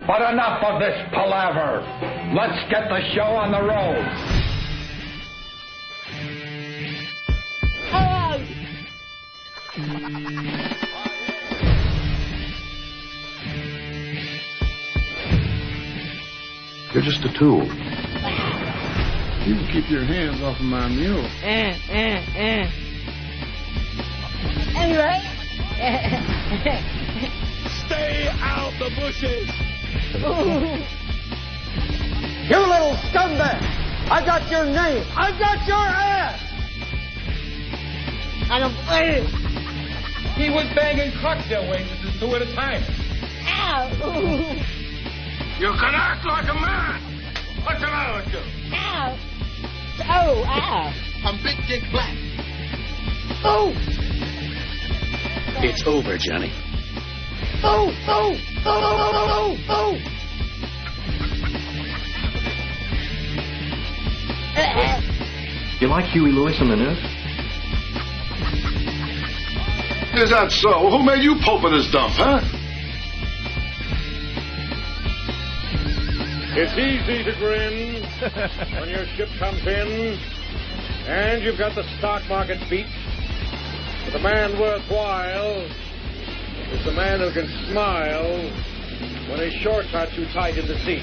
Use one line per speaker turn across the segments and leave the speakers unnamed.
But enough of this palaver. Let's get the show on the road.
You're just a tool.
You can keep your hands off of my mule.
Anyway.
Stay out the bushes.
You little scumbag! I got your name. I got your ass. I don't believe it.
He was banging cocktail waitresses 2 at a time.
Ow.
You can act like a man. What's the matter with you?
Ow. Oh, ow.
I'm Big Dick Black.
Oh.
It's over, Johnny.
Oh, oh, oh, oh, oh, oh.
You like Huey Lewis on the news?
Is that so? Who made you pope in this dump, huh?
It's easy to grin when your ship comes in and you've got the stock market beat. But the man worthwhile is the man who can smile when his shorts are too tight in the seat.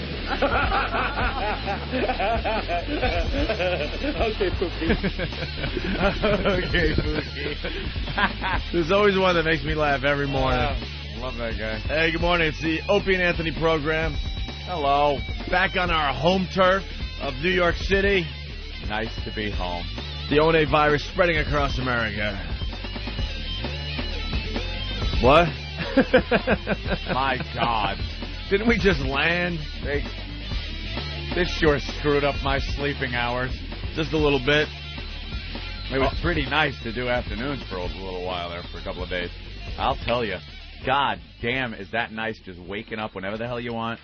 Okay, Pookie.
Okay, Pookie. There's always one that makes me laugh every morning.
Love that guy.
Hey, good morning. It's the Opie and Anthony program. Hello. Back on our home turf of New York City.
Nice to be home.
The O.N.A. virus spreading across America. What?
My God.
Didn't we just land?
This sure screwed up my sleeping hours.
Just a little bit.
It was pretty nice to do afternoons for a little while there, for a couple of days. I'll tell you, God damn, is that nice just waking up whenever the hell you want.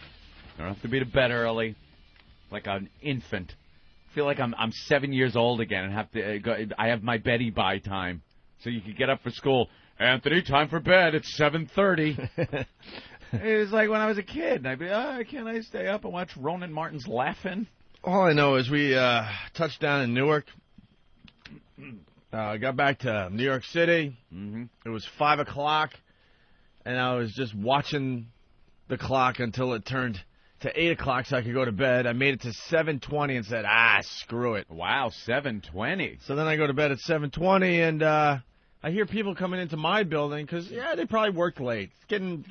You don't have to be to bed early, like an infant. I feel like I'm 7 years old again and have to go. I have my Betty by time, so you can get up for school. Anthony, time for bed. It's 7:30. It was like when I was a kid. And I'd be, can't I stay up and watch Ronan Martin's Laughing?
All I know is we touched down in Newark. Got back to New York City.
Mm-hmm.
It was 5 o'clock, and I was just watching the clock until it turned to 8 o'clock so I could go to bed. I made it to 7:20 and said, screw it.
Wow, 7:20.
So then I go to bed at 7:20, and I hear people coming into my building because, they probably worked late. Getting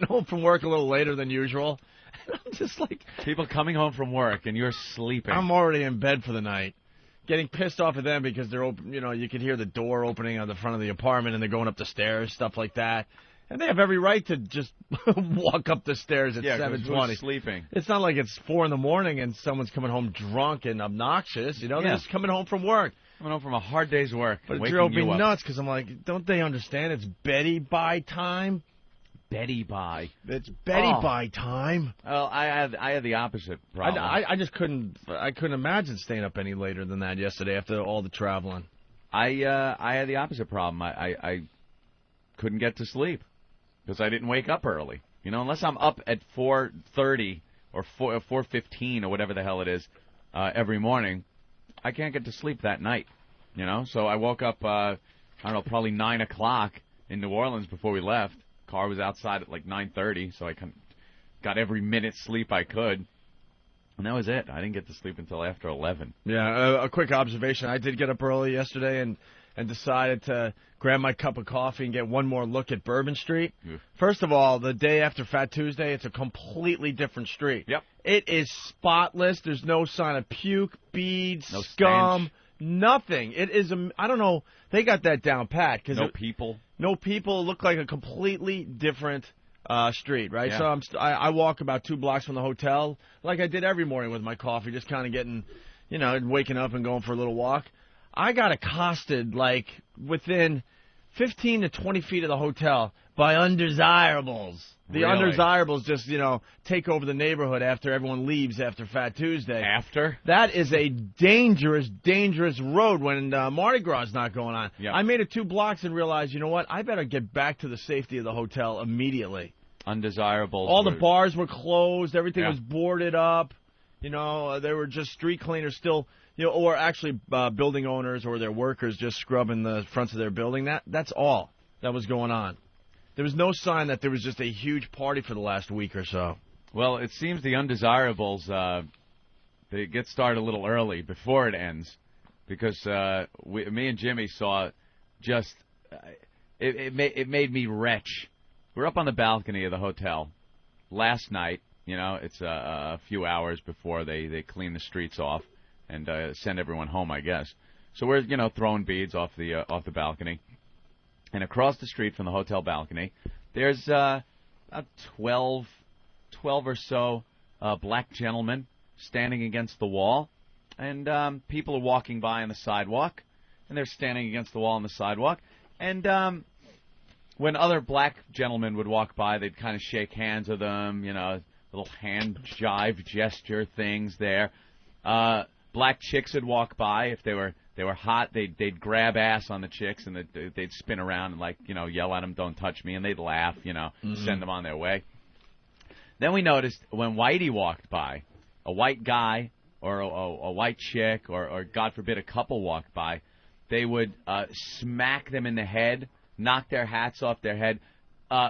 home from work a little later than usual. And I'm just like...
People coming home from work, and you're sleeping.
I'm already in bed for the night. Getting pissed off at them because they're open. You could hear the door opening on the front of the apartment, and they're going up the stairs, stuff like that. And they have every right to just walk up the stairs at 7:20.
Sleeping.
It's not like it's 4 in the morning and someone's coming home drunk and obnoxious. They're just coming home from work.
Coming home from a hard day's work.
But it drove me nuts because I'm like, don't they understand it's Betty by time?
Betty by.
It's Betty by time.
Well, I had the opposite problem.
I just couldn't imagine staying up any later than that yesterday after all the traveling.
I had the opposite problem. I couldn't get to sleep because I didn't wake up early. Unless I'm up at 4:30 or 4:15 or whatever the hell it is every morning, I can't get to sleep that night. So I woke up probably 9 o'clock in New Orleans before we left. Car was outside at like 9:30, so I got every minute sleep I could. And that was it. I didn't get to sleep until after 11.
Yeah, a quick observation. I did get up early yesterday and decided to grab my cup of coffee and get one more look at Bourbon Street.
Oof.
First of all, the day after Fat Tuesday, it's a completely different street.
Yep.
It is spotless. There's no sign of puke, beads,
no
scum,
stench.
Nothing. It is, I don't know, they got that down pat.
No people.
No people. Look like a completely different street, right?
Yeah.
So I walk about 2 blocks from the hotel, like I did every morning with my coffee, just kind of getting, waking up and going for a little walk. I got accosted like within 15 to 20 feet of the hotel by undesirables. The
Really?
undesirables just, take over the neighborhood after everyone leaves after Fat Tuesday.
After?
That is a dangerous, dangerous road when Mardi Gras is not going on.
Yep.
I made it 2 blocks and realized, you know what? I better get back to the safety of the hotel immediately.
undesirables.
All the bars were closed. Everything
Yeah.
was boarded up. You know, they were just street cleaners still, you know, or actually building owners or their workers just scrubbing the fronts of their building. That's all that was going on. There was no sign that there was just a huge party for the last week or so.
Well, it seems the undesirables, they get started a little early before it ends because me and Jimmy saw just it made me retch. We're up on the balcony of the hotel last night. You know, it's a few hours before they clean the streets off and send everyone home, I guess. So we're, you know, throwing beads off the balcony. And across the street from the hotel balcony, there's about 12 or so black gentlemen standing against the wall. And people are walking by on the sidewalk. And they're standing against the wall on the sidewalk. And when other black gentlemen would walk by, they'd kind of shake hands with them, you know, little hand jive gesture things there. Black chicks would walk by. If they were hot, they'd grab ass on the chicks and they'd spin around and, like, you know, yell at them, "Don't touch me," and they'd laugh, you know, send them on their way. Then we noticed when Whitey walked by, a white guy or a white chick or God forbid a couple walked by, they would smack them in the head, knock their hats off their head,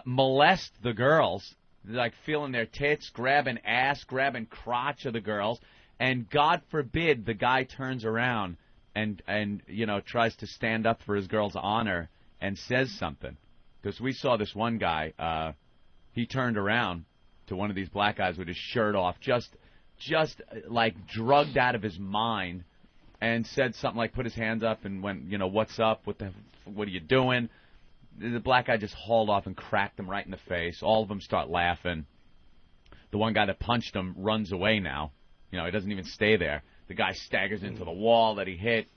molest the girls, like feeling their tits, grabbing ass, grabbing crotch of the girls, and God forbid the guy turns around and you know, tries to stand up for his girl's honor and says something. Because we saw this one guy, he turned around to one of these black guys with his shirt off, just like drugged out of his mind, and said something like, put his hands up and went, you know, "What's up? What are you doing?" The black guy just hauled off and cracked him right in the face. All of them start laughing. The one guy that punched him runs away now. You know, he doesn't even stay there. The guy staggers into the wall that he hit,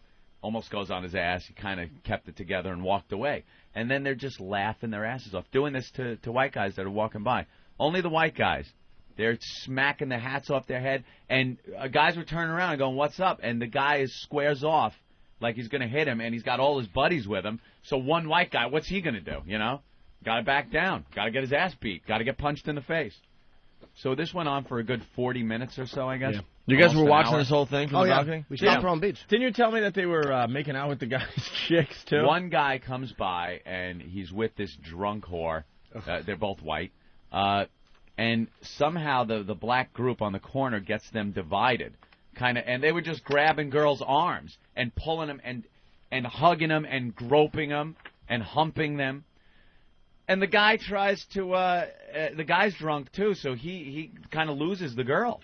almost goes on his ass. He kind of kept it together and walked away. And then they're just laughing their asses off, doing this to white guys that are walking by. Only the white guys. They're smacking their hats off their head. And guys were turning around and going, "What's up?" And the guy squares off like he's going to hit him, and he's got all his buddies with him. So one white guy, what's he going to do, you know? Got to back down. Got to get his ass beat. Got to get punched in the face. So this went on for a good 40 minutes or so, I guess.
Yeah. You guys
Almost
were
an
watching
hour.
this whole thing from the balcony?
We stopped throwing beads.
Didn't you tell me that they were making out with the guy's chicks, too?
One guy comes by, and he's with this drunk whore. They're both white. And somehow the black group on the corner gets them divided. And they were just grabbing girls' arms and pulling them and hugging them and groping them and humping them. And the guy tries to the guy's drunk too, so he kind of loses the girl.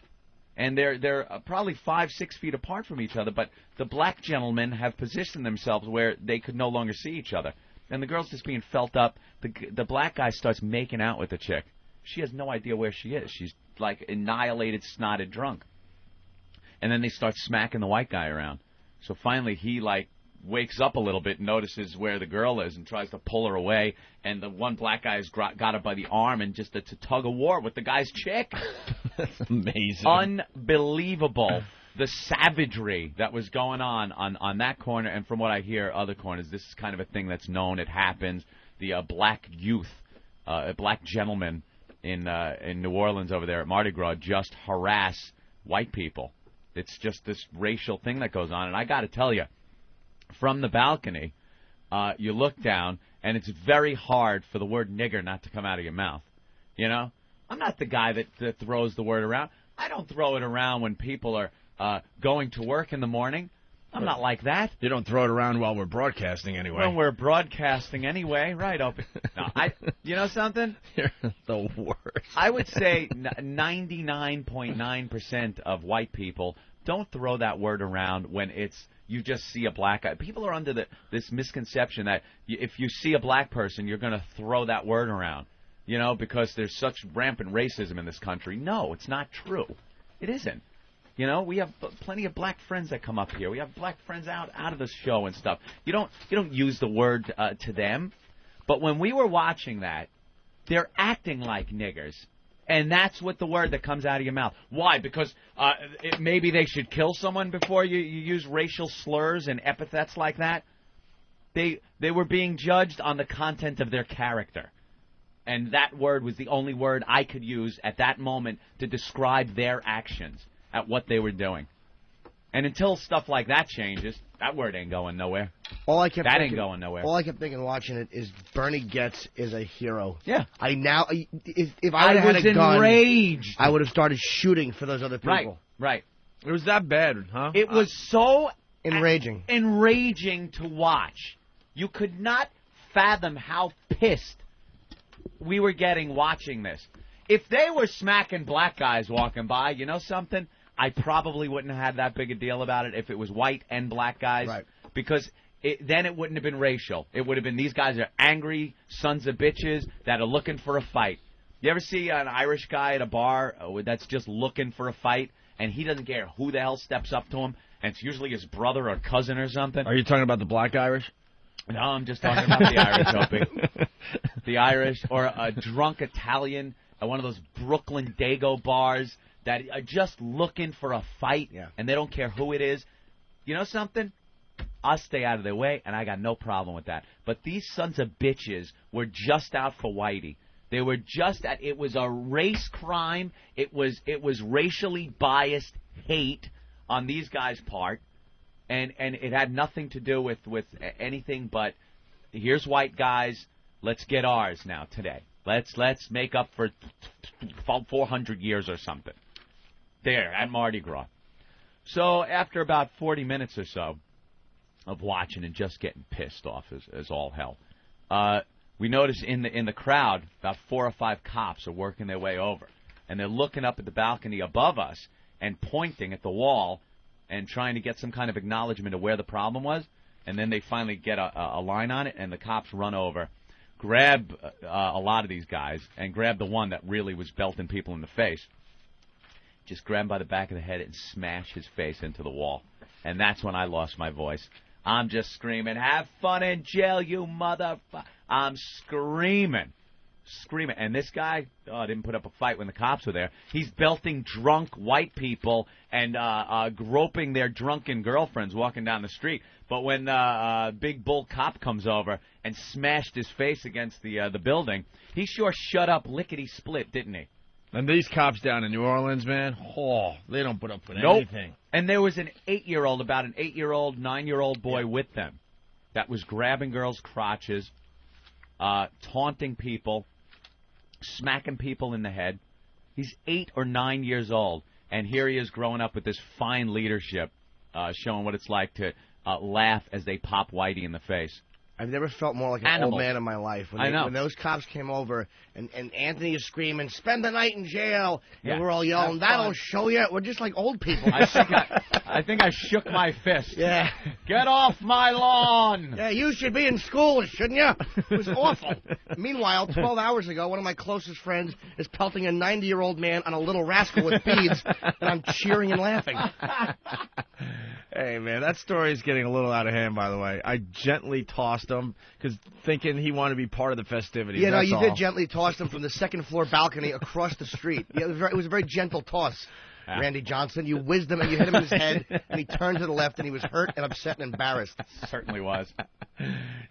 And they're probably 5-6 feet apart from each other, but the black gentlemen have positioned themselves where they could no longer see each other. And the girl's just being felt up. The black guy starts making out with the chick. She has no idea where she is. She's like annihilated, snotted drunk. And then they start smacking the white guy around. So finally he like wakes up a little bit, notices where the girl is, and tries to pull her away. And the one black guy has got her by the arm, and just it's a tug of war with the guy's chick.
That's amazing.
Unbelievable. The savagery that was going on that corner, and from what I hear, other corners, this is kind of a thing that's known. It happens. The black youth, black gentlemen in New Orleans over there at Mardi Gras just harass white people. It's just this racial thing that goes on. And I got to tell you, from the balcony, you look down, and it's very hard for the word nigger not to come out of your mouth. You know? I'm not the guy that throws the word around. I don't throw it around when people are going to work in the morning. I'm not like that.
You don't throw it around while we're broadcasting anyway.
When we're broadcasting anyway, right, Opie? No, you know something?
You're the worst.
I would say 99.9% of white people don't throw that word around when you just see a black guy. People are under this misconception that if you see a black person, you're going to throw that word around, you know, because there's such rampant racism in this country. No, it's not true. It isn't. You know, we have plenty of black friends that come up here. We have black friends out of the show and stuff. You don't use the word to them. But when we were watching that, they're acting like niggers. And that's what the word that comes out of your mouth. Why? Because maybe they should kill someone before you use racial slurs and epithets like that. They were being judged on the content of their character. And that word was the only word I could use at that moment to describe their actions at what they were doing. And until stuff like that changes, that word ain't going nowhere. Ain't going nowhere.
All I kept thinking watching it is Bernie Getz is a hero.
Yeah.
If I had a gun,
enraged.
I would have started shooting for those other people.
Right.
It was that bad, huh?
It was so
enraging
to watch. You could not fathom how pissed we were getting watching this. If they were smacking black guys walking by, you know something? I probably wouldn't have had that big a deal about it if it was white and black guys.
Right.
Because then it wouldn't have been racial. It would have been these guys are angry sons of bitches that are looking for a fight. You ever see an Irish guy at a bar that's just looking for a fight, and he doesn't care who the hell steps up to him, and it's usually his brother or cousin or something?
Are you talking about the black Irish?
No, I'm just talking about the Irish, Opie. The Irish, or a drunk Italian at one of those Brooklyn Dago bars that are just looking for a fight, and they don't care who it is. You know something? I'll stay out of their way, and I got no problem with that. But these sons of bitches were just out for Whitey. They were just at. It was a race crime. It was racially biased hate on these guys' part, and it had nothing to do with anything but here's white guys. Let's get ours now today. Let's make up for 400 years or something. There at Mardi Gras. So after about 40 minutes or so of watching and just getting pissed off as all hell, we notice in the crowd about 4 or 5 cops are working their way over, and they're looking up at the balcony above us and pointing at the wall and trying to get some kind of acknowledgement of where the problem was. And then they finally get a line on it, and the cops run over, grab a lot of these guys, and grab the one that really was belting people in the face. Just grab him by the back of the head and smash his face into the wall. And that's when I lost my voice. I'm just screaming, have fun in jail, you motherfucker. I'm screaming. And this guy didn't put up a fight when the cops were there. He's belting drunk white people and groping their drunken girlfriends walking down the street. But when big bull cop comes over and smashed his face against the building, he sure shut up lickety-split, didn't he?
And these cops down in New Orleans, man, they don't put up with
Nope.
anything.
And there was about an 8-year-old, 9-year-old boy with them that was grabbing girls' crotches, taunting people, smacking people in the head. He's 8 or 9 years old, and here he is growing up with this fine leadership, showing what it's like to laugh as they pop Whitey in the face.
I've never felt more like an old man in my life. When those cops came over and Anthony is screaming, spend the night in jail, and we're all yelling, that'll show you. We're just like old people.
I think I shook my fist.
Yeah.
Get off my lawn!
Yeah, you should be in school, shouldn't you? It was awful. Meanwhile, 12 hours ago, one of my closest friends is pelting a 90-year-old man on a little rascal with beads, and I'm cheering and laughing.
Hey, man, that story is getting a little out of hand, by the way. I gently tossed him because thinking he wanted to be part of the festivities.
Yeah, no, you did gently toss him from the second-floor balcony across the street. Yeah, it was a very gentle toss, Randy Johnson. You whizzed him and you hit him in his head, and he turned to the left, and he was hurt and upset and embarrassed.
Certainly was.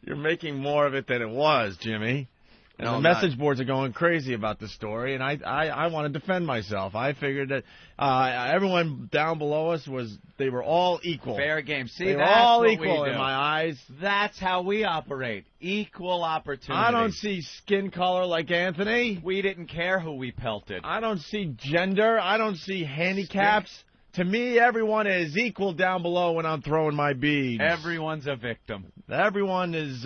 You're making more of it than it was, Jimmy. And the message boards are going crazy about this story, and I want to defend myself. I figured that everyone down below us they were all equal.
Fair game. See,
they were
that's
all
what
equal
we do.
in my eyes.
That's how we operate. Equal opportunity.
I don't see skin color like Anthony.
We didn't care who we pelted.
I don't see gender. I don't see handicaps. To me, everyone is equal down below when I'm throwing my beads.
Everyone's a victim.
Everyone is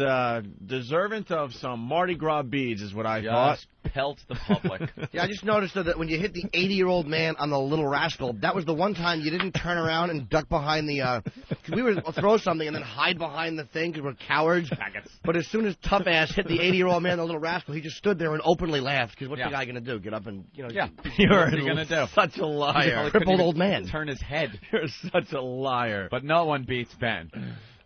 deserving of some Mardi Gras beads, is what I thought.
Just pelt the public.
Yeah, I just noticed that when you hit the 80-year-old man on the little rascal, that was the one time you didn't turn around and duck behind the we would throw something and then hide behind the thing because we're cowards. But as soon as Tough Ass hit the 80-year-old man, the little rascal, he just stood there and openly laughed because what's the guy going to do? Get up and,
Yeah.
You're going to do? Such a liar.
Crippled old man.
Turn his head.
You're such a liar.
But no one beats Ben.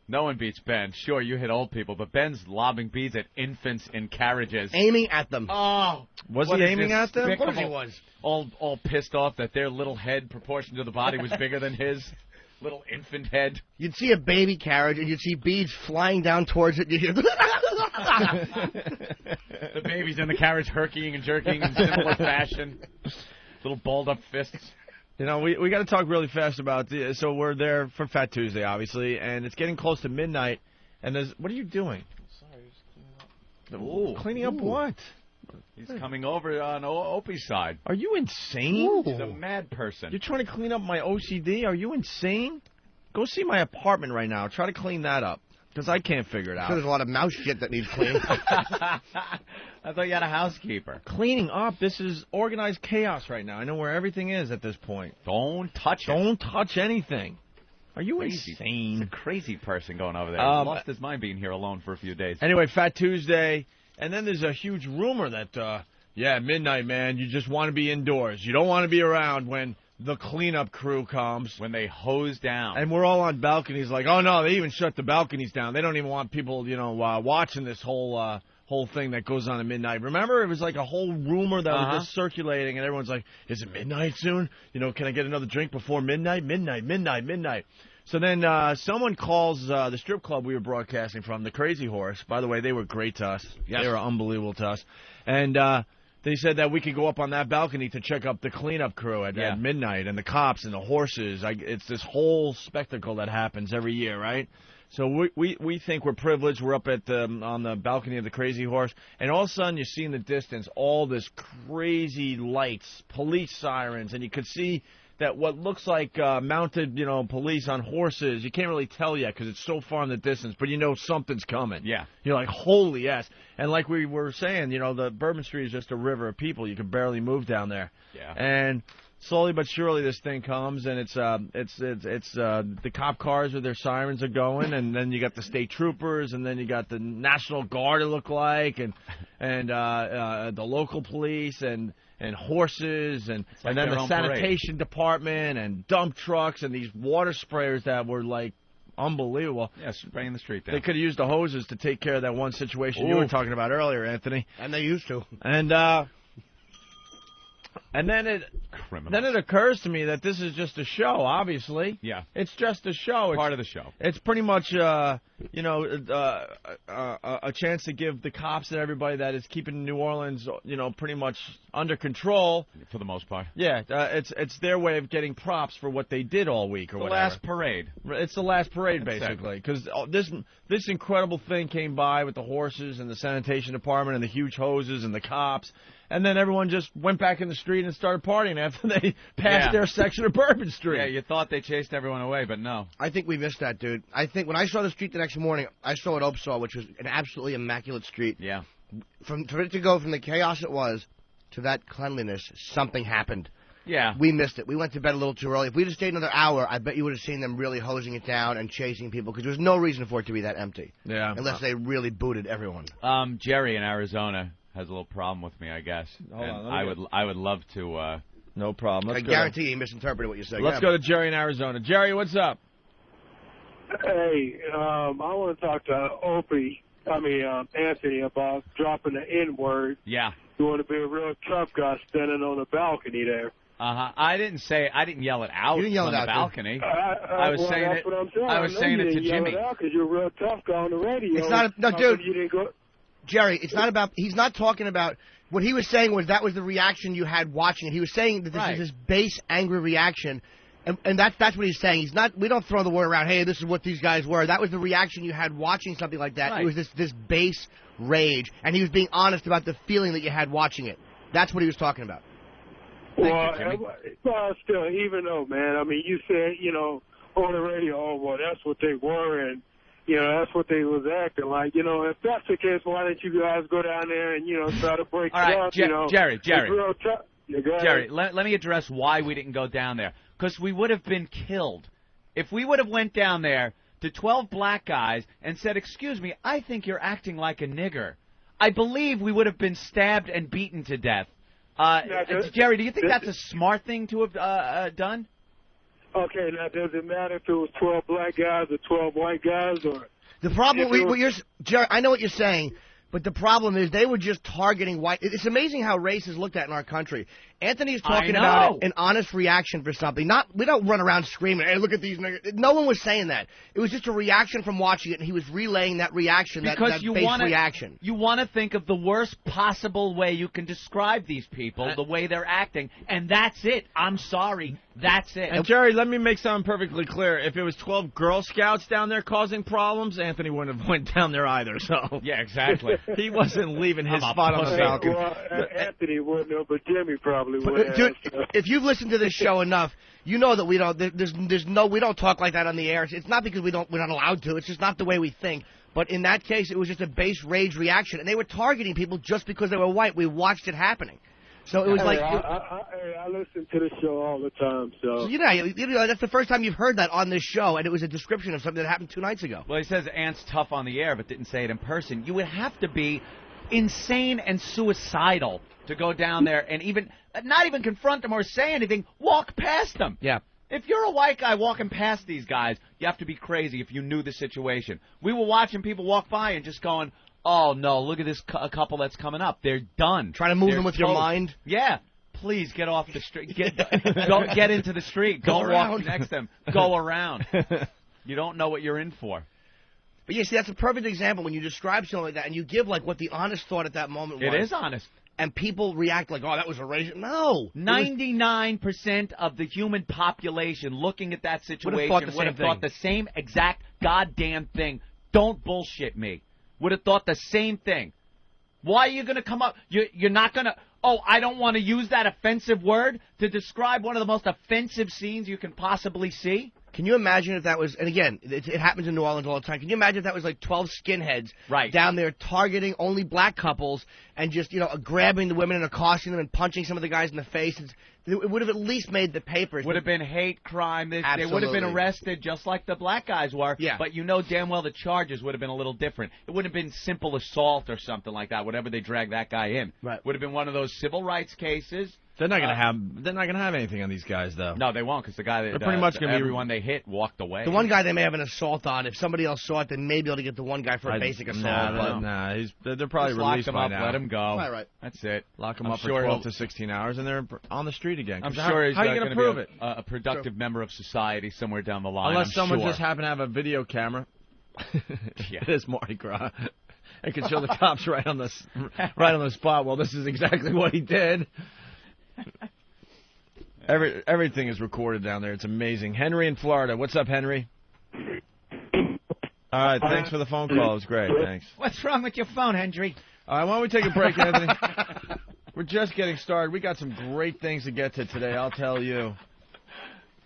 No one beats Ben. Sure, you hit old people, but Ben's lobbing beads at infants in carriages.
Aiming at them.
Oh.
Was he aiming at them?
Of course he was.
All pissed off that their little head proportion to the body was bigger than his. Little infant head.
You'd see a baby carriage, and you'd see beads flying down towards it. You hear
The baby's in the carriage herkying and jerking in similar fashion. Little balled-up fists.
You know, we got to talk really fast about so we're there for Fat Tuesday, obviously, and it's getting close to midnight. And what are you doing?
Sorry, just cleaning up.
Cleaning up what?
He's coming over on Opie's side.
Are you insane?
He's a mad person.
You're trying to clean up my OCD? Are you insane? Go see my apartment right now. Try to clean that up, because I can't figure it out.
So there's a lot of mouse shit that needs cleaning.
I thought you had a housekeeper.
Cleaning up. This is organized chaos right now. I know where everything is at this point.
Don't touch it.
Don't touch anything. Are you
Crazy.
insane?
He's a crazy person going over there. He's lost his mind being here alone for a few days.
Anyway, Fat Tuesday, and then there's a huge rumor that, midnight, man, you just want to be indoors. You don't want to be around when the cleanup crew comes.
When they hose down.
And we're all on balconies like, oh, no, they even shut the balconies down. They don't even want people, watching this whole thing that goes on at midnight. Remember, it was like a whole rumor that was just circulating, and everyone's like, is it midnight soon? Can I get another drink before midnight? Midnight. So then someone calls the strip club we were broadcasting from, the Crazy Horse. By the way, they were great to us. Yes. They were unbelievable to us. And they said that we could go up on that balcony to check up the cleanup crew at midnight, and the cops and the horses. It's this whole spectacle that happens every year, right? So we think we're privileged. We're up at on the balcony of the Crazy Horse, and all of a sudden you see in the distance all this crazy lights, police sirens, and you could see that what looks like mounted, police on horses. You can't really tell yet because it's so far in the distance, but you know something's coming.
Yeah.
You're like, holy yes. And like we were saying, the Bourbon Street is just a river of people. You can barely move down there.
Yeah.
And slowly but surely this thing comes, and it's the cop cars with their sirens are going, and then you got the state troopers, and then you got the National Guard, it looked like, and the local police, and horses, and then the sanitation department, and dump trucks, and these water sprayers that were like unbelievable.
Yeah, spraying the street down.
They could have used the hoses to take care of that one situation you were talking about earlier, Anthony.
And they used to.
And then it occurs to me that this is just a show, obviously.
Yeah.
It's just a show.
Part of the show.
It's pretty much, a chance to give the cops and everybody that is keeping New Orleans, pretty much under control.
For the most part.
Yeah. It's their way of getting props for what they did all week or whatever.
The last parade.
It's the last parade, basically. Because this incredible thing came by with the horses and the sanitation department and the huge hoses and the cops. And then everyone just went back in the street and started partying after they passed their section of Bourbon Street.
Yeah, you thought they chased everyone away, but no.
I think we missed that, dude. I think when I saw the street the next morning, I saw what Opie saw, which was an absolutely immaculate street.
Yeah.
For it to go from the chaos it was to that cleanliness, something happened.
Yeah.
We missed it. We went to bed a little too early. If we'd have stayed another hour, I bet you would have seen them really hosing it down and chasing people, because there was no reason for it to be that empty.
Yeah.
Unless they really booted everyone.
Jerry in Arizona has a little problem with me, I guess.
Hold on,
I would love to.
No problem.
I guarantee he misinterpreted what you said.
Let's go to Jerry in Arizona. Jerry, what's up?
Hey, I want to talk to Anthony about dropping the N-word.
Yeah.
You want to be a real tough guy standing on the balcony there.
I didn't yell it out on the balcony. I was saying it. I was saying it to Jimmy.
Because you're a real tough guy on the radio.
It's not dude.
You didn't go.
Jerry, it's not about. He's not talking about. What he was saying was that was the reaction you had watching it. He was saying that this is this base, angry reaction, and that's what he's saying. He's not. We don't throw the word around. Hey, this is what these guys were. That was the reaction you had watching something like that.
Right.
It was this base rage, and he was being honest about the feeling that you had watching it. That's what he was talking about.
Well, still, even though, man, you said, on the radio, that's what they were, and that's what they was acting like. If that's the case, why didn't you guys go down there and, try to break
All right,
it up,
Jerry.
Jerry,
let me address why we didn't go down there. Because we would have been killed. If we would have went down there to 12 black guys and said, excuse me, I think you're acting like a nigger, I believe we would have been stabbed and beaten to death. Jerry, do you think that's a smart thing to have done?
Okay, now does it matter if it was 12 black guys or 12 white guys? Or
the problem, Jerry, I know what you're saying, But the problem is they were just targeting white. It's amazing how race is looked at in our country. Anthony's talking about an honest reaction for something. We don't run around screaming, hey, look at these niggas. No one was saying that. It was just a reaction from watching it, and he was relaying that reaction, that base reaction.
You want to think of the worst possible way you can describe these people, the way they're acting, and that's it. I'm sorry. That's it.
And, Jerry, let me make something perfectly clear. If it was 12 Girl Scouts down there causing problems, Anthony wouldn't have went down there either. So
yeah, exactly.
He wasn't leaving his spot on the balcony.
Well, Anthony wouldn't have, but Jimmy probably would.
Dude, if you've listened to this show enough, you know that we don't. We don't talk like that on the air. It's not because we're not allowed to. It's just not the way we think. But in that case, it was just a base rage reaction, and they were targeting people just because they were white. We watched it happening. So it was
I listen to the show all the time. So
you know, that's the first time you've heard that on this show, and it was a description of something that happened 2 nights ago.
Well, he says Ant's tough on the air, but didn't say it in person. You would have to be insane and suicidal to go down there and not even confront them or say anything. Walk past them.
Yeah.
If you're a white guy walking past these guys, you have to be crazy if you knew the situation. We were watching people walk by and just going, oh, no, look at this couple that's coming up. They're done.
Trying to move them with your mind?
Yeah. Please get off the street. Get into the street. Don't walk next to them. Go around. You don't know what you're in for.
But, yeah, see, that's a perfect example when you describe something like that and you give, like, what the honest thought at that moment was.
It is honest.
And people react like, oh, that was a racist. No.
99% of the human population looking at that situation would have thought the same exact goddamn thing. Don't bullshit me. Would have thought the same thing. Why are you going to come up? You're not going to. Oh, I don't want to use that offensive word to describe one of the most offensive scenes you can possibly see.
Can you imagine if that was, and again, it happens in New Orleans all the time. Can you imagine if that was like 12 skinheads down there targeting only black couples and just, grabbing the women and accosting them and punching some of the guys in the face? It would have at least made the papers.
Would have been hate crime. They would have been arrested just like the black guys were.
Yeah.
But you know damn well the charges would have been a little different. It wouldn't have been simple assault or something like that, whatever they dragged that guy in.
Right.
Would have been one of those civil rights cases.
They're not gonna have anything on these guys though.
No, they won't, because the guy that
pretty much gonna
everyone they hit walked away.
The one guy they may have an assault on. If somebody else saw it, then maybe able to get the one guy for a basic assault.
They're probably
just
released
lock him
by
up,
now.
Let him go.
Right.
That's it.
Lock him up for 12 to 16 hours, and they're on the street again.
I'm sure he's
how are you
going to
prove
be
it?
a productive member of society somewhere down the line.
Unless someone just happened to have a video camera.
Yeah.
It is Mardi Gras. It can show the cops right on the spot. Well, this is exactly what he did. Everything is recorded down there. It's amazing. Henry in Florida. What's up, Henry? All right, thanks for the phone call. It was great. Thanks.
What's wrong with your phone, Henry?
All right, why don't we take a break, Anthony? We're just getting started. We got some great things to get to today, I'll tell you.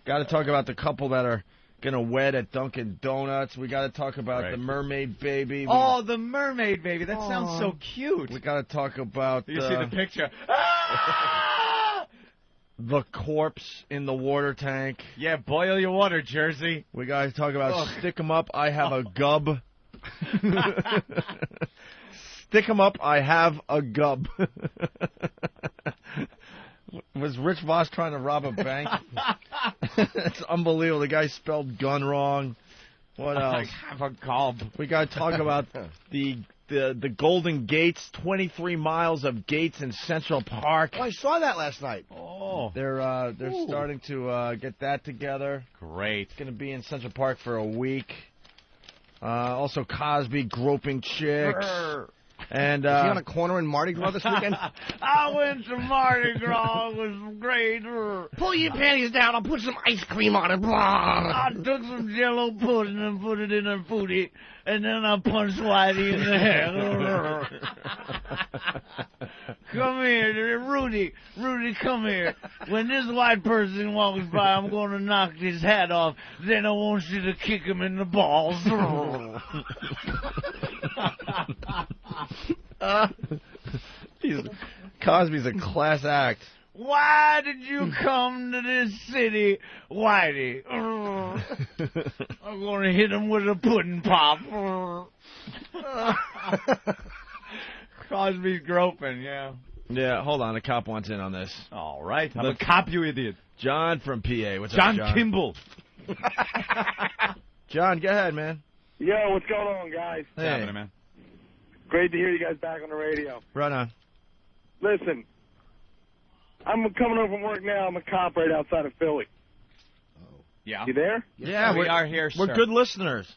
Got to talk about the couple that are going to wed at Dunkin' Donuts. We got to talk about the mermaid baby.
The mermaid baby. That sounds so cute.
We got to talk about...
You see the picture.
The corpse in the water tank.
Yeah, boil your water, Jersey.
We got to talk about Stick 'em Up, I Have a Gub. Stick 'em Up, I Have a Gub. Was Rich Voss trying to rob a bank? It's unbelievable. The guy spelled gun wrong. What else?
I have a gub.
We got to talk about the Golden Gates, 23 miles of gates in Central Park.
Oh, I saw that last night.
Oh. They're starting to get that together.
Great.
It's going to be in Central Park for a week. Also, Cosby groping chicks. And
is he on a corner in Mardi Gras this weekend?
I went to Mardi Gras. It was great.
Pull your panties down. I'll put some ice cream on it.
I took some Jello pudding and put it in a booty, and then I punched Whitey in the head. Come here, Rudy. Rudy, come here. When this white person walks by, I'm going to knock his hat off. Then I want you to kick him in the balls.
Cosby's a class act.
Why did you come to this city, Whitey? I'm going to hit him with a pudding pop.
Cosby's groping, yeah.
Yeah, hold on. A cop wants in on this.
All right. I'm a cop, you idiot.
John from PA. What's
John
up, John?
Kimball.
John, go ahead, man.
Yo, what's going on, guys?
What's happening, man?
Great to hear you guys back on the radio.
Right on.
Listen, I'm coming home from work now. I'm a cop right outside of Philly.
Yeah.
You there?
Yeah,
we are here,
We're
sir.
good listeners.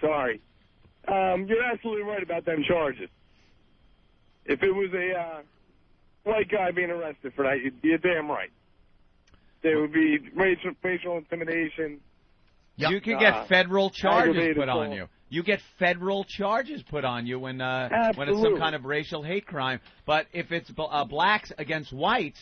Sorry. You're absolutely right about them charges. If it was a white guy being arrested for that, you're damn right. There would be racial intimidation.
Yep. You can get federal charges
aggravated
put on
assault.
you. You get federal charges put on you when it's some kind of racial hate crime. But if it's blacks against whites,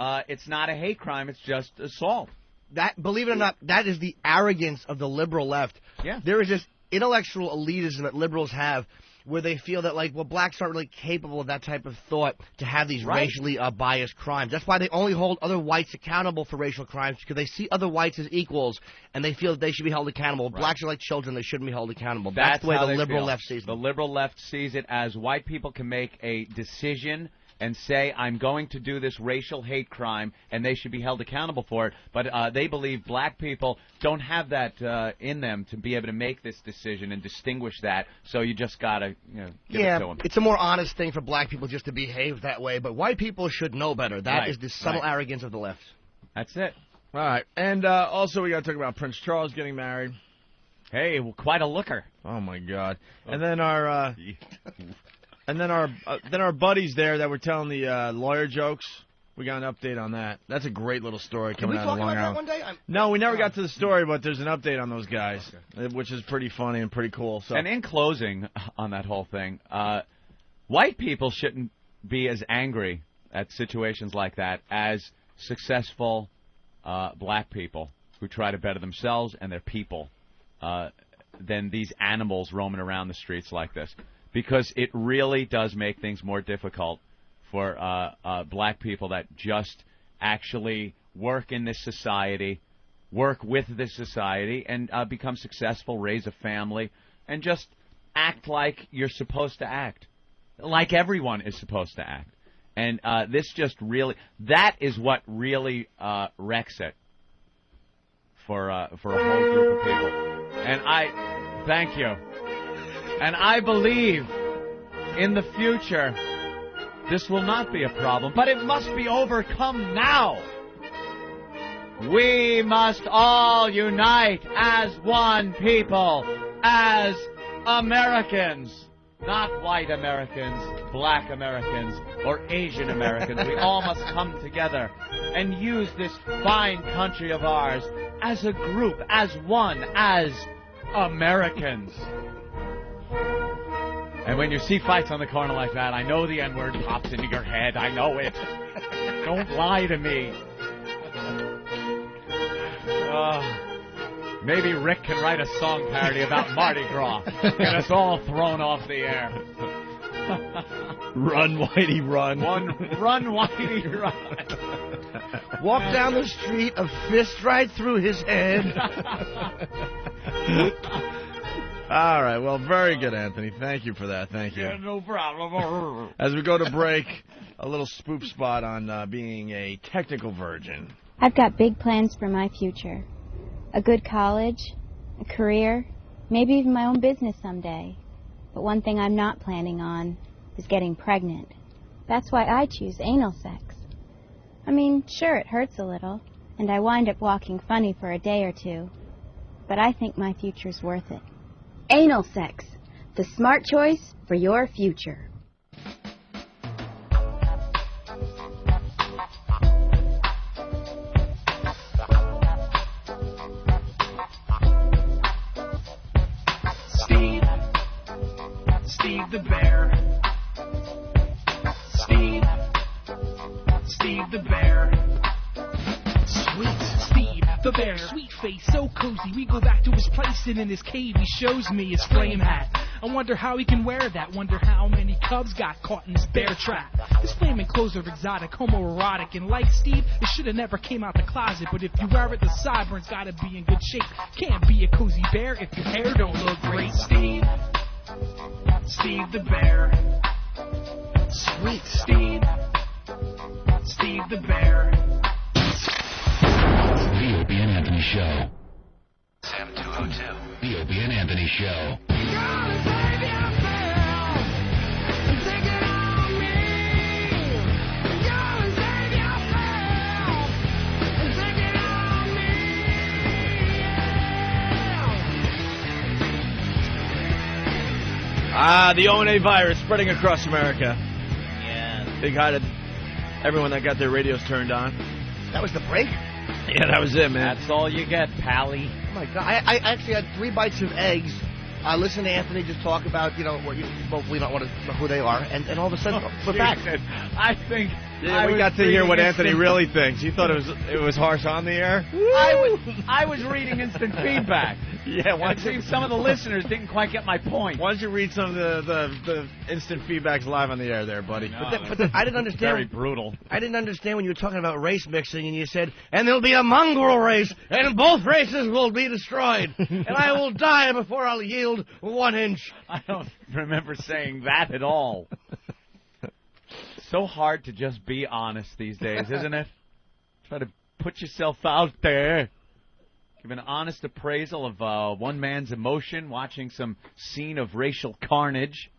it's not a hate crime. It's just assault.
That, believe it or not, that is the arrogance of the liberal left.
Yeah.
There is this intellectual elitism that liberals have where they feel that, like, well, blacks aren't really capable of that type of thought to have these racially biased crimes. That's why they only hold other whites accountable for racial crimes, because they see other whites as equals, and they feel that they should be held accountable.
Right.
Blacks are like children. They shouldn't be held accountable. That's the way
how
the
they
liberal
feel.
left sees it.
The liberal left sees it as white people can make a decision and say, I'm going to do this racial hate crime, and they should be held accountable for it. But they believe black people don't have that in them to be able to make this decision and distinguish that, so you just got to give it to them.
It's a more honest thing for black people just to behave that way, but white people should know better. That is the subtle arrogance of the left.
That's it.
All right. And also we got to talk about Prince Charles getting married.
Hey, well, quite a looker.
Oh, my God. And then our... And then our buddies there that were telling the lawyer jokes, we got an update on that. That's a great little story coming out of Long Island.
Did we talk about that one day?
No, we never got to the story, but there's an update on those guys, which is pretty funny and pretty cool. So.
And in closing on that whole thing, white people shouldn't be as angry at situations like that as successful black people who try to better themselves and their people than these animals roaming around the streets like this. Because it really does make things more difficult for black people that just actually work in this society, work with this society, and become successful, raise a family, and just act like you're supposed to act, like everyone is supposed to act. And this just really, that is what really wrecks it for a whole group of people. And I thank you. And I believe in the future this will not be a problem, but it must be overcome now. We must all unite as one people, as Americans. Not white Americans, black Americans, or Asian Americans. We all must come together and use this fine country of ours as a group, as one, as Americans. And when you see fights on the corner like that, I know the N-word pops into your head. I know it. Don't lie to me. Maybe Rick can write a song parody about Mardi Gras. Get us all thrown off the air.
Run, Whitey, run.
Run, Whitey, run.
Walk down the street, a fist right through his head.
All right. Well, very good, Anthony. Thank you for that. Thank you.
Yeah, no problem.
As we go to break, a little spoof spot on being a technical virgin.
I've got big plans for my future. A good college, a career, maybe even my own business someday. But one thing I'm not planning on is getting pregnant. That's why I choose anal sex. I mean, sure, it hurts a little, and I wind up walking funny for a day or two. But I think my future's worth it. Anal sex, the smart choice for your future.
Steve the Bear. Steve the Bear. Sweet Steve the Bear. Sweet face, so cozy. We go back to his place and in his cave he shows me his flame hat. I wonder how he can wear that. Wonder how many cubs got caught in this bear trap. His flaming clothes are exotic, homoerotic, and like Steve, it should have never came out the closet. But if you wear it, the sideburns gotta be in good shape. Can't be a cozy bear if your hair don't look great. Steve the Bear. Sweet Steve. Steve the Bear.
The Opie and Anthony Show. Sam 202. The Opie and Anthony Show.
The O&A virus spreading across America.
Yeah.
Big hi to everyone that got their radios turned on.
That was the break?
Yeah, that was it, man.
That's all you get, Pally.
Oh, my God. I actually had 3 bites of eggs. I listened to Anthony just talk about, we don't want to know who they are, and all of a sudden, we're back.
I think...
Yeah, we got to hear what Anthony really thinks. You thought it was harsh on the air?
I was reading instant feedback.
Yeah,
it seems some of the listeners didn't quite get my point.
Why don't you read some of the instant feedbacks live on the air there, buddy?
No, but I didn't understand.
Very brutal.
I didn't understand when you were talking about race mixing and you said, and there'll be a mongrel race, and both races will be destroyed, and I will die before I'll yield 1 inch.
I don't remember saying that at all. So hard to just be honest these days, isn't it? Try to put yourself out there. Give an honest appraisal of one man's emotion, watching some scene of racial carnage.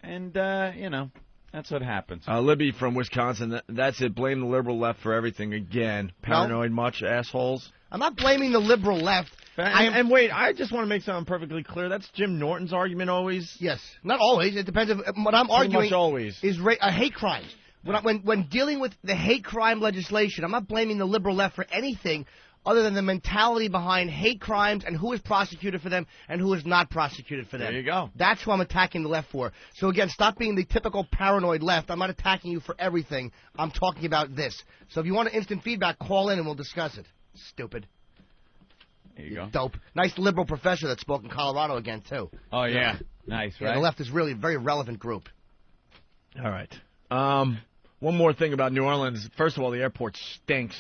And, that's what happens.
Libby from Wisconsin, that's it. Blame the liberal left for everything again. Paranoid much, assholes?
I'm not blaming the liberal left.
And wait, I just want to make something perfectly clear. That's Jim Norton's argument always?
Yes. Not always. It depends. What I'm arguing
much always.
is hate crimes. When dealing with the hate crime legislation, I'm not blaming the liberal left for anything other than the mentality behind hate crimes and who is prosecuted for them and who is not prosecuted for them.
There you go.
That's who I'm attacking the left for. So, again, stop being the typical paranoid left. I'm not attacking you for everything. I'm talking about this. So if you want instant feedback, call in and we'll discuss it. Stupid.
There you go.
Dope. Nice liberal professor that spoke in Colorado again, too.
Oh, yeah. Nice, right?
Yeah, the left is really a very relevant group.
All right. One more thing about New Orleans. First of all, the airport stinks.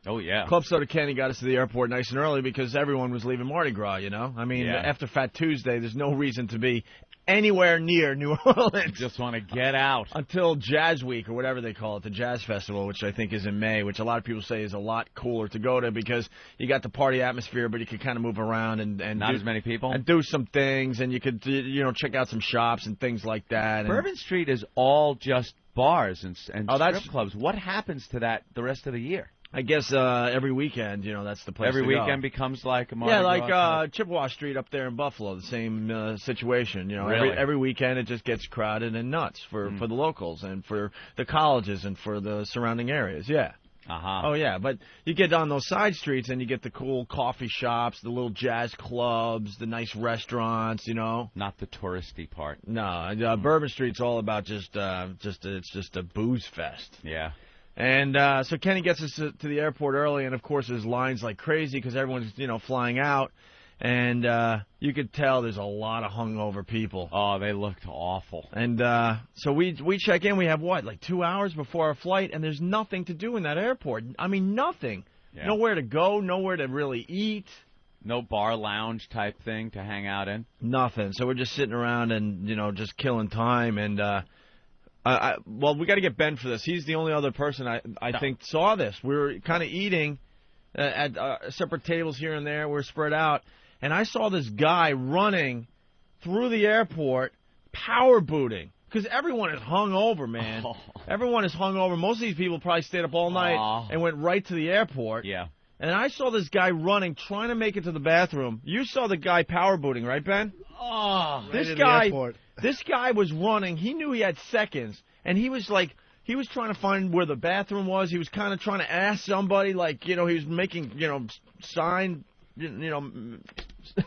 Oh, yeah.
Club Soda Kenny got us to the airport nice and early because everyone was leaving Mardi Gras, I mean, after Fat Tuesday, there's no reason to be anywhere near New Orleans.
Just want to get out.
Until Jazz Week, or whatever they call it, the Jazz Festival, which I think is in May, which a lot of people say is a lot cooler to go to because you got the party atmosphere, but you could kind of move around and
not as many people.
And do some things, and you could, check out some shops and things like that.
Bourbon Street is all just bars and strip clubs. What happens to that the rest of the year?
I guess every weekend, that's the place
Every
to
weekend
go.
becomes like a Mardi Gras.
Like Chippewa Street up there in Buffalo, the same situation.
Really?
Every weekend it just gets crowded and nuts for the locals and for the colleges and for the surrounding areas, yeah.
Uh-huh.
Oh, yeah, but you get on those side streets and you get the cool coffee shops, the little jazz clubs, the nice restaurants,
Not the touristy part.
No, Bourbon Street's all about it's just a booze fest.
Yeah.
And so Kenny gets us to the airport early, and, of course, there's lines like crazy because everyone's, flying out. And you could tell there's a lot of hungover people.
Oh, they looked awful.
And so we check in. We have, 2 hours before our flight, and there's nothing to do in that airport. I mean, nothing. Yeah. Nowhere to go, nowhere to really eat.
No bar lounge type thing to hang out in?
Nothing. So we're just sitting around and, just killing time. And we got to get Ben for this. He's the only other person I think saw this. We were kind of eating at separate tables here and there. We're spread out. And I saw this guy running through the airport, power booting. Because everyone is hungover, man. Oh. Everyone is hungover. Most of these people probably stayed up all night and went right to the airport.
Yeah.
And I saw this guy running, trying to make it to the bathroom. You saw the guy power booting, right, Ben?
Oh,
this guy was running. He knew he had seconds, and he was trying to find where the bathroom was. He was kind of trying to ask somebody, he was making, sign,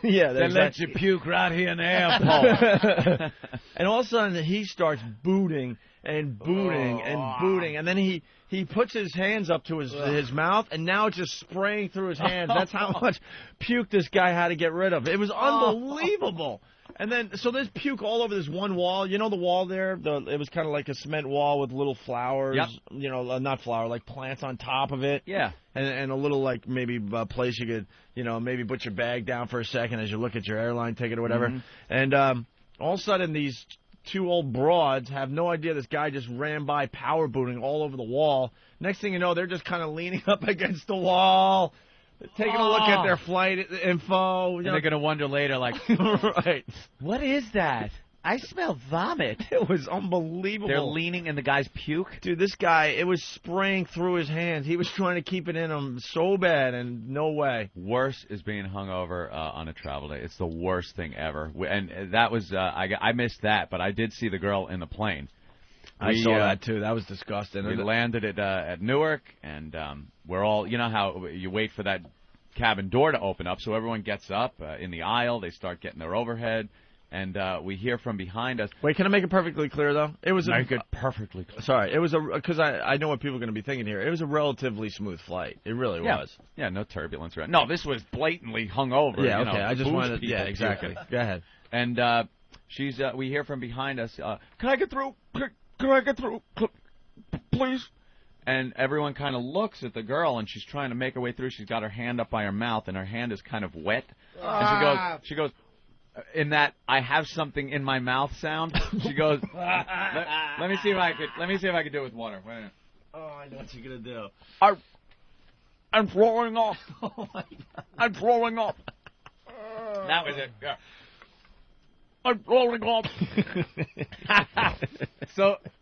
yeah.
They let you puke right here in the airport.
And all of a sudden, he starts booting and booting and booting, and then he puts his hands up to his mouth, and now it's just spraying through his hands. That's how much puke this guy had to get rid of. It was unbelievable. And then, so there's puke all over this one wall. You know the wall there? It was kind of like a cement wall with little flowers.
Yep.
Not flower, like plants on top of it.
Yeah.
And a little, maybe place you could, maybe put your bag down for a second as you look at your airline ticket or whatever. Mm-hmm. And all of a sudden, these two old broads have no idea this guy just ran by power booting all over the wall. Next thing you know, they're just kind of leaning up against the wall, taking a look at their flight info.
And they're going to wonder later,
right.
What is that? I smell vomit.
It was unbelievable.
They're leaning in the guy's puke.
Dude, this guy, it was spraying through his hands. He was trying to keep it in him so bad, and no way.
Worse is being hungover on a travel day. It's the worst thing ever. And that was I missed that, but I did see the girl in the plane.
I saw that too. That was disgusting.
We landed at Newark, and we're all, you know how you wait for that cabin door to open up, so everyone gets up in the aisle. They start getting their overhead. And we hear from behind us.
Wait, can I make it perfectly clear, though? It was
perfectly clear.
Sorry, it was because I know what people are going to be thinking here. It was a relatively smooth flight. It really was.
Yeah, no turbulence around. No, this was blatantly hungover.
Yeah,
you
okay.
know,
I just wanted.
people
Yeah, exactly. Go ahead.
And we hear from behind us. Can I get through? Can I get through, please? And everyone kind of looks at the girl, and she's trying to make her way through. She's got her hand up by her mouth, and her hand is kind of wet. And she goes. In that I have something in my mouth sound, she goes. let me see if I could do it with water. Wait a minute.
Oh, I know what you're gonna do.
I'm throwing up.
Oh my God.
I'm throwing up. That was it. Yeah. I'm throwing up.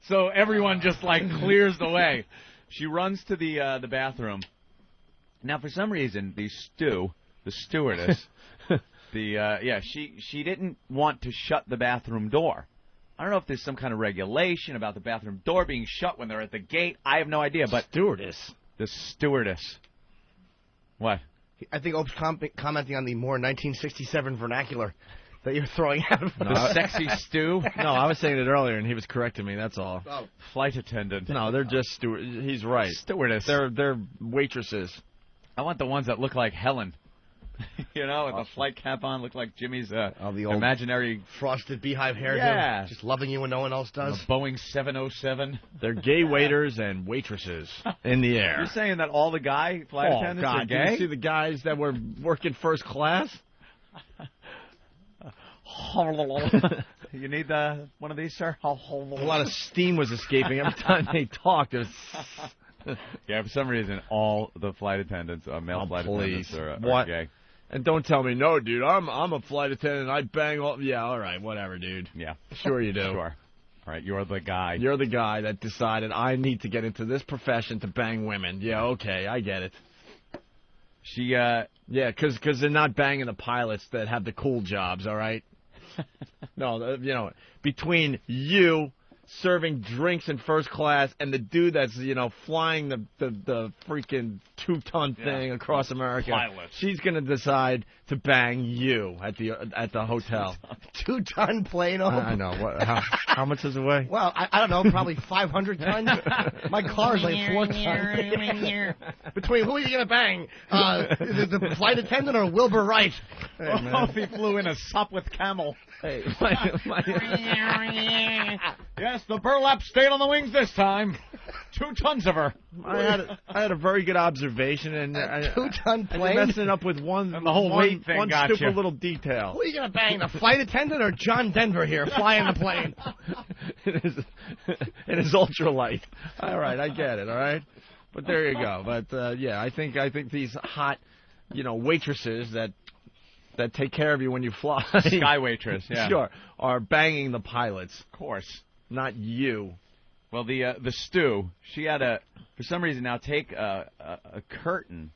So everyone just like clears the way. She runs to the bathroom. Now for some reason the stewardess. She didn't want to shut the bathroom door. I don't know if there's some kind of regulation about the bathroom door being shut when they're at the gate. I have no idea. But the stewardess. What?
I think Ope's commenting on the more 1967 vernacular that you're throwing out.
The sexy stew?
No, I was saying it earlier, and he was correcting me. That's all.
Oh.
Flight attendant.
No, they're just steward. He's right.
Stewardess.
They're waitresses.
I want the ones that look like Helen. You know, with the flight cap on, look like Jimmy's
the old
imaginary
frosted beehive hairdo.
Yeah.
Just loving you when no one else does.
A Boeing 707.
They're gay waiters and waitresses in the air.
You're saying that all the flight attendants are gay?
Did you see the guys that were working first class?
You need one of these, sir?
A lot of steam was escaping every time they talked.
Yeah, for some reason, all the flight attendants, male flight attendants, are gay.
And don't tell me, no, dude, I'm a flight attendant. I bang all. Yeah, all right, whatever, dude.
Yeah.
Sure you do.
Sure. All right, you're the guy.
You're the guy that decided I need to get into this profession to bang women. Yeah, okay, I get it.
Yeah,
because they're not banging the pilots that have the cool jobs, all right? No, between you serving drinks in first class and the dude that's, flying the freaking 2-ton thing across America.
Pilot.
She's going to decide to bang you at the hotel.
2-ton plane.
I know. How much does it weigh?
Well, I don't know, probably 500 tons. My car's like 4 tons. Between who are you going to bang? The flight attendant or Wilbur Wright?
Hey, if he flew in a sup with camel.
Hey,
Yes, the burlap stayed on the wings this time. 2 tons of her.
I had a very good observation, and
a 2-ton plane.
Messing up with one
and the whole weight thing
one
got
stupid
you.
Little detail.
Who are you gonna bang? The flight attendant or John Denver here flying the plane?
It is ultralight. All right, I get it. All right, but there you go. But I think these hot, waitresses that take care of you when you fly.
Sky waitress, yeah.
Sure, are banging the pilots.
Of course.
Not you.
Well, the stew, she had for some reason now take a curtain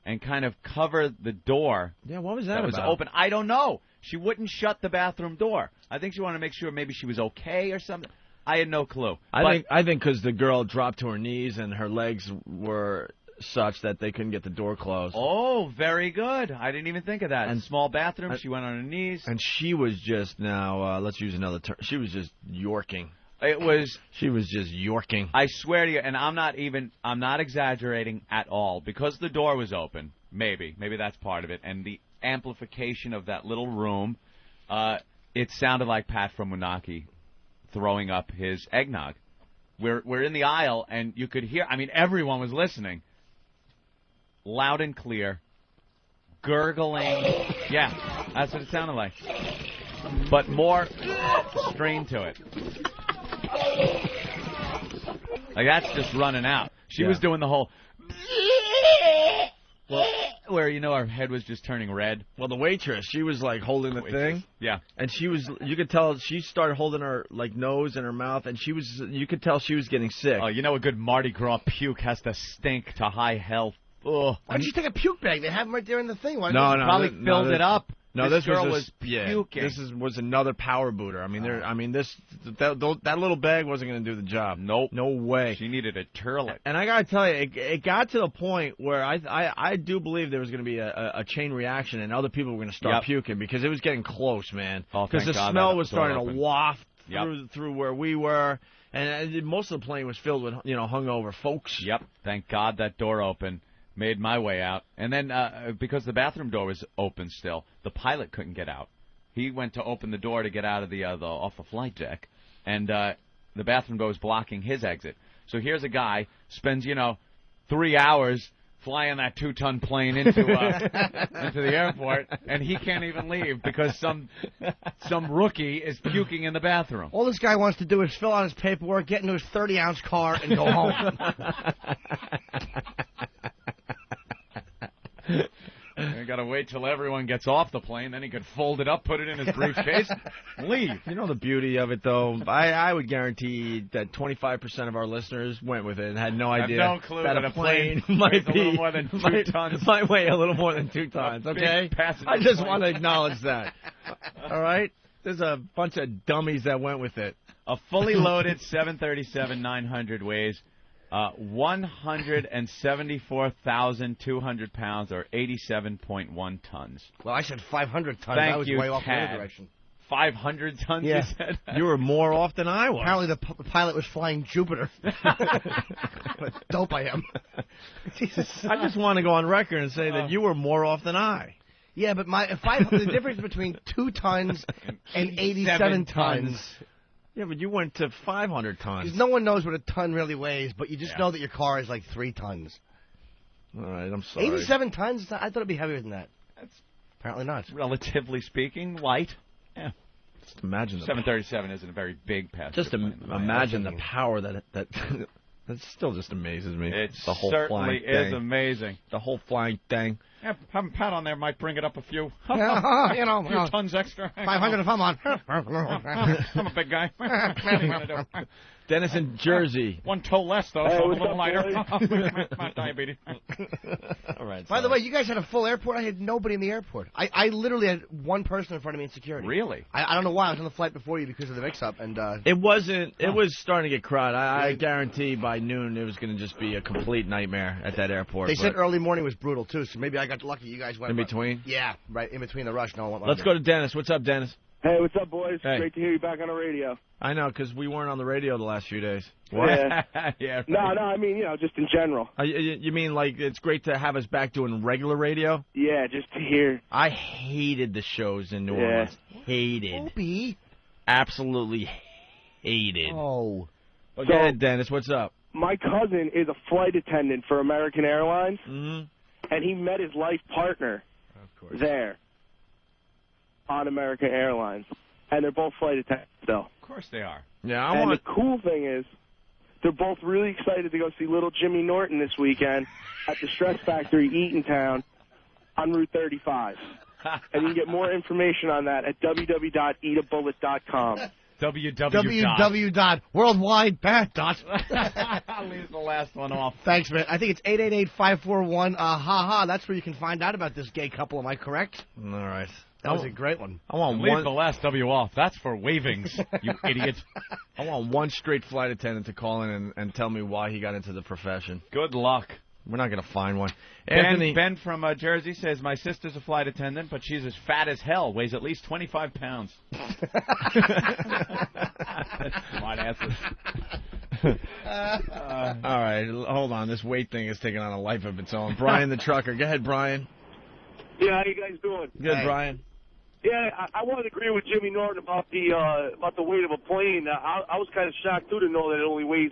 and kind of cover the door.
Yeah, what was that
was
about?
open. I don't know. She wouldn't shut the bathroom door. I think she wanted to make sure maybe she was okay or something. I had no clue.
I think because the girl dropped to her knees and her legs were such that they couldn't get the door closed.
Oh, very good. I didn't even think of that. And small bathroom, she went on her knees.
And she was just let's use another term. She was just yorking.
She
was just yorking.
I swear to you, and I'm not exaggerating at all, because the door was open. Maybe that's part of it, and the amplification of that little room. It sounded like Pat from Moonachie throwing up his eggnog. We're in the aisle, and you could hear. I mean, everyone was listening, loud and clear, gurgling. Yeah, that's what it sounded like, but more strain to it. Like that's just running out. She was doing the whole, where you know our head was just turning red?
Well, the waitress, she was like holding the thing.
Yeah.
And you could tell she started holding her like nose and her mouth, and you could tell she was getting sick.
Oh, you know a good Mardi Gras puke has to stink to high hell. Ugh.
Why don't you take a puke bag? They have them right there in the thing. Why
No,
don't you
probably filled it up.
No,
this girl
was
puking.
This was another power booter. I mean, that little bag wasn't going to do the job.
Nope,
no way.
She needed a turlet.
And I got to tell you, it got to the point where I do believe there was going to be a chain reaction, and other people were going to start puking because it was getting close, man. Because the smell was starting to waft through where we were, and most of the plane was filled with hungover folks.
Yep. Thank God that door opened. Made my way out. And then because the bathroom door was open still, the pilot couldn't get out. He went to open the door to get out of off the flight deck, and the bathroom door was blocking his exit. So here's a guy, spends, 3 hours flying that 2-ton plane into the airport, and he can't even leave because some rookie is puking in the bathroom.
All this guy wants to do is fill out his paperwork, get into his 30-ounce car, and go home.
I gotta wait till everyone gets off the plane, then he could fold it up, put it in his briefcase, leave.
You know the beauty of it, though? I would guarantee that 25% of our listeners went with it and had no idea
no clue
that a plane might
a little more than 2 tons.
Might weigh a little more than 2 tons, okay? I just want to acknowledge that. All right? There's a bunch of dummies that went with it.
A fully loaded 737-900 weighs 174,200 pounds, or 87.1 tons.
Well, I said 500 tons.
Thank
I was
you,
way off the
Tad.
other direction.
500 tons,
Yeah.
you said?
You were more off than I was.
Apparently the pilot was flying Jupiter. What dope I am. Jesus.
I just want to go on record and say that you were more off than I.
Yeah, but the difference between 2 tons and 87 tons.
Yeah, but you went to 500 tons.
Because no one knows what a ton really weighs, but you just know that your car is like 3 tons.
All right, I'm sorry.
87 tons? I thought it'd be heavier than that.
That's
apparently not.
Relatively speaking, light. Yeah.
Just imagine
737 isn't a very big passenger.
Just imagine the power that still just amazes me.
It
the whole
certainly
flying
is
thing.
amazing.
The whole flying thing.
Yeah, having Pat on there might bring it up a few.
A
few tons extra.
500 if I'm on.
I'm a big guy. What are you gonna do?
Dennis in Jersey.
1 toe less, though, so I'm a little lighter. My diabetes.
All right.
By the way, you guys had a full airport. I had nobody in the airport. I literally had one person in front of me in security.
Really?
I don't know why. I was on the flight before you because of the mix-up. And
it wasn't. It was starting to get crowded. I guarantee by noon it was going to just be a complete nightmare at that airport.
They said early morning was brutal, too, so maybe I got lucky. You guys went
in between?
Yeah, right, in between the rush. No one.
Let's go to Dennis. What's up, Dennis?
Hey, what's up, boys?
Hey.
Great to hear you back on the radio.
I know, because we weren't on the radio the last few days.
What? Yeah.
Yeah. Right.
No, I mean, just in general.
You mean like it's great to have us back doing regular radio?
Yeah, just to hear.
I hated the shows in New Orleans. Hated.
Opie.
Absolutely hated.
Oh.
Go ahead, Dennis. What's up?
My cousin is a flight attendant for American Airlines,
and
he met his life partner there on American Airlines, and they're both flight attendants still.
Of course they are.
Yeah,
the cool thing is, they're both really excited to go see little Jimmy Norton this weekend at the Stress Factory, Eatontown, on Route 35. And you can get more information on that at www.eatabullet.com.
www.worldwidebat.
I'll leave the last one off.
Thanks, man. I think it's 888-541 ha-ha. That's where you can find out about this gay couple. Am I correct?
All right.
That was a great one.
I want
leave the last W off. That's for wavings, you idiot.
I want one straight flight attendant to call in and tell me why he got into the profession.
Good luck.
We're not going to find one. Anthony.
Ben from Jersey says, my sister's a flight attendant, but she's as fat as hell, weighs at least 25 pounds. Smart asses.
All right, hold on. This weight thing is taking on a life of its own. Brian the trucker. Go ahead, Brian.
Yeah, how you guys doing?
Good, Brian.
Yeah, I wanted to agree with Jimmy Norton about the weight of a plane. I was kind of shocked, too, to know that it only weighs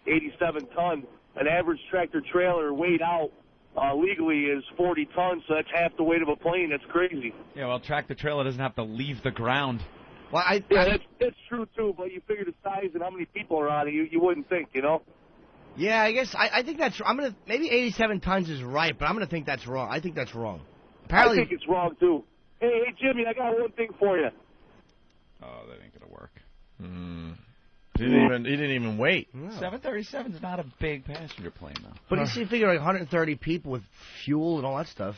87 tons. An average tractor-trailer weighed out legally is 40 tons, so that's half the weight of a plane. That's crazy.
Yeah, well, tractor-trailer doesn't have to leave the ground.
Well, that's true, too, but you figure the size and how many people are on it, you wouldn't think, you know?
Yeah, I guess I think that's. Maybe 87 tons is right, but I'm gonna think that's wrong. I think that's wrong. Apparently,
I think it's wrong too. Hey, Jimmy, I got one thing for you.
Oh, that ain't gonna work.
He didn't even wait.
No.
737 is not a big passenger plane, though.
But you see, you figure like 130 people with fuel and all that stuff.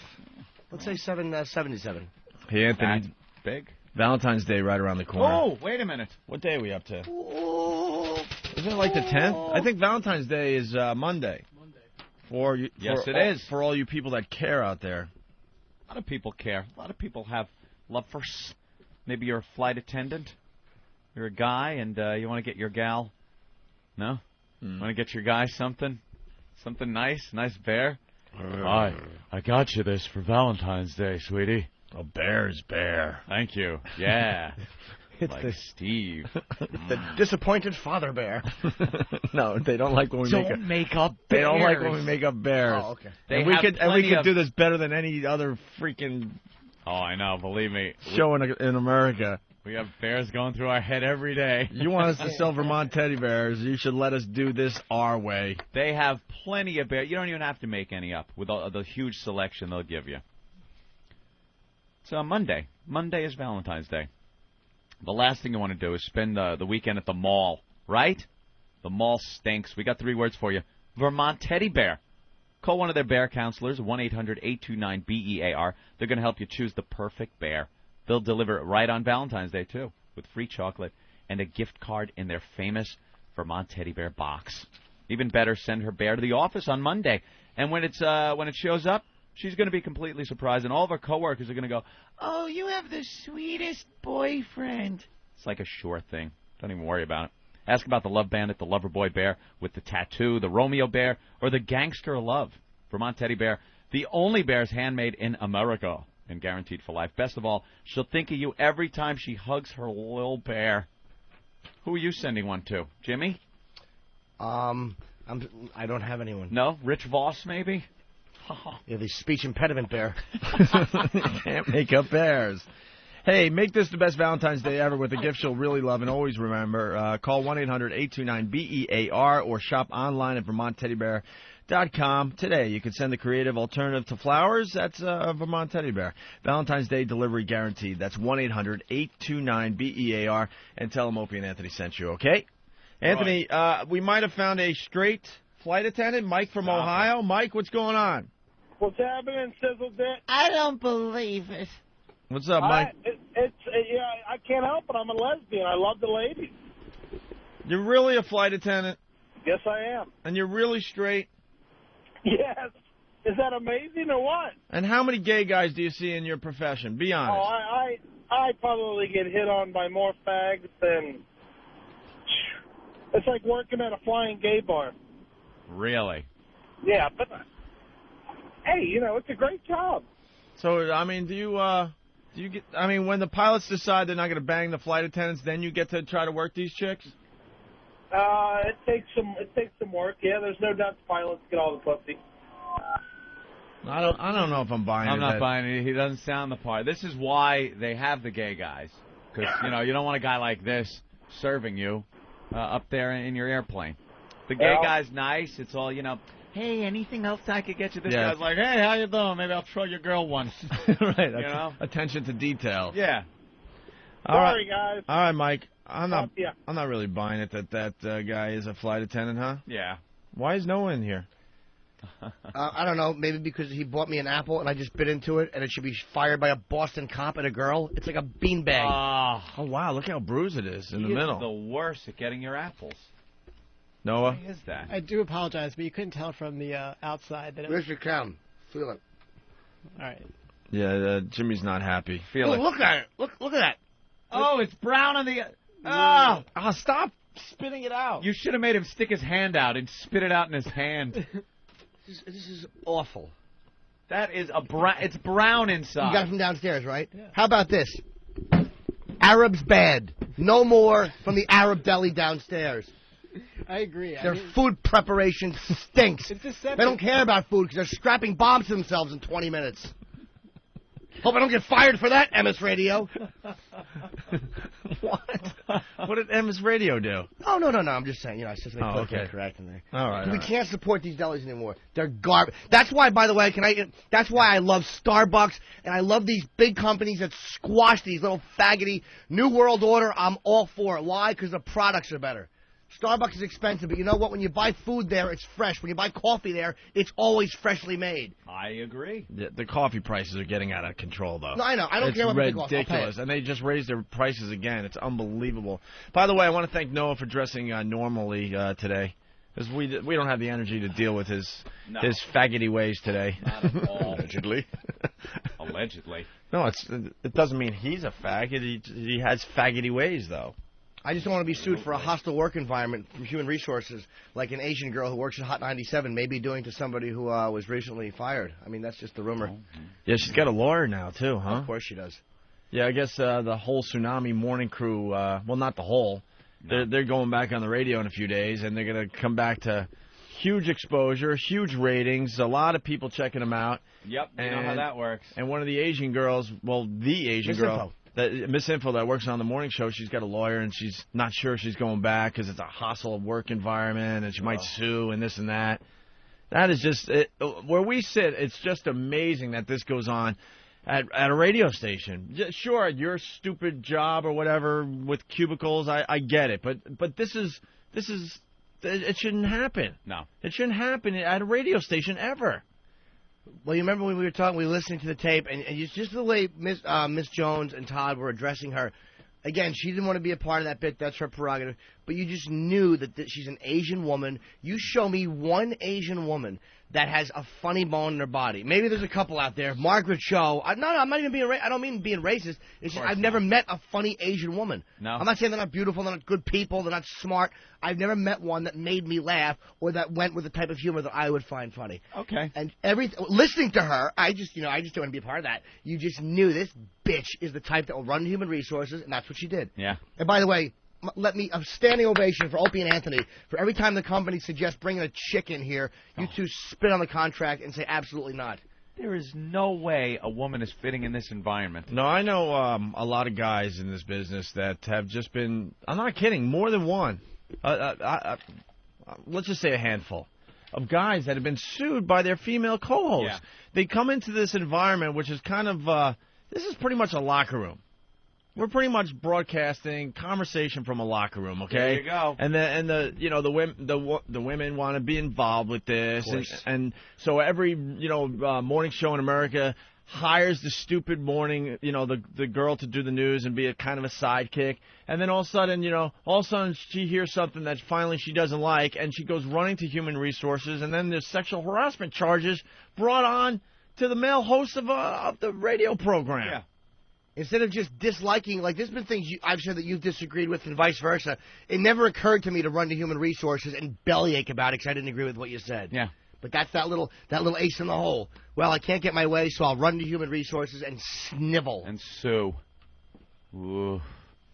Let's say 777.
Hey, Anthony.
That's big.
Valentine's Day right around the corner.
Oh, wait a minute.
What day are we up to? Isn't it like the 10th? I think Valentine's Day is Monday.
Yes, it is.
For all you people that care out there.
A lot of people care. A lot of people have lovers. Maybe you're a flight attendant. You're a guy, and you want to get your gal. No? Want to get your guy something? Something nice? Nice bear?
Hi, I got you this for Valentine's Day, sweetie.
A bear's bear.
Thank you. Yeah.
It's
like
the
Steve.
the disappointed father bear.
No, they don't like when we
make up bears.
They don't like when we make up bears.
Oh, okay.
And we could do this better than any other freaking
Oh, I know. Believe me.
show in America.
We have bears going through our head every day.
You want us to sell Vermont teddy bears, you should let us do this our way.
They have plenty of bears. You don't even have to make any up with all the huge selection they'll give you. It's Monday. Monday is Valentine's Day. The last thing you want to do is spend the weekend at the mall, right? The mall stinks. We got 3 words for you. Vermont Teddy Bear. Call one of their bear counselors, 1-800-829-BEAR. They're going to help you choose the perfect bear. They'll deliver it right on Valentine's Day, too, with free chocolate and a gift card in their famous Vermont Teddy Bear box. Even better, send her bear to the office on Monday. And when it shows up, she's going to be completely surprised, and all of her coworkers are going to go, "Oh, you have the sweetest boyfriend." It's like a sure thing. Don't even worry about it. Ask about the Love Bandit, the Loverboy Bear with the tattoo, the Romeo Bear, or the Gangster of Love. Vermont Teddy Bear, the only bears handmade in America and guaranteed for life. Best of all, she'll think of you every time she hugs her little bear. Who are you sending one to? Jimmy?
I don't have anyone.
No? Rich Voss, maybe?
Yeah, the speech impediment bear.
Can't make up bears. Hey, make this the best Valentine's Day ever with a gift she'll really love and always remember. Call 1-800-829-BEAR or shop online at VermontTeddyBear.com today. You can send the creative alternative to flowers. That's Vermont Teddy Bear. Valentine's Day delivery guaranteed. That's 1-800-829-BEAR and tell them Opie and Anthony sent you, okay? Anthony, we might have found a straight flight attendant, Mike from Ohio. Mike, what's going on?
What's happening, Sizzle Dick?
I don't believe it.
What's up, Mike?
I can't help it. I'm a lesbian. I love the ladies.
You're really a flight attendant?
Yes, I am.
And you're really straight?
Yes. Is that amazing or what?
And how many gay guys do you see in your profession? Be honest.
Oh, I probably get hit on by more fags than... It's like working at a flying gay bar.
Really?
Yeah, but... Hey, it's a great job.
So, I mean, do you get... I mean, when the pilots decide they're not going to bang the flight attendants, then you get to try to work these chicks?
It takes some work. Yeah, there's no doubt the pilots get all the pussy.
I don't know if I'm buying it.
I'm not buying it. He doesn't sound the part. This is why they have the gay guys. Because, you don't want a guy like this serving you up there in your airplane. The gay guy's nice. It's all, hey, anything else I could get you? This guy's like, hey, how you doing? Maybe I'll throw your girl once.
Right. Attention to detail.
Yeah.
Sorry, guys.
All right, Mike. I'm not really buying it that guy is a flight attendant, huh?
Yeah.
Why is no one in here?
I don't know. Maybe because he bought me an apple and I just bit into it, and it should be fired by a Boston cop and a girl. It's like a beanbag.
Oh, wow. Look how bruised it is in the middle.
He is the worst at getting your apples.
Noah?
Why is that?
I do apologize, but you couldn't tell from the outside that it was...
Where's your crown? Feel it.
All right.
Yeah, Jimmy's not happy.
Feel it.
Look at it. Look at that.
Oh, it's brown on the... Oh!
Stop spitting it out.
You should have made him stick his hand out and spit it out in his hand.
This is awful.
That is it's brown inside.
You got it from downstairs, right? Yeah. How about this? Arab's bad. No more from the Arab deli downstairs.
I agree.
Their food preparation stinks.
It's
they don't care about food because they're strapping bombs to themselves in 20 minutes. Hope I don't get fired for that, MS Radio.
What? What did Emma's Radio do?
No. I'm just saying. I said something politically incorrect in there.
All right.
We can't support these delis anymore. They're garbage. That's why, by the way, that's why I love Starbucks and I love these big companies that squash these little faggoty New World Order. I'm all for it. Why? Because the products are better. Starbucks is expensive, but you know what? When you buy food there, it's fresh. When you buy coffee there, it's always freshly made.
I agree.
The coffee prices are getting out of control, though.
No, I know. I don't care what they cost.
It's ridiculous, and they just raised their prices again. It's unbelievable. By the way, I want to thank Noah for dressing normally today, because we don't have the energy to deal with his faggoty ways today.
Not at all.
Allegedly.
Allegedly.
No, it doesn't mean he's a faggot. He has faggoty ways, though.
I just don't want to be sued for a hostile work environment from Human Resources, like an Asian girl who works at Hot 97 may be doing to somebody who was recently fired. I mean, that's just the rumor.
Yeah, she's got a lawyer now, too, huh?
Of course she does.
Yeah, I guess the whole Tsunami morning crew, well, not the whole, they're going back on the radio in a few days, and they're going to come back to huge exposure, huge ratings, a lot of people checking them out.
Yep, you know how that works.
And one of the Asian girls, the Asian girl... Miss Info that works on the morning show, she's got a lawyer, and she's not sure she's going back because it's a hostile work environment, and she might sue and this and that. That is just where we sit. It's just amazing that this goes on at a radio station. Sure, your stupid job or whatever with cubicles, I get it, but this is it shouldn't happen.
No,
it shouldn't happen at a radio station ever.
Well, you remember when we were talking, we were listening to the tape, and just the way Miss Jones and Todd were addressing her. Again, she didn't want to be a part of that bit. That's her prerogative. But you just knew that she's an Asian woman. You show me one Asian woman that has a funny bone in her body. Maybe there's a couple out there. Margaret Cho. I'm not even being I don't mean being racist. It's just I've never met a funny Asian woman.
No.
I'm not saying they're not beautiful, they're not good people, they're not smart. I've never met one that made me laugh or that went with the type of humor that I would find funny.
Okay.
And listening to her, I just don't want to be a part of that. You just knew this bitch is the type that will run Human Resources, and that's what she did.
Yeah.
And by the way, a standing ovation for Opie and Anthony for every time the company suggests bringing a chick in here, you two spit on the contract and say absolutely not.
There is no way a woman is fitting in this environment.
No, I know a lot of guys in this business that have just been, I'm not kidding, more than one. Let's just say a handful of guys that have been sued by their female co-hosts.
Yeah.
They come into this environment, which is kind of, this is pretty much a locker room. We're pretty much broadcasting conversation from a locker room, okay?
There you go.
And the women want to be involved with this, and so every morning show in America hires the stupid morning the girl to do the news and be a kind of a sidekick, and then all of a sudden she hears something that finally she doesn't like, and she goes running to Human Resources, and then there's sexual harassment charges brought on to the male host of the radio program.
Yeah.
Instead of just disliking, like there's been things I've said that you've disagreed with and vice versa. It never occurred to me to run to Human Resources and bellyache about it because I didn't agree with what you said.
Yeah.
But that's that little ace in the hole. Well, I can't get my way, so I'll run to Human Resources and snivel.
And sue. Ooh.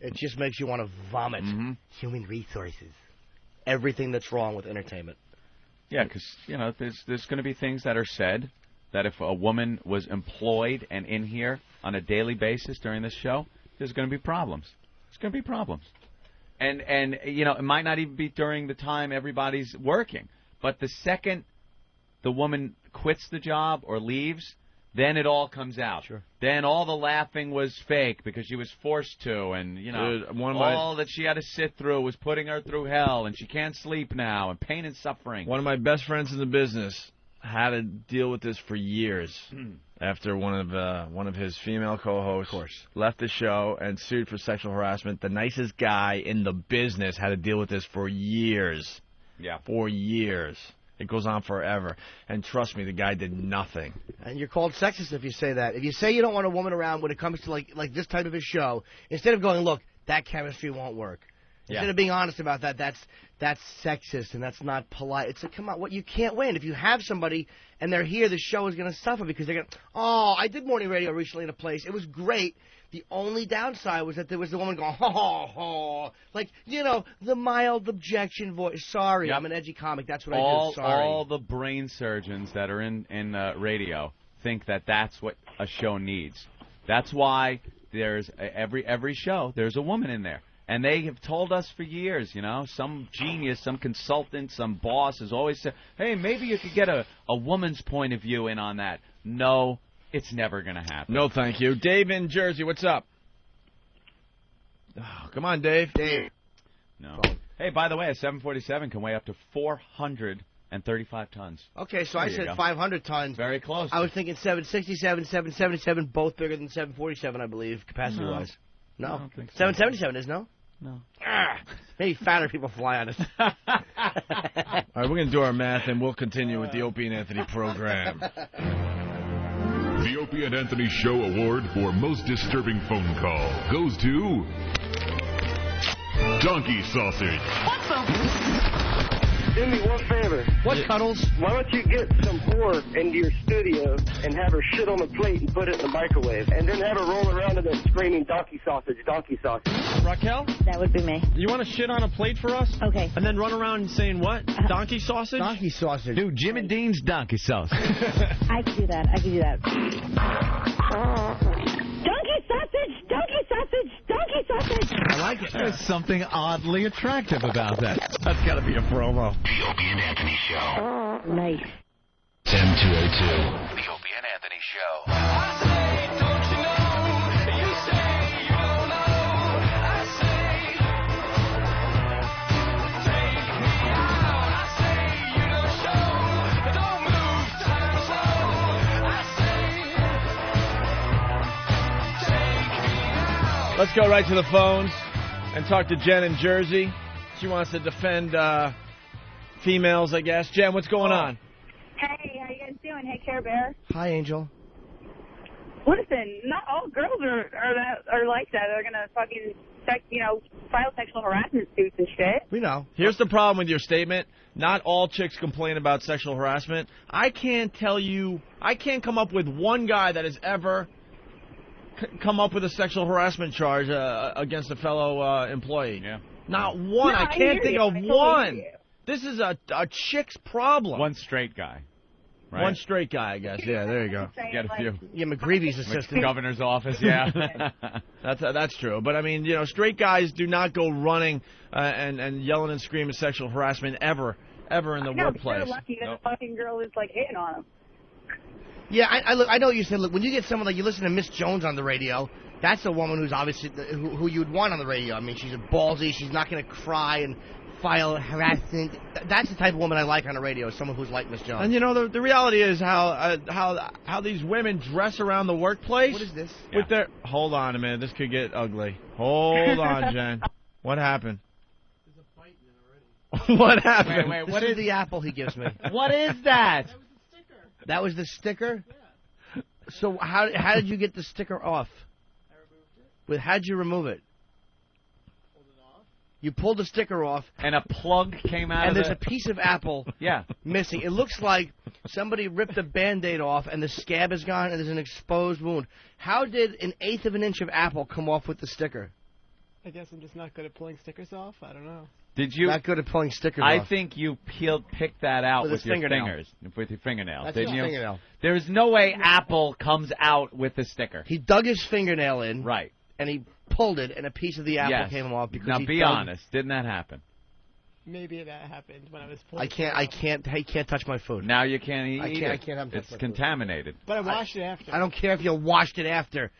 It just makes you want to vomit.
Mm-hmm.
Human Resources. Everything that's wrong with entertainment.
Yeah, because, there's going to be things that are said that if a woman was employed and in here on a daily basis during this show, there's going to be problems. There's going to be problems. And it might not even be during the time everybody's working. But the second the woman quits the job or leaves, then it all comes out.
Sure.
Then all the laughing was fake because she was forced to, and, all that she had to sit through was putting her through hell, and she can't sleep now, and pain and suffering.
One of my best friends in the business had to deal with this for years after one of his female co-hosts left the show and sued for sexual harassment. The nicest guy in the business had to deal with this for years.
Yeah.
For years. It goes on forever. And trust me, the guy did nothing.
And you're called sexist if you say that. If you say you don't want a woman around when it comes to like this type of a show, instead of going, look, that chemistry won't work. Instead of being honest about that, that's sexist and that's not polite. It's like, come on, you can't win. If you have somebody and they're here, the show is going to suffer because they're going to, I did morning radio recently in a place. It was great. The only downside was that there was the woman going, like, the mild objection voice. Sorry, I'm an edgy comic. That's what I do. Sorry.
All the brain surgeons that are in radio think that that's what a show needs. That's why there's every show there's a woman in there. And they have told us for years, some genius, some consultant, some boss has always said, hey, maybe you could get a woman's point of view in on that. No, it's never going to happen.
No, thank you. Dave in Jersey, what's up? Oh, come on, Dave.
No. Hey, by the way, a 747 can weigh up to 435 tons.
Okay, so
There
I
you
said
go.
500 tons.
Very close.
I was thinking 767, 777, both bigger than 747, I believe, capacity-wise. No.
I don't think so.
777 is, no?
No.
Maybe fatter people fly on it.
All right, we're going to do our math, and we'll continue with the Opie and Anthony program.
The Opie and Anthony Show Award for Most Disturbing Phone Call goes to Donkey Sausage.
What the? Do me one favor.
What, Cuddles?
Why don't you get some pork into your studio and have her shit on the plate and put it in the microwave, and then have her roll around in it screaming donkey sausage, donkey sausage.
Raquel?
That would be me.
You want to shit on a plate for us?
Okay.
And then run around saying what? Donkey sausage?
Donkey sausage.
Dude, Jim and Dean's donkey sausage.
I could do that. Donkey sausage! Donkey sausage! Donkey sausage!
I like it.
There's something oddly attractive about that.
That's got to be a promo.
The Opie and Anthony Show.
Nice.
102.
The Opie and Anthony Show.
Let's go right to the phones and talk to Jen in Jersey. She wants to defend females, I guess. Jen, what's going on?
Hey, how you guys doing? Hey, Care Bear.
Hi, Angel.
Listen, not all girls are like that. They're gonna fucking file sexual harassment suits and shit.
We know.
Here's the problem with your statement. Not all chicks complain about sexual harassment. I can't come up with one guy that has ever come up with a sexual harassment charge against a fellow employee.
Yeah.
Not one.
No,
I can't think of
I totally
one.
hear you.
This is a chick's problem.
One straight guy. Right?
One straight guy, I guess. Yeah, there you go.
Got a few.
Yeah, McGreevy's assistant.
Governor's office, yeah.
That's true. But, I mean, straight guys do not go running and yelling and screaming sexual harassment ever in the workplace.
You're lucky that the fucking girl is, hitting on him.
Yeah, I know what you said. Look, when you get someone like you listen to Miss Jones on the radio, that's a woman who's obviously who you'd want on the radio. I mean, she's ballsy. She's not going to cry and file harassment. That's the type of woman I like on the radio, someone who's like Miss Jones.
And the reality is how these women dress around the workplace.
What is this?
With their hold on a minute, this could get ugly. Hold on, Jen. What happened? There's a bite in it already. What happened?
Wait, what is the apple he gives me?
What is that?
That was the sticker? Yeah. So how did you get the sticker off? I removed it. How'd you remove it? Pulled it off. You pulled the sticker off.
And a plug came out
and
of
there's a piece of apple missing. It looks like somebody ripped a Band-Aid off and the scab is gone and there's an exposed wound. How did 1/8 of an inch of apple come off with the sticker?
I guess I'm just not good at pulling stickers off. I don't know.
Did you?
Not good at pulling stickers off.
I think you picked that out with your fingers, with your fingernail.
That's
didn't
his
you?
fingernail.
There's no way apple comes out with the sticker.
He dug his fingernail in.
Right.
And he pulled it, and a piece of the apple came off because
now
he
be
dug...
honest. Didn't that happen?
Maybe that happened when I was pulling.
I can't touch my food.
Now you can't eat
I
it.
can't have my
It's
food.
contaminated.
But I washed it after.
I don't care if you washed it after.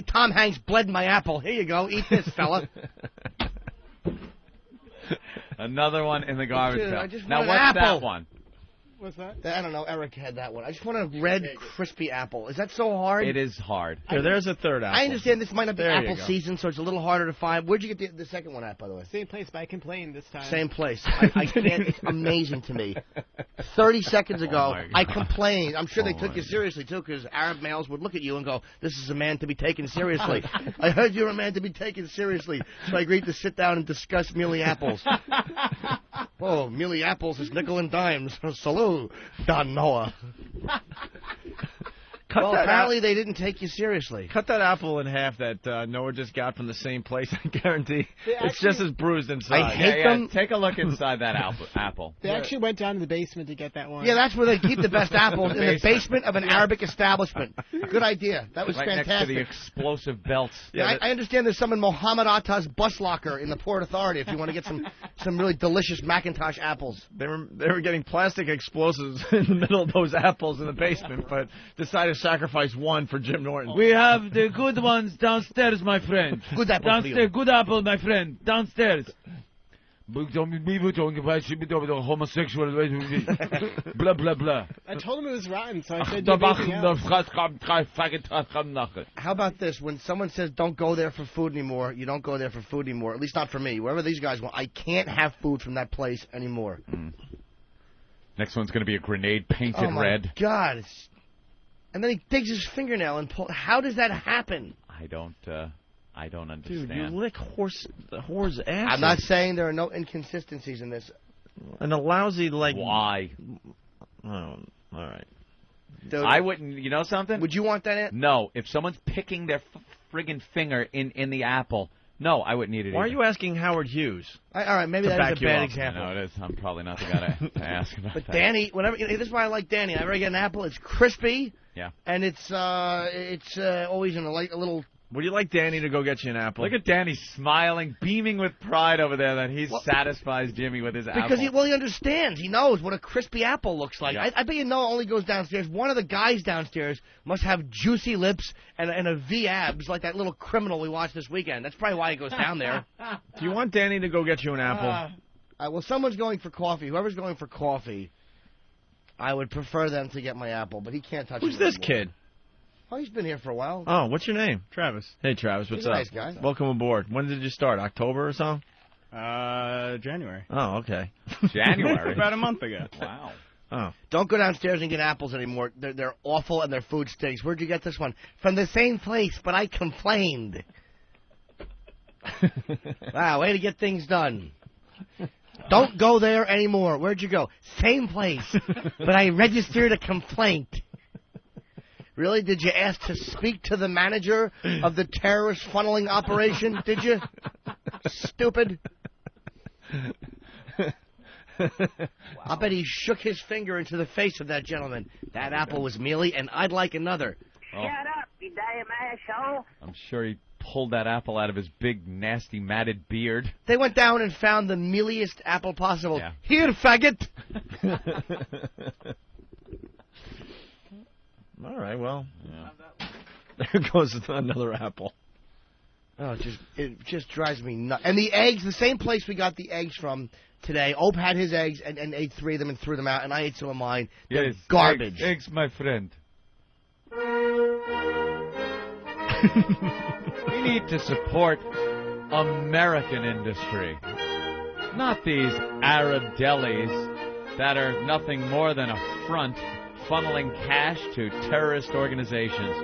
Tom Hanks bled my apple. Here you go. Eat this, fella.
Another one in the garbage
Dude,
pail.
I just
Now
want
what's
an apple.
that one?
What's that?
I don't know. Eric had that one. I just want a red, crispy apple. Is that so hard?
It is hard.
Here, there's a third apple.
I understand this might not be
There you
apple
go.
season, so it's a little harder to find. Where'd you get the second one at, by the way?
Same place, but I complained this time.
Same place. I can't. It's amazing to me. 30 seconds ago, I complained. I'm sure they took you seriously, too, because Arab males would look at you and go, this is a man to be taken seriously. I heard you're a man to be taken seriously, so I agreed to sit down and discuss mealy apples. Oh, mealy apples is nickel and dimes. Salute, Don Noah. Well, apparently they didn't take you seriously.
Cut that apple in half that Noah just got from the same place. I guarantee it's just as bruised inside.
I hate them.
Take a look inside that apple.
They actually went down to the basement to get that one.
Yeah, that's where they keep the best apples, in the basement of an Arabic establishment. Good idea. That was
right
fantastic.
Next to the explosive belts.
Yeah, I understand there's some in Mohammed Atta's bus locker in the Port Authority if you want to get some really delicious Macintosh apples.
They were getting plastic explosives in the middle of those apples in the basement, but decided to sacrifice one for Jim Norton.
We have the good ones downstairs, my friend.
Good apple.
Downstairs, good apple, my friend. Downstairs. Homosexual. Blah, blah, blah.
I told him it was rotten, so I said do anything else.
How about this? When someone says don't go there for food anymore, you don't go there for food anymore. At least not for me. Wherever these guys went, I can't have food from that place anymore.
Next one's going to be a grenade painted red.
Oh, my God. And then he digs his fingernail and pulls. How does that happen?
I don't understand.
Dude, you lick the whore's ass.
I'm not saying there are no inconsistencies in this.
And a lousy,
Why?
Oh, all right.
Dude,
I wouldn't. You know something?
Would you want that?
No. If someone's picking their friggin' finger in the apple, no, I wouldn't eat it.
Why are you asking Howard Hughes?
All right, maybe that's a bad example.
No, it is. I'm probably not the guy to ask about
But
that.
Danny, whenever this is why I like Danny. Whenever I get an apple, it's crispy.
Yeah.
And it's always in a little.
Would you like Danny to go get you an apple?
Look at Danny smiling, beaming with pride over there that he satisfies Jimmy with his apple.
Because he understands. He knows what a crispy apple looks like. Yeah. I bet you Noah only goes downstairs. One of the guys downstairs must have juicy lips and a V abs like that little criminal we watched this weekend. That's probably why he goes down there.
Do you want Danny to go get you an apple?
Well, someone's going for coffee. Whoever's going for coffee, I would prefer them to get my apple, but he can't touch it.
Who's this kid?
Oh, he's been here for a while.
Oh, what's your name?
Travis.
Hey, Travis, what's
He's a
up?
nice guy.
Welcome aboard. When did you start? October or so?
January.
Oh, okay.
January?
About a month ago.
Wow.
Oh.
Don't go downstairs and get apples anymore. They're awful and their food stinks. Where'd you get this one? From the same place, but I complained. Wow, way to get things done. Don't go there anymore. Where'd you go? Same place, but I registered a complaint. Really? Did you ask to speak to the manager of the terrorist funneling operation? Did you? Stupid. I bet he shook his finger into the face of that gentleman. That apple was mealy, and I'd like another.
Shut up, you damn asshole.
I'm sure he pulled that apple out of his big, nasty, matted beard.
They went down and found the mealiest apple possible.
Yeah.
Here, faggot.
All right, well, there goes another apple.
Oh, it just drives me nuts. And the eggs, the same place we got the eggs from today. Ope had his eggs and ate 3 of them and threw them out, and I ate some of mine. They're
Yes,
garbage.
Eggs, my friend. We need to support American industry, not these Arab delis that are nothing more than a front funneling cash to terrorist organizations.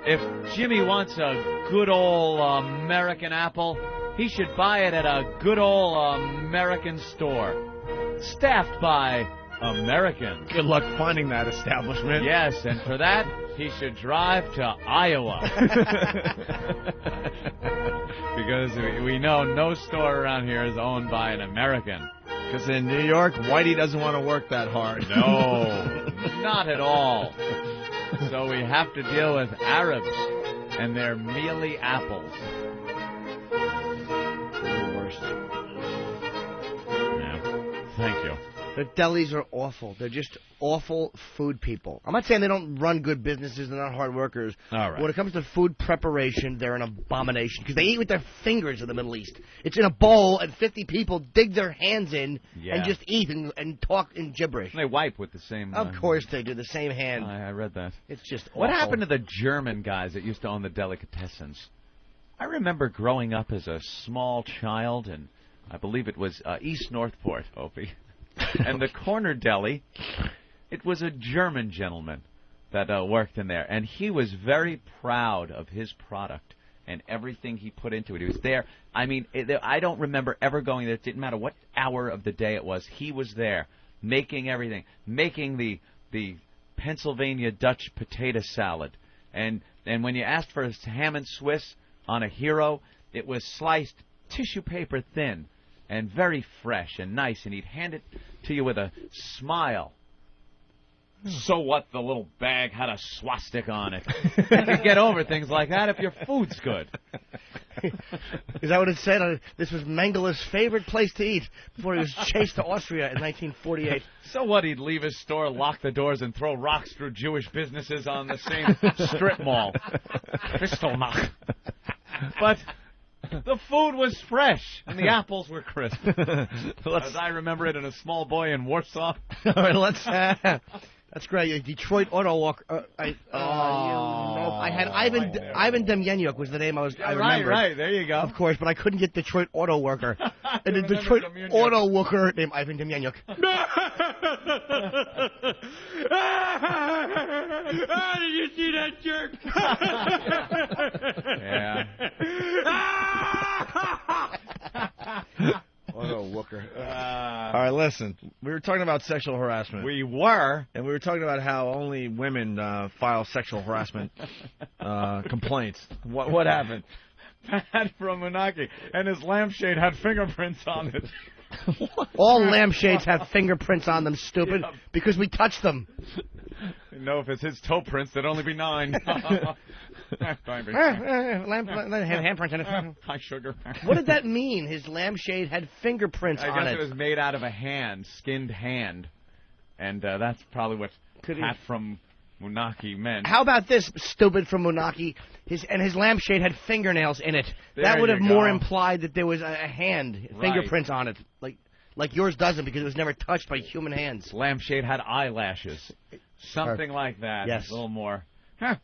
If Jimmy wants a good old American apple, he should buy it at a good old American store, staffed by Americans.
Good luck finding that establishment.
Yes, and for that, he should drive to Iowa. Because we know no store around here is owned by an American.
Because in New York, Whitey doesn't want to work that hard.
No, not at all. So we have to deal with Arabs and their mealy apples.
The worst.
Yeah. Thank you.
The delis are awful. They're just awful food people. I'm not saying they don't run good businesses. They're not hard workers.
All right.
When it comes to food preparation, they're an abomination because they eat with their fingers in the Middle East. It's in a bowl, and 50 people dig their hands in and just eat and talk in gibberish.
They wipe with the same...
Of course they do, the same hand.
I read that.
It's just awful.
What happened to the German guys that used to own the delicatessens? I remember growing up as a small child, and I believe it was East Northport, Opie. And the corner deli, it was a German gentleman that worked in there. And he was very proud of his product and everything he put into it. He was there. I mean, I don't remember ever going there. It didn't matter what hour of the day it was. He was there making everything, making the Pennsylvania Dutch potato salad. And when you asked for ham and Swiss on a hero, it was sliced tissue paper thin and very fresh and nice, and he'd hand it to you with a smile. So what? The little bag had a swastika on it. You can get over things like that if your food's good.
Is that what it said? This was Mengeler's favorite place to eat before he was chased to Austria in 1948.
So what? He'd leave his store, lock the doors, and throw rocks through Jewish businesses on the same strip mall. Kristallnacht. But the food was fresh, and the apples were crisp. As I remember it in A Small Boy in Warsaw.
All right, let's... That's great. Detroit Auto Walker. I had Ivan Demyanuk was the name I remembered.
Right. There you go.
Of course, but I couldn't get Detroit Auto Worker. And the Detroit Auto Worker named Ivan Demyanuk.
Did you see that jerk?
Yeah.
Auto Worker.
All right, listen. We were talking about sexual harassment.
We were.
And we were talking about how only women file sexual harassment complaints. What happened?
Pat from Moonachie, and his lampshade had fingerprints on it.
All lampshades have fingerprints on them, stupid, because we touched them.
No, if it's his toe prints, there'd only be 9.
Handprints in it.
High sugar.
What did that mean? His lampshade had fingerprints on it.
I guess it was made out of a hand, skinned hand, and that's probably what Pat from Moonachie meant.
How about this, stupid from Moonachie? His lampshade had fingernails in it. That would have more implied that there was a hand, fingerprints on it, like yours doesn't, because it was never touched by human hands.
Lampshade had eyelashes, something like that.
Yes,
a little more.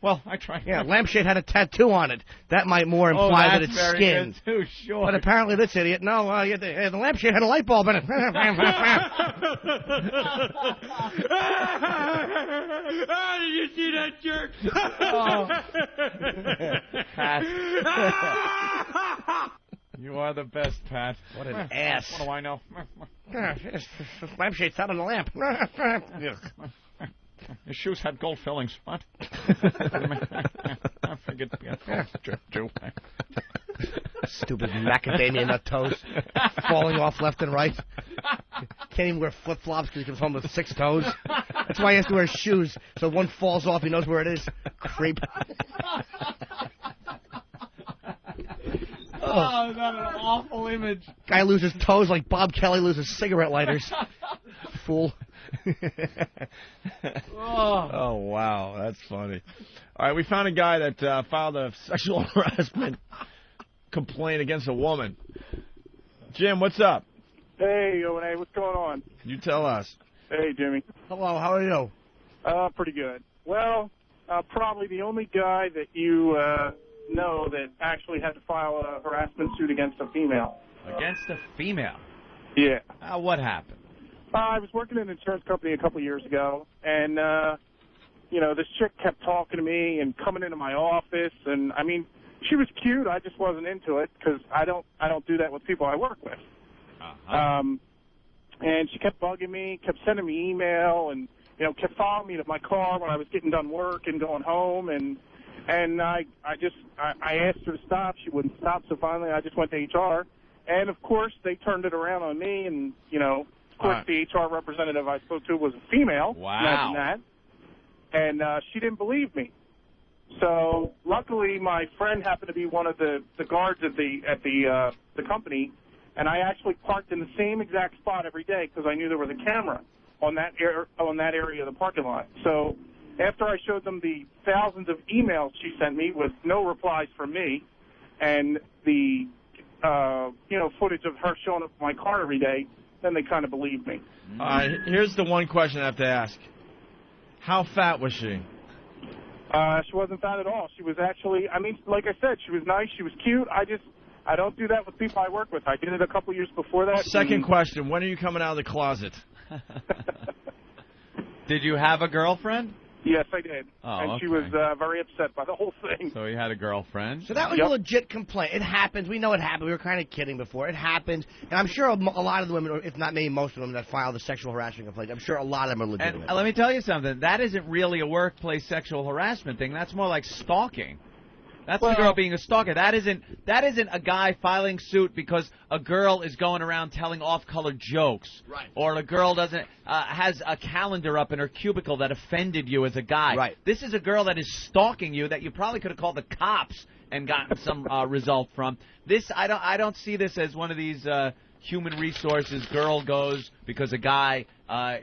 Well, I tried.
Yeah, lampshade had a tattoo on it. That might more imply that it's skin.
Too, sure.
But apparently this idiot, no, the lampshade had a light bulb in it.
Did you see that jerk?
Pat. You are the best, Pat.
What an ass.
What do I know?
Lampshade sat on the lamp.
His shoes had gold fillings. What? I figured. Jew.
Stupid macadamia nut toes falling off left and right. Can't even wear flip-flops because he comes home with 6 toes. That's why he has to wear shoes, so one falls off, he knows where it is. Creep.
Oh, that an awful image.
Guy loses toes like Bob Kelly loses cigarette lighters. Fool.
Oh, wow. That's funny. All right, we found a guy that filed a sexual harassment complaint against a woman. Jim, what's up?
Hey, O&A, what's going on?
You tell us.
Hey, Jimmy.
Hello, how are you?
Pretty good. Well, probably the only guy that you know that actually had to file a harassment suit against a female.
Against a female?
Yeah.
What happened?
I was working in an insurance company a couple years ago, and, this chick kept talking to me and coming into my office, and, I mean, she was cute. I just wasn't into it because I don't do that with people I work with. And she kept bugging me, kept sending me email, and, kept following me to my car when I was getting done work and going home, and I asked her to stop. She wouldn't stop, so finally I just went to HR, and, of course, they turned it around on me, and, of course, the HR representative I spoke to was a female.
Wow.
Imagine that. And she didn't believe me. So luckily, my friend happened to be one of the guards at the company, and I actually parked in the same exact spot every day because I knew there was a camera on that area of the parking lot. So after I showed them the thousands of emails she sent me with no replies from me, and the footage of her showing up in my car every day, then they kind of believed me.
Here's the one question I have to ask. How fat was she?
She wasn't fat at all. She was actually, like I said, she was nice. She was cute. I don't do that with people I work with. I did it a couple years before that.
Second question. When are you coming out of the closet?
Did you have a girlfriend?
Yes, I did.
Oh,
and she
okay.
was very upset by the whole thing.
So he had a girlfriend.
So that was a legit complaint. It happens. We know it happened. We were kind of kidding before. It happens. And I'm sure a lot of the women, or if not maybe most of them, that file the sexual harassment complaint, I'm sure a lot of them are legitimate.
And let me tell you something. That isn't really a workplace sexual harassment thing. That's more like stalking. That's the girl being a stalker. That isn't a guy filing suit because a girl is going around telling off-color jokes.
Right.
Or a girl doesn't has a calendar up in her cubicle that offended you as a guy.
Right.
This is a girl that is stalking you that you probably could have called the cops and gotten some result from. This I don't see this as one of these human resources. Girl goes because a guy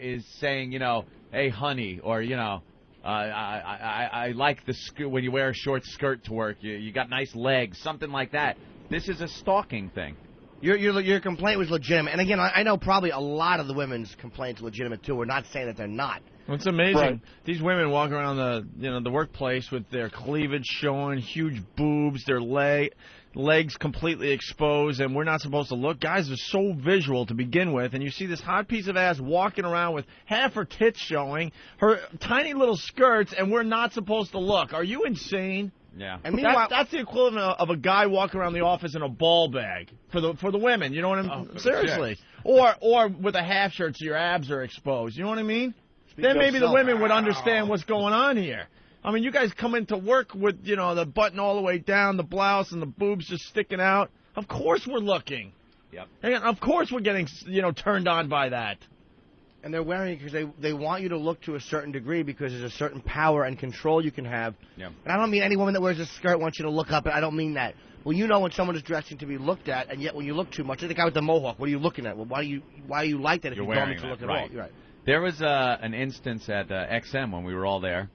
is saying, you know, hey honey, or you know. I like the when you wear a short skirt to work. You got nice legs, something like that. This is a stalking thing.
Your complaint was legitimate. And again, I know probably a lot of the women's complaints are legitimate too. We're not saying that they're not.
It's amazing.
Right.
These women walk around the workplace with their cleavage showing, huge boobs, their legs completely exposed, and we're not supposed to look. Guys are so visual to begin with, and you see this hot piece of ass walking around with half her tits showing, her tiny little skirts, and we're not supposed to look. Are you insane?
Yeah.
And meanwhile,
that's the equivalent of a guy walking around the office in a ball bag for the women. You know what I mean? Seriously. Or with a half shirt so your abs are exposed. You know what I mean? Then maybe the women would understand what's going on here. I mean, you guys come into work with, you know, the button all the way down, the blouse, and the boobs just sticking out. Of course we're looking.
Yep.
And of course we're getting, you know, turned on by that.
And they're wearing it because they want you to look to a certain degree because there's a certain power and control you can have.
Yep.
And I don't mean any woman that wears a skirt wants you to look up. I don't mean that. Well, you know when someone is dressing to be looked at, and yet when you look too much, like the guy with the mohawk, what are you looking at? Well, why do you like that if
You're
you don't
wearing
need to look
that,
at
right.
all? You're right.
There was an instance at XM when we were all there,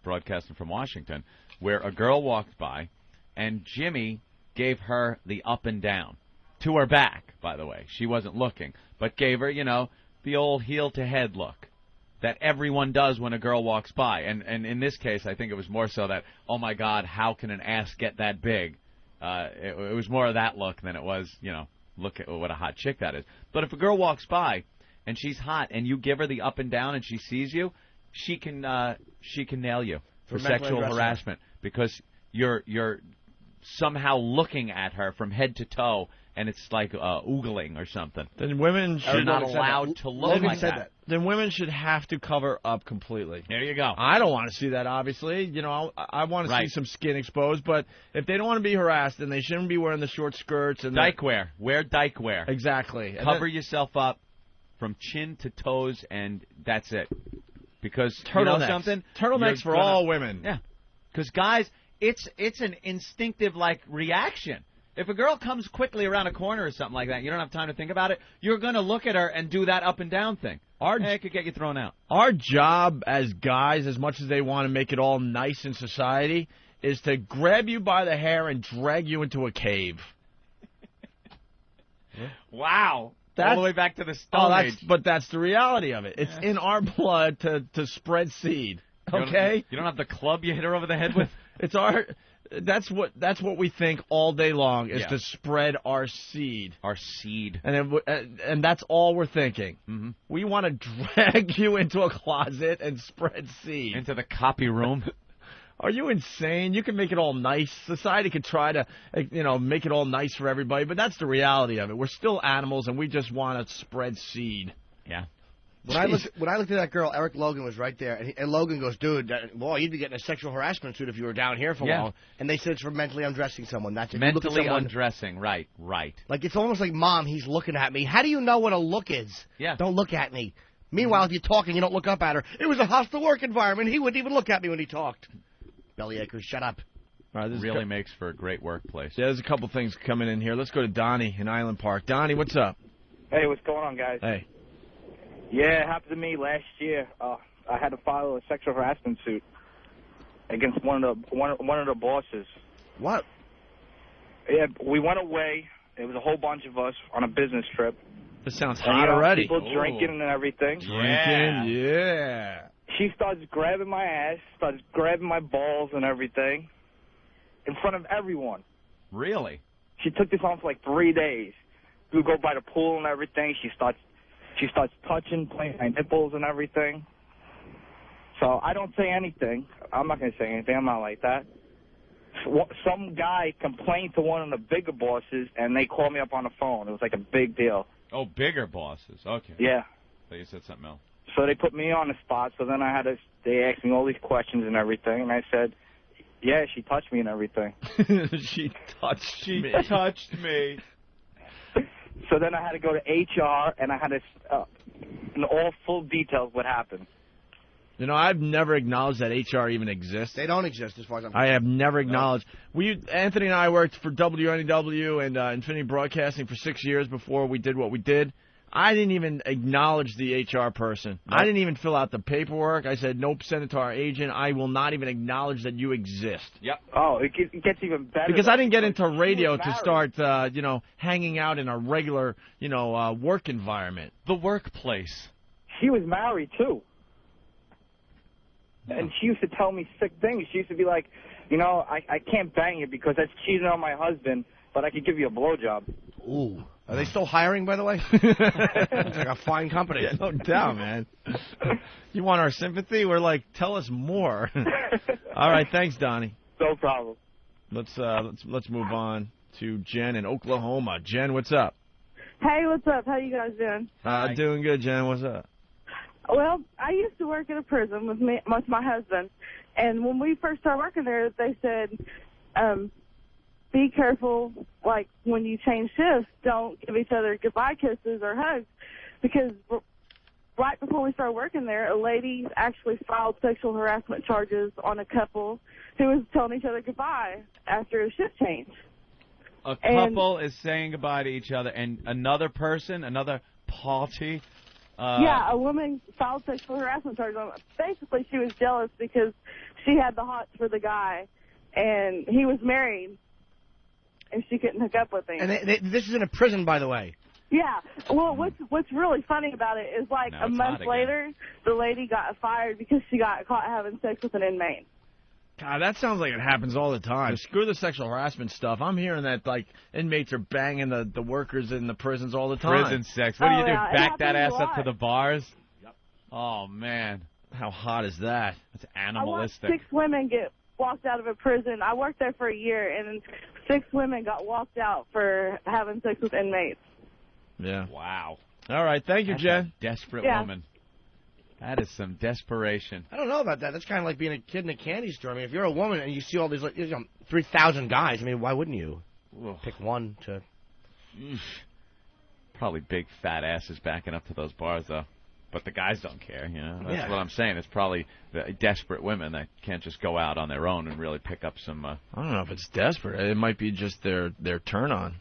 broadcasting from Washington, where a girl walked by, and Jimmy gave her the up and down. To her back, by the way. She wasn't looking, but gave her, you know, the old heel-to-head look that everyone does when a girl walks by. And in this case, I think it was more so that, oh, my God, how can an ass get that big? It was more of that look than it was, you know, look at what a hot chick that is. But if a girl walks by and she's hot and you give her the up and down and she sees you, she can nail you for sexual harassment because you're somehow looking at her from head to toe, and it's like oogling or something.
Then women should
not allowed to look like that.
Then women should have to cover up completely.
There you go.
I don't want to see that, obviously. You know, I want to see some skin exposed, but if they don't want to be harassed, then they shouldn't be wearing the short skirts. And
dyke wear. Wear dyke wear.
Exactly.
Cover yourself up from chin to toes, and that's it. Because
turtlenecks.
You know something?
Turtlenecks for all women.
Yeah. Because, guys, it's an instinctive, like, reaction. If a girl comes quickly around a corner or something like that, you don't have time to think about it, you're going to look at her and do that up and down thing. It could get you thrown out.
Our job as guys, as much as they want to make it all nice in society, is to grab you by the hair and drag you into a cave.
Wow. All the way back to the Stone Age.
But that's the reality of it. It's in our blood to spread seed. Okay?
You don't have the club you hit her over the head with?
It's our... That's what we think all day long is to spread our seed.
Our seed.
And that's all we're thinking.
Mm-hmm.
We want to drag you into a closet and spread seed.
Into the copy room.
Are you insane? You can make it all nice. Society could try to, make it all nice for everybody, but that's the reality of it. We're still animals, and we just want to spread seed.
Yeah.
When I looked at that girl, Eric Logan was right there, and Logan goes, dude, boy, you'd be getting a sexual harassment suit if you were down here for long. And they said it's for mentally undressing someone. That's it.
Mentally undressing, right.
Like, it's almost like, Mom, he's looking at me. How do you know what a look is?
Yeah.
Don't look at me. Meanwhile, if you're talking, you don't look up at her. It was a hostile work environment. He wouldn't even look at me when he talked. Bellyacres, shut up.
All right, this
really makes for a great workplace.
Yeah, there's a couple things coming in here. Let's go to Donnie in Island Park. Donnie, what's up?
Hey, what's going on, guys?
Hey.
Yeah, it happened to me last year. I had to file a sexual harassment suit against one of the bosses.
What?
Yeah, we went away. It was a whole bunch of us on a business trip.
This sounds hot already.
People drinking and everything.
Drinking, yeah.
She starts grabbing my ass, starts grabbing my balls and everything in front of everyone.
Really?
She took this on for like 3 days. We would go by the pool and everything. She starts touching, playing my nipples and everything. So I don't say anything. I'm not going to say anything. I'm not like that. Some guy complained to one of the bigger bosses, and they called me up on the phone. It was like a big deal.
Oh, bigger bosses. Okay.
Yeah.
So you said something else.
So they put me on the spot. So then they asked me all these questions and everything, and I said, yeah, she touched me and everything.
She touched me.
So then I had to go to HR, and I had to, in all full details what happened.
You know, I've never acknowledged that HR even exists.
They don't exist as far as I'm
I have never acknowledged. Anthony and I worked for WNEW and Infinity Broadcasting for 6 years before we did what we did. I didn't even acknowledge the HR person. Nope. I didn't even fill out the paperwork. I said, nope, send it to our agent. I will not even acknowledge that you exist.
Yep.
Oh, it gets even better.
Because I didn't get into radio to start, hanging out in a regular, work environment.
The workplace.
She was married, too. And she used to tell me sick things. She used to be like, I can't bang you because that's cheating on my husband, but I could give you a blowjob.
Ooh. Are they still hiring, by the way? It's like a fine company.
Yeah, no doubt, man. You want our sympathy? We're like, tell us more. All right, thanks, Donnie.
No problem.
Let's move on to Jen in Oklahoma. Jen, what's up?
Hey, what's up? How you guys doing?
Doing good, Jen. What's up?
Well, I used to work at a prison with my husband, and when we first started working there, they said, be careful, like, when you change shifts, don't give each other goodbye kisses or hugs, because right before we started working there, a lady actually filed sexual harassment charges on a couple who was telling each other goodbye after a shift change.
A couple is saying goodbye to each other, and another person, another party...
yeah, a woman filed sexual harassment charges on him. Basically, she was jealous because she had the hots for the guy, and he was married, and she couldn't hook up with him.
And this is in a prison, by the way.
Yeah. Well, what's really funny about it is, like, a month later, the lady got fired because she got caught having sex with an inmate.
God, that sounds like it happens all the time. Screw the sexual harassment stuff. I'm hearing that, like, inmates are banging the workers in the prisons all the time.
Prison sex. What do you do, back that ass
up
to the bars? Yep. Oh, man.
How hot is that?
That's animalistic.
I watched 6 women get walked out of a prison. I worked there for a year, and 6 women got walked out for having sex with inmates.
Yeah.
Wow.
All right. Thank you, Jen.
A desperate woman. That is some desperation.
I don't know about that. That's kind of like being a kid in a candy store. I mean, if you're a woman and you see all these 3,000 guys, I mean, why wouldn't you pick one to...
Probably big fat asses backing up to those bars, though. But the guys don't care, That's what I'm saying. It's probably the desperate women that can't just go out on their own and really pick up some...
I don't know if it's desperate. It might be just their turn-on.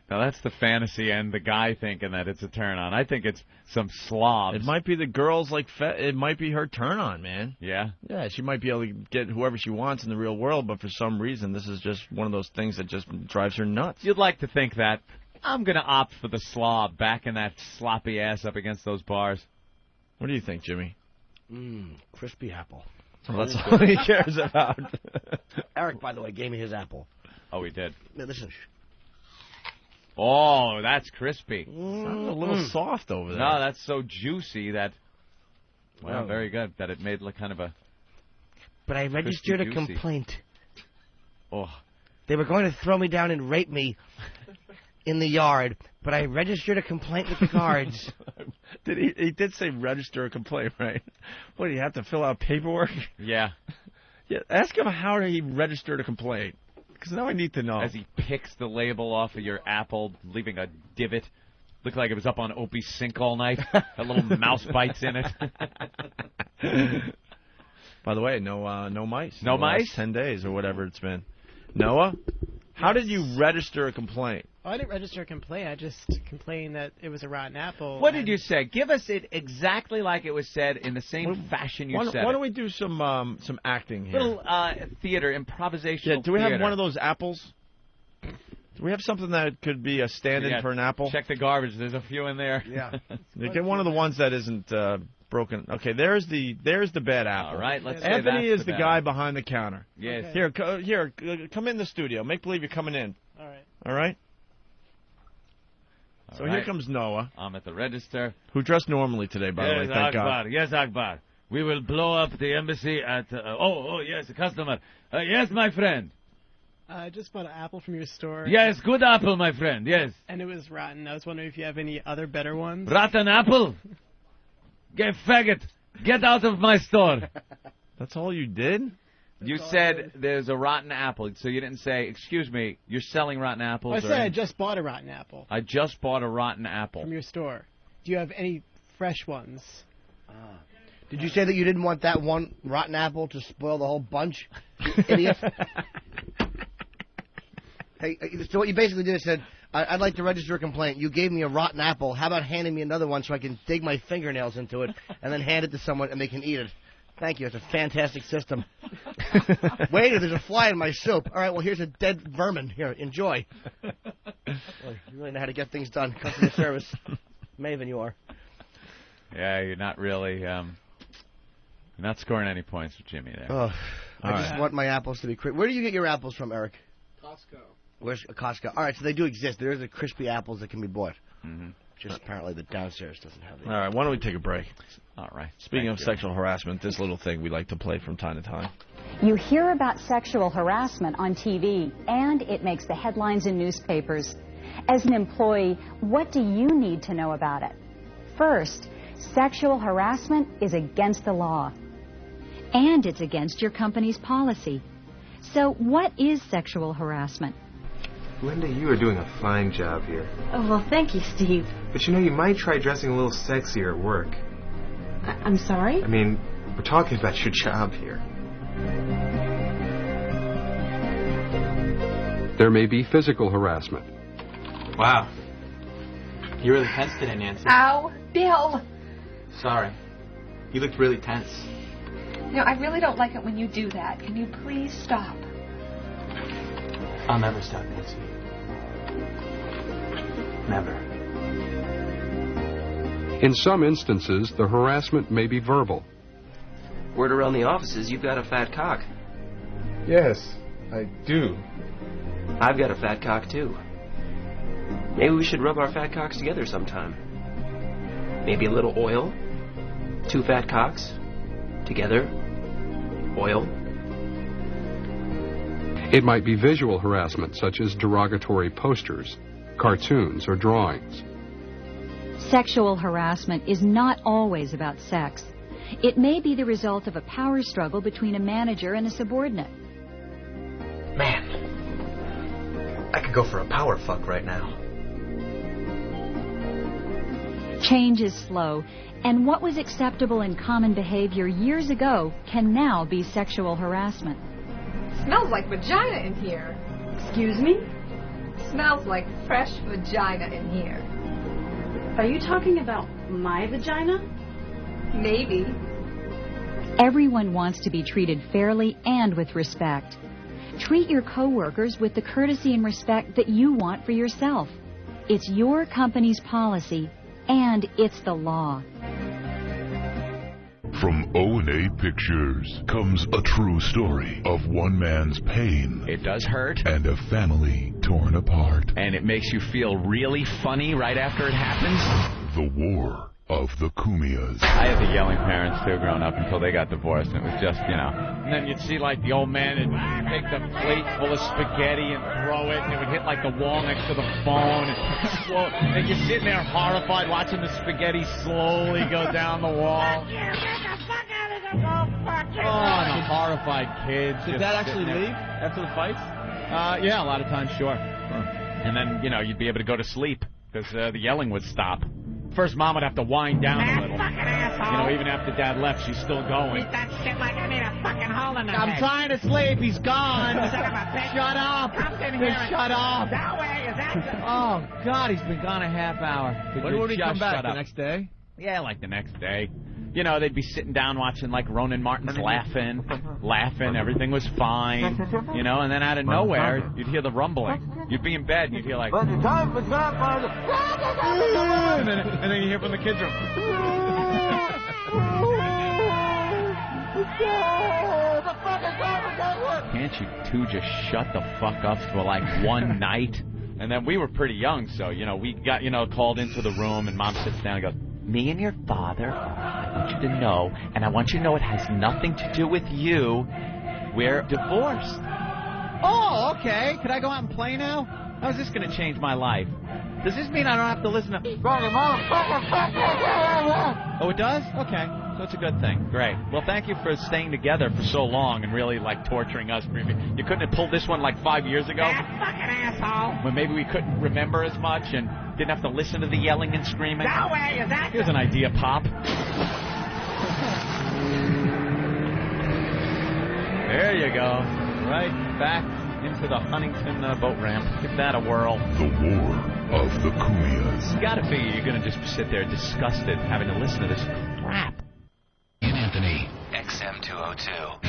Now, that's the fantasy and the guy thinking that it's a turn-on. I think it's some slobs.
It might be the girl's, it might be her turn-on, man.
Yeah?
Yeah, she might be able to get whoever she wants in the real world, but for some reason, this is just one of those things that just drives her nuts.
You'd like to think that. I'm going to opt for the slob, backing that sloppy ass up against those bars.
What do you think, Jimmy?
Crispy apple.
Well, that's all he cares about.
Eric, by the way, gave me his apple.
Oh, he did?
Yeah, listen.
Oh, that's crispy.
Sounds a little soft over there.
No, that's so juicy that... Well, very good. That it made kind of a...
But I registered a complaint.
Oh.
They were going to throw me down and rape me in the yard, but I registered a complaint with the guards.
He did say register a complaint, right? What, do you have to fill out paperwork?
Yeah.
Yeah. Ask him how he registered a complaint. Because now I need to know.
As he picks the label off of your apple, leaving a divot. Looked like it was up on Opie's sink all night. Got little mouse bites in it.
By the way, no mice.
No mice?
10 days or whatever it's been. Noah, how did you register a complaint?
Oh, I didn't register a complaint. I just complained that it was a rotten apple.
What did you say? Give us it exactly like it was said in the same fashion you said it.
Why don't we do some acting here?
Little theater, improvisational
Yeah, do we
theater.
have one of those apples? Do we have something that could be a stand-in for an apple?
Check the garbage. There's a few in there.
Yeah.
Get one of the ones that isn't broken. Okay, there's the bad apple.
All right, let's say
Anthony
that's
is the guy behind the counter.
Yes.
Okay. Here, come in the studio. Make believe you're coming in.
All right.
All right? So here comes Noah.
I'm at the register.
Who dressed normally today, by the way, thank
Akbar.
God.
Yes, Akbar. We will blow up the embassy at... yes, a customer. Yes, my friend.
I just bought an apple from your store.
Yes, good apple, my friend, yes.
And it was rotten. I was wondering if you have any other better ones.
Rotten apple? Get faggot. Get out of my store.
That's all you did?
You said there's a rotten apple, so you didn't say, excuse me, you're selling rotten apples?
I said I just bought a rotten apple.
I just bought a rotten apple.
From your store. Do you have any fresh ones?
Did you say that you didn't want that one rotten apple to spoil the whole bunch? You idiot. Hey, so what you basically did is said, I'd like to register a complaint. You gave me a rotten apple. How about handing me another one so I can dig my fingernails into it and then hand it to someone and they can eat it? Thank you. It's a fantastic system. Wait, there's a fly in my soup. All right, well, here's a dead vermin. Here, enjoy. Boy, you really know how to get things done. Customer service. Maven, you are.
Yeah, you're not really... you're not scoring any points for Jimmy there.
Oh, I just want my apples to be crisp. Where do you get your apples from, Eric?
Costco.
Where's Costco? All right, so they do exist. There's the crispy apples that can be bought.
Mm-hmm.
Just apparently the downstairs doesn't have them.
All right, why don't we take a break?
All right.
Speaking of sexual harassment, this little thing we like to play from time to time.
You hear about sexual harassment on TV, and it makes the headlines in newspapers. As an employee, what do you need to know about it? First, sexual harassment is against the law, and it's against your company's policy. So what is sexual harassment?
Linda, you are doing a fine job here.
Oh, well, thank you, Steve.
But you know, you might try dressing a little sexier at work.
I'm sorry?
I mean, we're talking about your job here.
There may be physical harassment.
Wow. You really tense today, Nancy.
Ow, Bill.
Sorry. You looked really tense.
You know, I really don't like it when you do that. Can you please stop?
I'll never stop, Nancy. Never.
In some instances, the harassment may be verbal.
Word around the office is you've got a fat cock.
Yes, I do.
I've got a fat cock, too. Maybe we should rub our fat cocks together sometime. Maybe a little oil. 2 fat cocks. Together. Oil.
It might be visual harassment, such as derogatory posters, cartoons, or drawings.
Sexual harassment is not always about sex. It may be the result of a power struggle between a manager and a subordinate.
Man, I could go for a power fuck right now.
Change is slow, and what was acceptable in common behavior years ago can now be sexual harassment.
Smells like vagina in here.
Excuse me?
Smells like fresh vagina in here.
Are you talking about my vagina?
Maybe.
Everyone wants to be treated fairly and with respect. Treat your coworkers with the courtesy and respect that you want for yourself. It's your company's policy, and it's the law.
From O&A Pictures comes a true story of one man's pain.
It does hurt.
And a family torn apart.
And it makes you feel really funny right after it happens.
The War of the Cumias.
I had the yelling parents, too, growing up until they got divorced. And it was just, you know. And then you'd see, like, the old man and take the plate full of spaghetti and throw it, and it would hit, like, the wall next to the phone. And you're sitting there horrified watching the spaghetti slowly go down the wall. Oh, and the horrified kids.
Did Dad actually leave after the fights?
Yeah, a lot of times, sure. And then, you know, you'd be able to go to sleep because the yelling would stop. First, Mom would have to wind down a little. You know, even after Dad left, she's still going.
Eat that shit like I need a fucking hole in the
I'm
head.
trying to sleep. He's gone.
Son of a bitch.
Shut up.
Come in here.
Shut up.
That way, is that...
Oh, God, he's been gone a half hour.
When would he come back? The next day?
Yeah, like the next day. You know, they'd be sitting down watching, like, Ronan Martin's laughing. Everything was fine. You know, and then out of nowhere, you'd hear the rumbling. You'd be in bed, and you'd hear, like... and then you hear from the kids' room. Can't you two just shut the fuck up for, like, one night? And then we were pretty young, so, we got, called into the room, and Mom sits down and goes, me and your father, I want you to know, and I want you to know it has nothing to do with you. We're divorced. Oh, okay. Could I go out and play now? How is this going to change my life? Does this mean I don't have to listen to... Oh, it does? Okay. So it's a good thing. Great. Well, thank you for staying together for so long and really, torturing us. You couldn't have pulled this one, 5 years ago?
That fucking asshole.
When maybe we couldn't remember as much and didn't have to listen to the yelling and screaming.
No way, is that...
Here's an idea, Pop. There you go. Right back into the Huntington boat ramp. Give that a whirl.
The War of the Cumias.
You gotta figure you're gonna just sit there disgusted having to listen to this crap.
Ian Anthony, XM 202.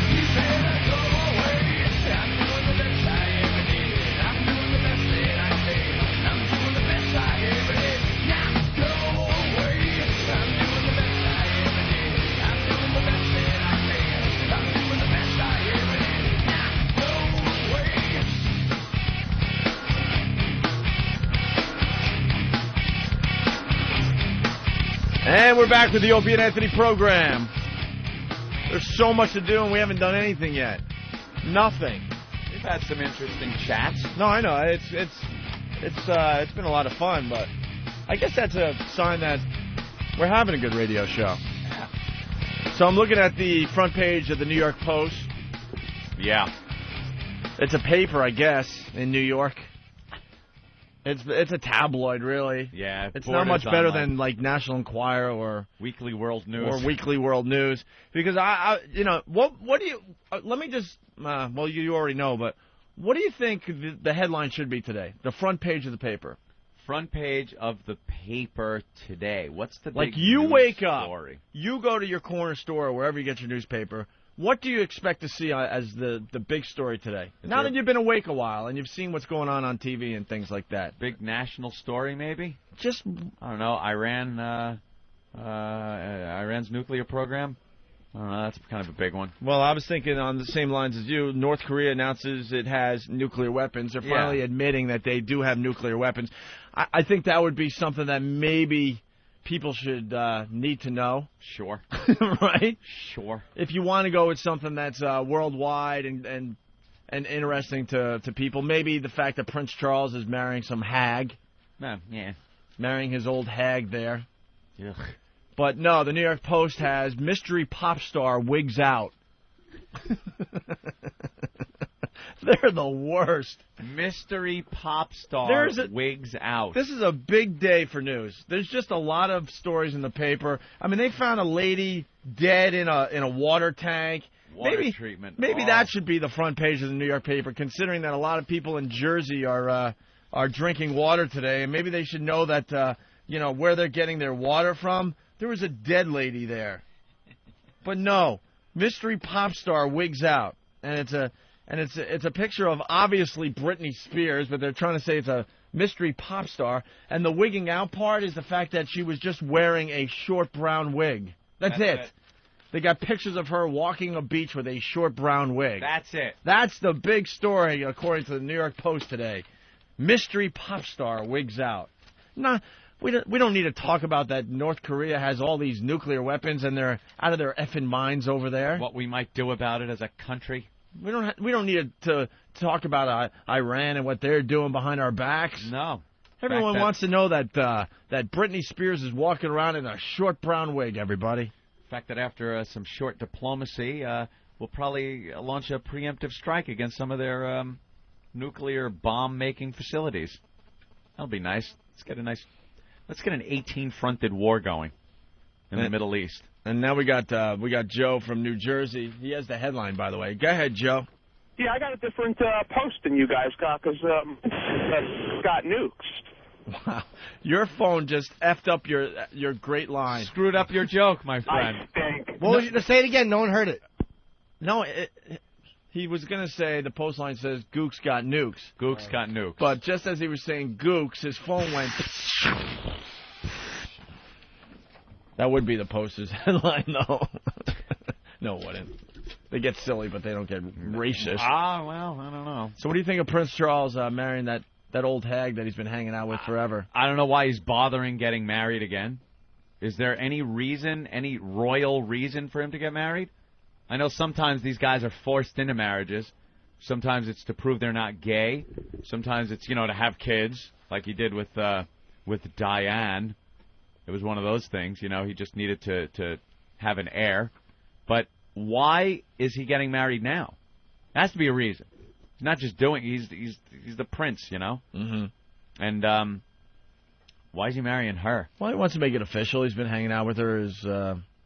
And we're back with the Opie and Anthony program. There's so much to do, and we haven't done anything yet. Nothing.
We've had some interesting chats.
No, I know. It's been a lot of fun, but I guess that's a sign that we're having a good radio show.
Yeah.
So I'm looking at the front page of the New York Post.
Yeah.
It's a paper, I guess, in New York. It's a tabloid, really.
Yeah.
It's not much better than National Enquirer or
Weekly World News.
Or Weekly World News, because what do you? Let me just. Well, you already know, but what do you think the headline should be today? The front page of the paper.
Front page of the paper today. What's the big
you
news
wake
story?
up, you go to your corner store or wherever you get your newspaper. What do you expect to see as the big story today? Now that you've been awake a while and you've seen what's going on TV and things like that.
Big national story, maybe?
Just,
I don't know, Iran's nuclear program? I don't know, that's kind of a big one.
Well, I was thinking on the same lines as you. North Korea announces it has nuclear weapons. They're finally admitting that they do have nuclear weapons. I think that would be something that maybe people should need to know.
Sure.
Right?
Sure.
If you want to go with something that's worldwide and interesting to people, maybe the fact that Prince Charles is marrying some hag.
Yeah.
Marrying his old hag there.
Ugh.
But no, the New York Post has mystery pop star wigs out. They're the worst.
Mystery pop star wigs out.
This is a big day for news. There's just a lot of stories in the paper. I mean, they found a lady dead in a water tank.
Water treatment.
Maybe that should be the front page of the New York paper, considering that a lot of people in Jersey are drinking water today, and maybe they should know that where they're getting their water from. There was a dead lady there. But no, mystery pop star wigs out, and it's a picture of obviously Britney Spears, but they're trying to say it's a mystery pop star, and the wigging out part is the fact that she was just wearing a short brown wig. That's it. They got pictures of her walking a beach with a short brown wig.
That's it.
That's the big story according to the New York Post today. Mystery pop star wigs out. Nah. We don't need to talk about that North Korea has all these nuclear weapons and they're out of their effing minds over there.
What we might do about it as a country.
We don't need to talk about Iran and what they're doing behind our backs.
No.
Everyone wants to know that Britney Spears is walking around in a short brown wig, everybody.
The fact that after some short diplomacy, we'll probably launch a preemptive strike against some of their nuclear bomb-making facilities. That'll be nice. Let's get an 18-fronted war going in the Middle East.
And now we got Joe from New Jersey. He has the headline, by the way. Go ahead, Joe.
Yeah, I got a different post than you guys got because got nukes.
Wow. Your phone just effed up your great line.
Screwed up your joke, my friend.
I think.
What was you to say it again? No one heard it.
No, he was going to say the post line says Gooks got nukes.
Gooks got nukes.
But just as he was saying Gooks, his phone went. That would be the Post's headline, though. No, it wouldn't. They get silly, but they don't get racist.
Well, I don't know.
So what do you think of Prince Charles marrying that that old hag that he's been hanging out with forever.
I don't know why he's bothering getting married again. Is there any reason, any royal reason for him to get married? I know sometimes these guys are forced into marriages. Sometimes it's to prove they're not gay. Sometimes it's, to have kids, like he did with Diane. It was one of those things, he just needed to have an heir. But why is he getting married now? There has to be a reason. He's not just he's the prince, Mm-hmm. And why is he marrying her?
Well, he wants to make it official. He's been hanging out with her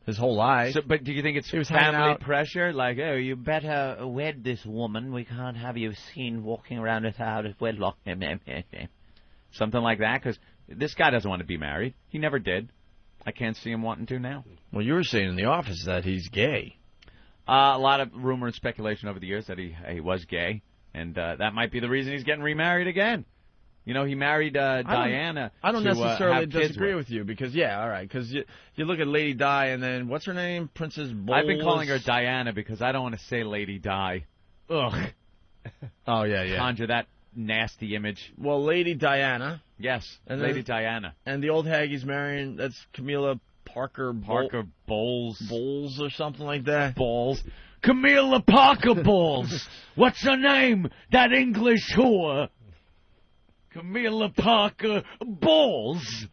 his whole life.
So, but do you think it's family pressure? Like, oh, you better wed this woman. We can't have you seen walking around with her out of wedlock. Something like that? Because this guy doesn't want to be married. He never did. I can't see him wanting to now.
Well, you were saying in the office that he's gay.
A lot of rumor and speculation over the years that he was gay. And that might be the reason he's getting remarried again. He married Diana.
I don't
to,
necessarily
have kids
disagree with you because, all right, because you look at Lady Di and then, what's her name? Princess Bowles?
I've been calling her Diana because I don't want to say Lady Di. Ugh.
Oh, yeah.
Conjure that nasty image.
Well, Lady Diana.
Yes,
and
Lady Diana.
And the old hag he's marrying, that's Camilla Parker
Bowles.
Bowles or something like that.
Bowles. Camilla Parker Bowles. What's her name? That English whore. Camilla Parker Bowles.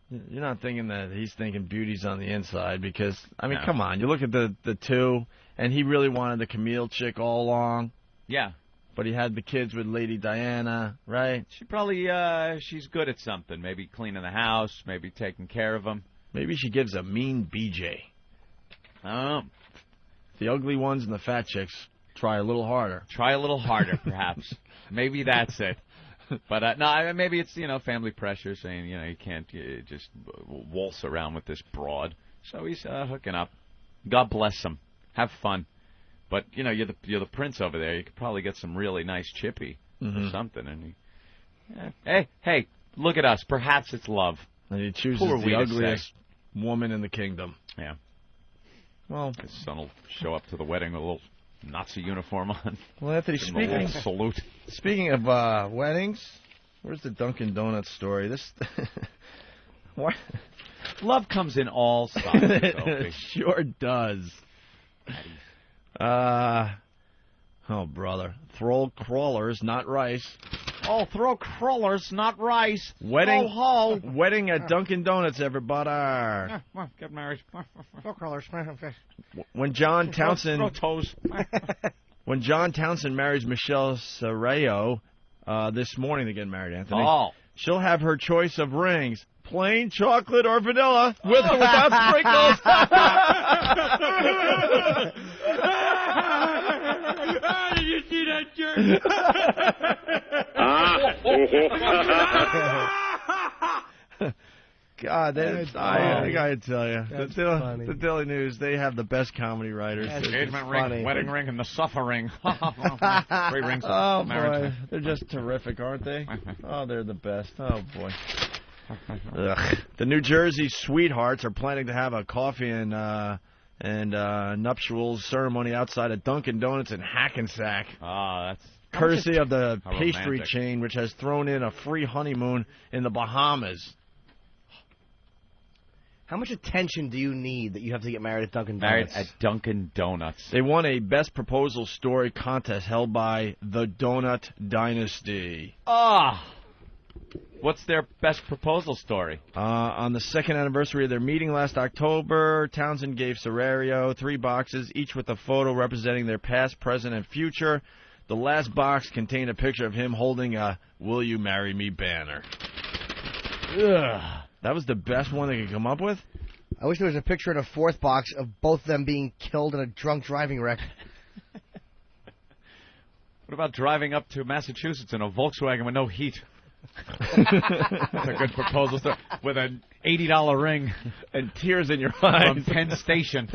You're not thinking that he's thinking beauty's on the inside because, come on. You look at the two, and he really wanted the Camille chick all along.
Yeah.
But he had the kids with Lady Diana, right?
She probably, she's good at something. Maybe cleaning the house, maybe taking care of them.
Maybe she gives a mean BJ. The ugly ones and the fat chicks try a little harder.
Try a little harder, perhaps. Maybe that's it. But, no, maybe it's, family pressure saying, you can't just waltz around with this broad. So he's hooking up. God bless him. Have fun. But, you're the prince over there. You could probably get some really nice chippy or something. And hey, look at us. Perhaps it's love.
And he chooses the ugliest woman in the kingdom.
Yeah.
Well,
his son will show up to the wedding with a little Nazi uniform on.
Well, Anthony, speaking of weddings, where's the Dunkin' Donuts story? What?
Love comes in all sizes.
It sure does. Oh, brother. Throw crawlers, not rice.
Oh, throw crawlers, not rice.
Wedding,
ho, ho.
Wedding at Dunkin' Donuts, everybody.
Get married. Throw crawlers.
When John Townsend...
Throw toes.
When John Townsend marries Michelle Serrao, this morning they get married, Anthony.
Oh.
She'll have her choice of rings. Plain chocolate or vanilla, with or without sprinkles.
Did you see that jerk?
God, I gotta tell you, the Daily News, they have the best comedy writers.
Engagement ring, wedding ring, and the suffering. Great rings.
Oh, boy. They're just terrific, aren't they? Oh, they're the best. Oh, boy. Ugh. The New Jersey Sweethearts are planning to have a coffee and nuptials ceremony outside of Dunkin' Donuts in Hackensack.
That's
courtesy of the pastry
romantic
chain, which has thrown in a free honeymoon in the Bahamas.
How much attention do you need that you have to get married at Dunkin'
Married
Donuts?
at Dunkin' Donuts.
They won a Best Proposal Story contest held by the Donut Dynasty.
What's their best proposal story?
On the second anniversary of their meeting last October, Townsend gave Serrario 3 boxes, each with a photo representing their past, present, and future. The last box contained a picture of him holding a "Will You Marry Me" banner. Ugh. That was the best one they could come up with?
I wish there was a picture in a 4th box of both of them being killed in a drunk driving wreck.
What about driving up to Massachusetts in a Volkswagen with no heat? That's a good proposal story. With an $80 ring.
And tears in your eyes.
From Penn Station.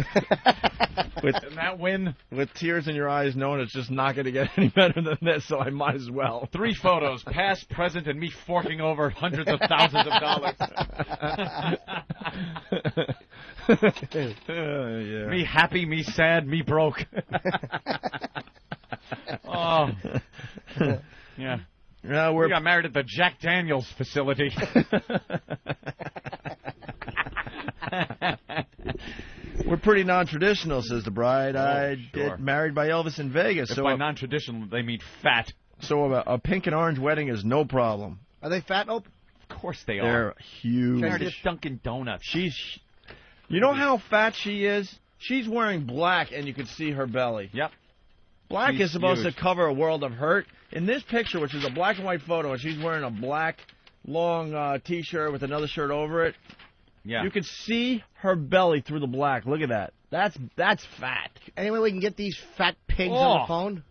And that win?
With tears in your eyes, knowing it's just not going to get any better than this, so I might as well.
3 photos, past, present, and me forking over hundreds of thousands of dollars.
Yeah.
Me happy, me sad, me broke. Oh. Yeah.
Yeah, we're
got married at the Jack Daniels facility.
We're pretty non-traditional, says the bride. I get married by Elvis in Vegas.
If
so
by non-traditional, they mean fat.
So a pink and orange wedding is no problem.
Are they fat, Ope?
Of course they
They're
are.
huge.
They're just Dunkin' Donuts.
You know how fat she is? She's wearing black, and you can see her belly.
Yep.
Black
She's
is supposed
huge.
to cover a world of hurt. In this picture, which is a black and white photo, and she's wearing a black, long T-shirt with another shirt over it, you can see her belly through the black. Look at that. That's fat.
Any way we can get these fat pigs on the phone?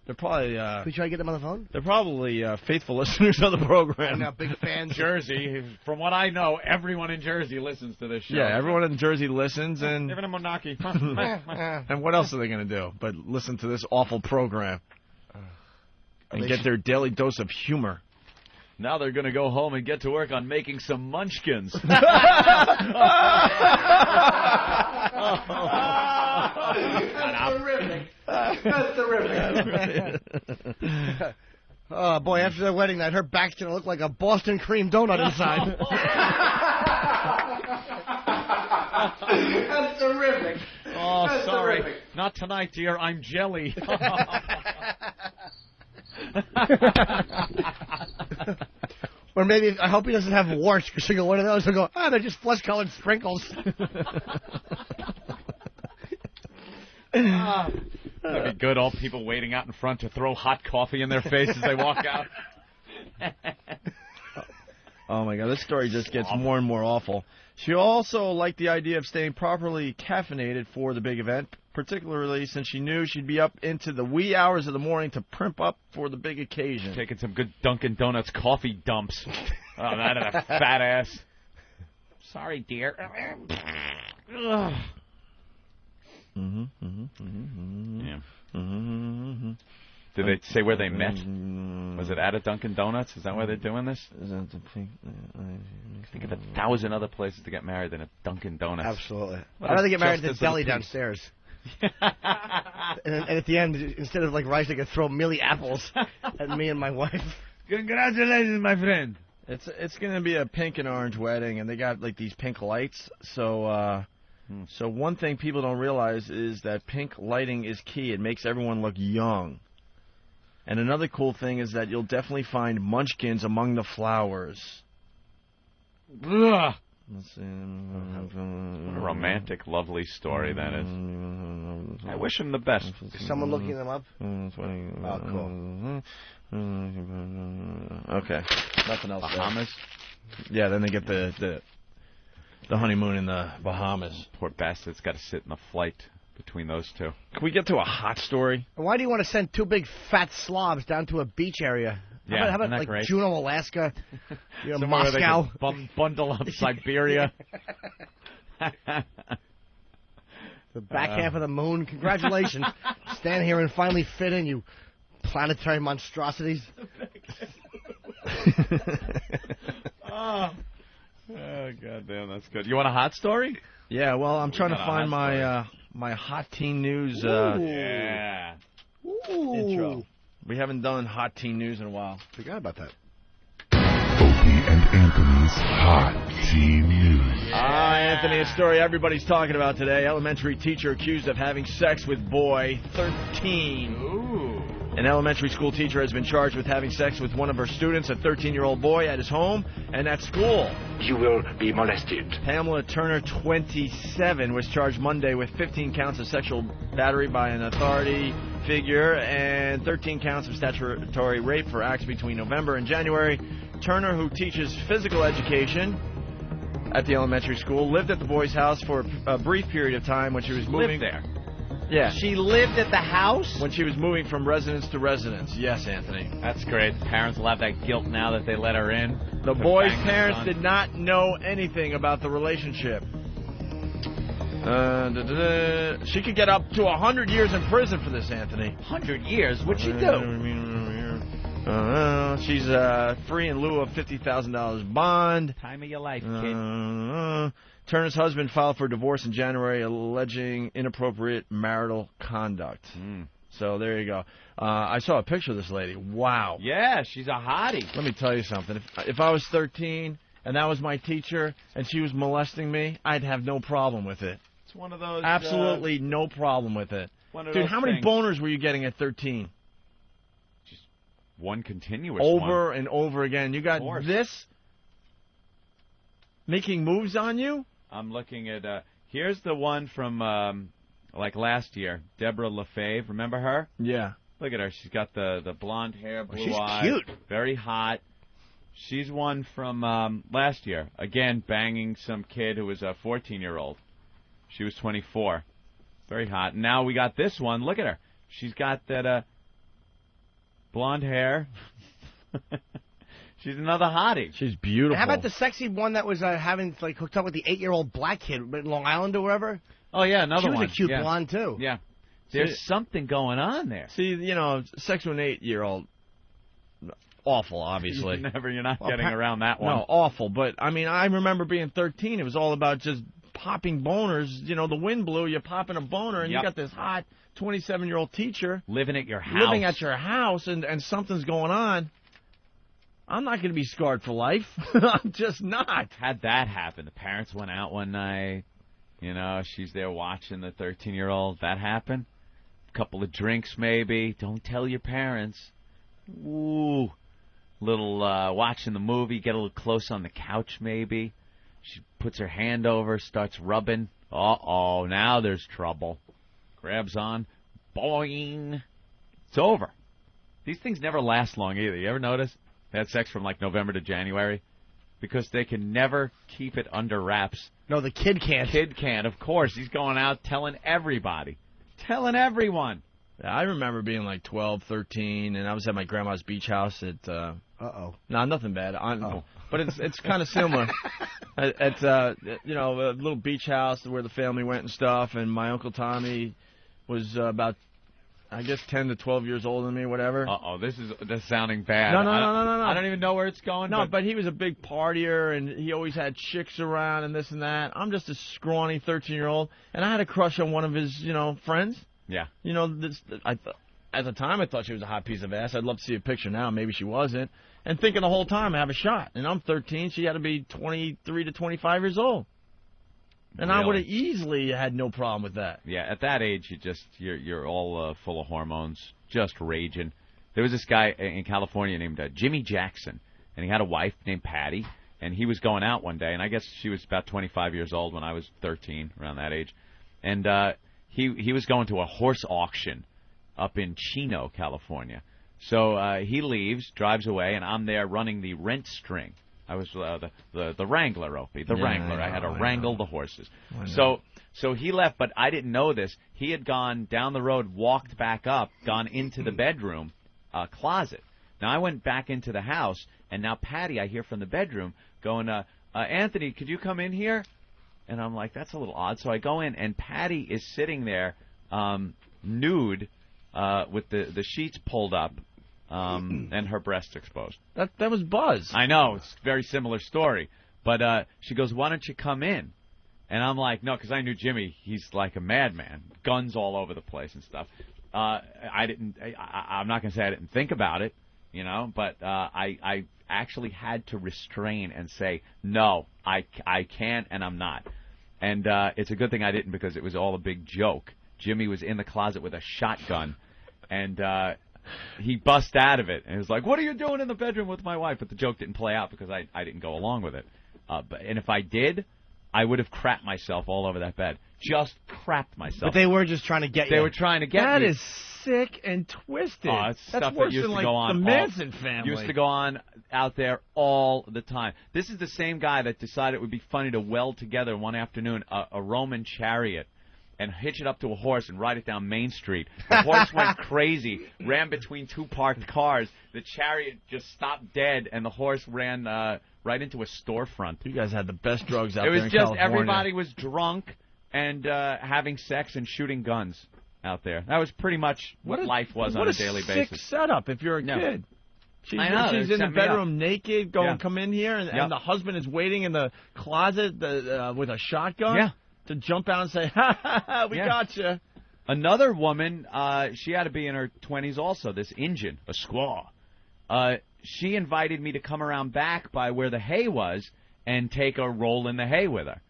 They're probably...
Can we try to get them on the phone?
They're probably faithful listeners of the program.
I'm not big fans.
Jersey, from what I know, everyone in Jersey listens to this show.
Yeah, everyone in Jersey listens, and...
Give it a monarchy.
And what else are they going to do but listen to this awful program and get their daily dose of humor?
Now they're going to go home and get to work on making some munchkins.
That's terrific. Oh, boy, after the wedding night, her back's going to look like a Boston cream donut inside.
That's terrific.
Oh,
That's
sorry.
terrific.
Not tonight, dear. I'm jelly.
Or maybe, I hope he doesn't have warts, because she'll go one of those and go, they're just flesh-colored sprinkles.
That'd be good. All people waiting out in front to throw hot coffee in their face as they walk out.
Oh, my God. This story just gets more and more awful. She also liked the idea of staying properly caffeinated for the big event, particularly since she knew she'd be up into the wee hours of the morning to primp up for the big occasion.
Taking some good Dunkin' Donuts coffee dumps. Oh, that and a fat ass. Sorry, dear. Did they say where they met? Was it at a Dunkin' Donuts? Is that why they're doing this? Think of 1,000 other places to get married than a Dunkin' Donuts.
Absolutely. I'd rather get married at the deli downstairs. and at the end, instead of like rice, they could throw mealy apples at me and my wife.
Congratulations, my friend.
It's going to be a pink and orange wedding, and they got like these pink lights. So one thing people don't realize is that pink lighting is key. It makes everyone look young. And another cool thing is that you'll definitely find munchkins among the flowers.
Ugh.
Let's see.
What a romantic, lovely story that is. I wish him the best.
Is someone looking them up?
Oh, cool. Okay. Nothing else.
Bahamas?
Yeah, then they get the honeymoon in the Bahamas.
Poor bastard's got to sit in the flight between those two.
Can we get to a hot story?
Why do you want to send two big fat slobs down to a beach area?
Yeah,
how about
isn't that
like
great?
Juneau, Alaska,
Somewhere
Moscow?
where they can bundle up Siberia.
The back half of the moon. Congratulations. Stand here and finally fit in, you planetary monstrosities.
Oh, goddamn, that's good. You want a hot story?
Yeah, well, I'm trying to
Not a
find
hot
my hot teen news
Yeah.
intro. We haven't done hot teen news in a while.
Forgot about that.
Opie and Anthony's Hot Teen News.
Anthony, a story everybody's talking about today. Elementary teacher accused of having sex with boy 13.
Ooh.
An elementary school teacher has been charged with having sex with one of her students, a 13-year-old boy, at his home and at school.
You will be molested.
Pamela Turner, 27, was charged Monday with 15 counts of sexual battery by an authority figure and 13 counts of statutory rape for acts between November and January. Turner, who teaches physical education at the elementary school, lived at the boy's house for a brief period of time when she was moving
there.
Yeah.
She lived at the house?
When she was moving from residence to residence. Yes, Anthony.
That's great. Parents will have that guilt now that they let her in.
The boy's parents did not know anything about the relationship. She could get up to 100 years in prison for this, Anthony.
100 years? What'd she do?
She's free in lieu of $50,000 bond.
Time of your life, kid.
Turner's husband filed for divorce in January, alleging inappropriate marital conduct. So there you go. I saw a picture of this lady. Wow.
Yeah, she's a hottie.
Let me tell you something. If I was 13 and that was my teacher and she was molesting me, I'd have no problem with it.
It's one of those...
Absolutely no problem with it. Dude, how many boners were you getting at 13?
Just one continuous
Over and over again. You got this making moves on you?
I'm looking at... here's the one from... like last year, Deborah LaFave. Remember her?
Yeah.
Look at her. She's got the blonde hair, blue
she's
eyes.
Cute.
Very hot. She's one from last year. Again, banging some kid who was a 14-year-old. She was 24. Very hot. Now we got this one. Look at her. She's got that blonde hair. She's another hottie.
She's beautiful.
How about the sexy one that was having like hooked up with the 8-year-old black kid in Long Island or wherever?
Oh, yeah, another one.
She was a cute
yeah.
blonde, too.
Yeah. There's something going on there.
See, you know, sex with an 8-year-old, awful, obviously.
You're not getting around that one.
No, awful. But, I mean, I remember being 13. It was all about just popping boners. You know, the wind blew, you're popping a boner, and you got this hot 27-year-old teacher.
Living at your house.
And something's going on. I'm not going to be scarred for life. I'm just not.
Had that happen. The parents went out one night. You know, she's there watching the 13-year-old. That happened. A couple of drinks, maybe. Don't tell your parents. Ooh. Little watching the movie. Get a little close on the couch, maybe. She puts her hand over, starts rubbing. Uh-oh, now there's trouble. Grabs on. Boing. It's over. These things never last long either. You ever notice? They had sex from like November to January because they can never keep it under wraps.
No, the kid can't.
Kid can't, of course. He's going out telling everybody. Telling everyone.
Yeah, I remember being like 12, 13, and I was at my grandma's beach house at...
Uh-oh.
No, nothing bad. But it's kind of similar. At you know, a little beach house where the family went and stuff, and my Uncle Tommy was about... I guess 10 to 12 years older than me, whatever.
Uh-oh, this is sounding bad.
No.
I don't even know where it's going.
No, but he was a big partier, and he always had chicks around and this and that. I'm just a scrawny 13-year-old, and I had a crush on one of his, you know, friends.
Yeah.
You know, at the time I thought she was a hot piece of ass. I'd love to see a picture now. Maybe she wasn't. And thinking the whole time I have a shot. And I'm 13. She had to be 23 to 25 years old. And
really?
I would have easily had no problem with that.
Yeah, at that age, you're all full of hormones, just raging. There was this guy in California named Jimmy Jackson, and he had a wife named Patty, and he was going out one day, and I guess she was about 25 years old when I was 13, around that age, and he was going to a horse auction up in Chino, California. So he leaves, drives away, and I'm there running the rent string. I was the wrangler, Opie, the wrangler. I had to wrangle the horses. So he left, but I didn't know this. He had gone down the road, walked back up, gone into the bedroom closet. Now, I went back into the house, and now Patty, I hear from the bedroom, going, Anthony, could you come in here? And I'm like, that's a little odd. So I go in, and Patty is sitting there nude with the sheets pulled up. And her breast exposed.
That was Buzz.
I know. It's a very similar story. But she goes, why don't you come in? And I'm like, no, because I knew Jimmy. He's like a madman. Guns all over the place and stuff. I'm not going to say I didn't think about it, you know, but I actually had to restrain and say, no, I can't and I'm not. And it's a good thing I didn't because it was all a big joke. Jimmy was in the closet with a shotgun, and... he bust out of it and was like, what are you doing in the bedroom with my wife? But the joke didn't play out because I didn't go along with it. And if I did, I would have crapped myself all over that bed. Just crapped myself.
But they were just trying to get you.
They were trying to get me.
That is sick and twisted.
Oh, it's
That's
stuff
worse
that used
than
to
like
go on
the Manson family.
Used to go on out there all the time. This is the same guy that decided it would be funny to weld together one afternoon a Roman chariot and hitch it up to a horse and ride it down Main Street. The horse went crazy, ran between two parked cars. The chariot just stopped dead, and the horse ran right into a storefront.
You guys had the best drugs out
there
in California.
It was just everybody was drunk and having sex and shooting guns out there. That was pretty much what life was on a daily basis.
What a sick setup if you're a kid. She's in the bedroom naked, come in here, and the husband is waiting in the closet with a shotgun.
Yeah.
To jump out and say, ha, ha, ha, we got you.
Another woman, she had to be in her 20s also, this Indian, a squaw. She invited me to come around back by where the hay was and take a roll in the hay with her.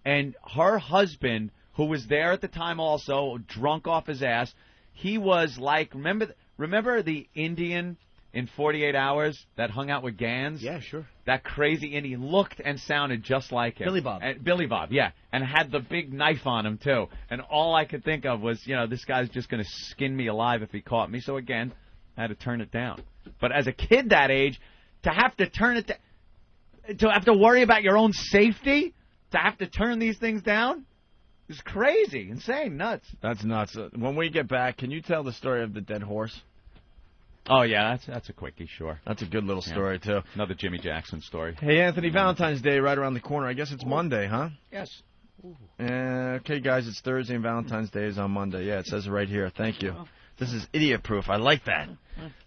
And her husband, who was there at the time also, drunk off his ass, he was like, remember the Indian in 48 Hours that hung out with Gans?
Yeah, sure.
That crazy Indian looked and sounded just like him.
Billy Bob.
Billy Bob, yeah. And had the big knife on him, too. And all I could think of was, this guy's just going to skin me alive if he caught me. So, again, I had to turn it down. But as a kid that age, to have to turn it down, to have to worry about your own safety, to have to turn these things down, is crazy, insane, nuts.
That's nuts. When we get back, can you tell the story of the dead horse?
Oh, yeah, that's a quickie, sure.
That's a good little story, too.
Another Jimmy Jackson story.
Hey, Anthony, Valentine's Day right around the corner. I guess it's Monday, huh?
Yes.
Okay, guys, it's Thursday and Valentine's Day is on Monday. Yeah, it says it right here. Thank you. This is idiot-proof. I like that.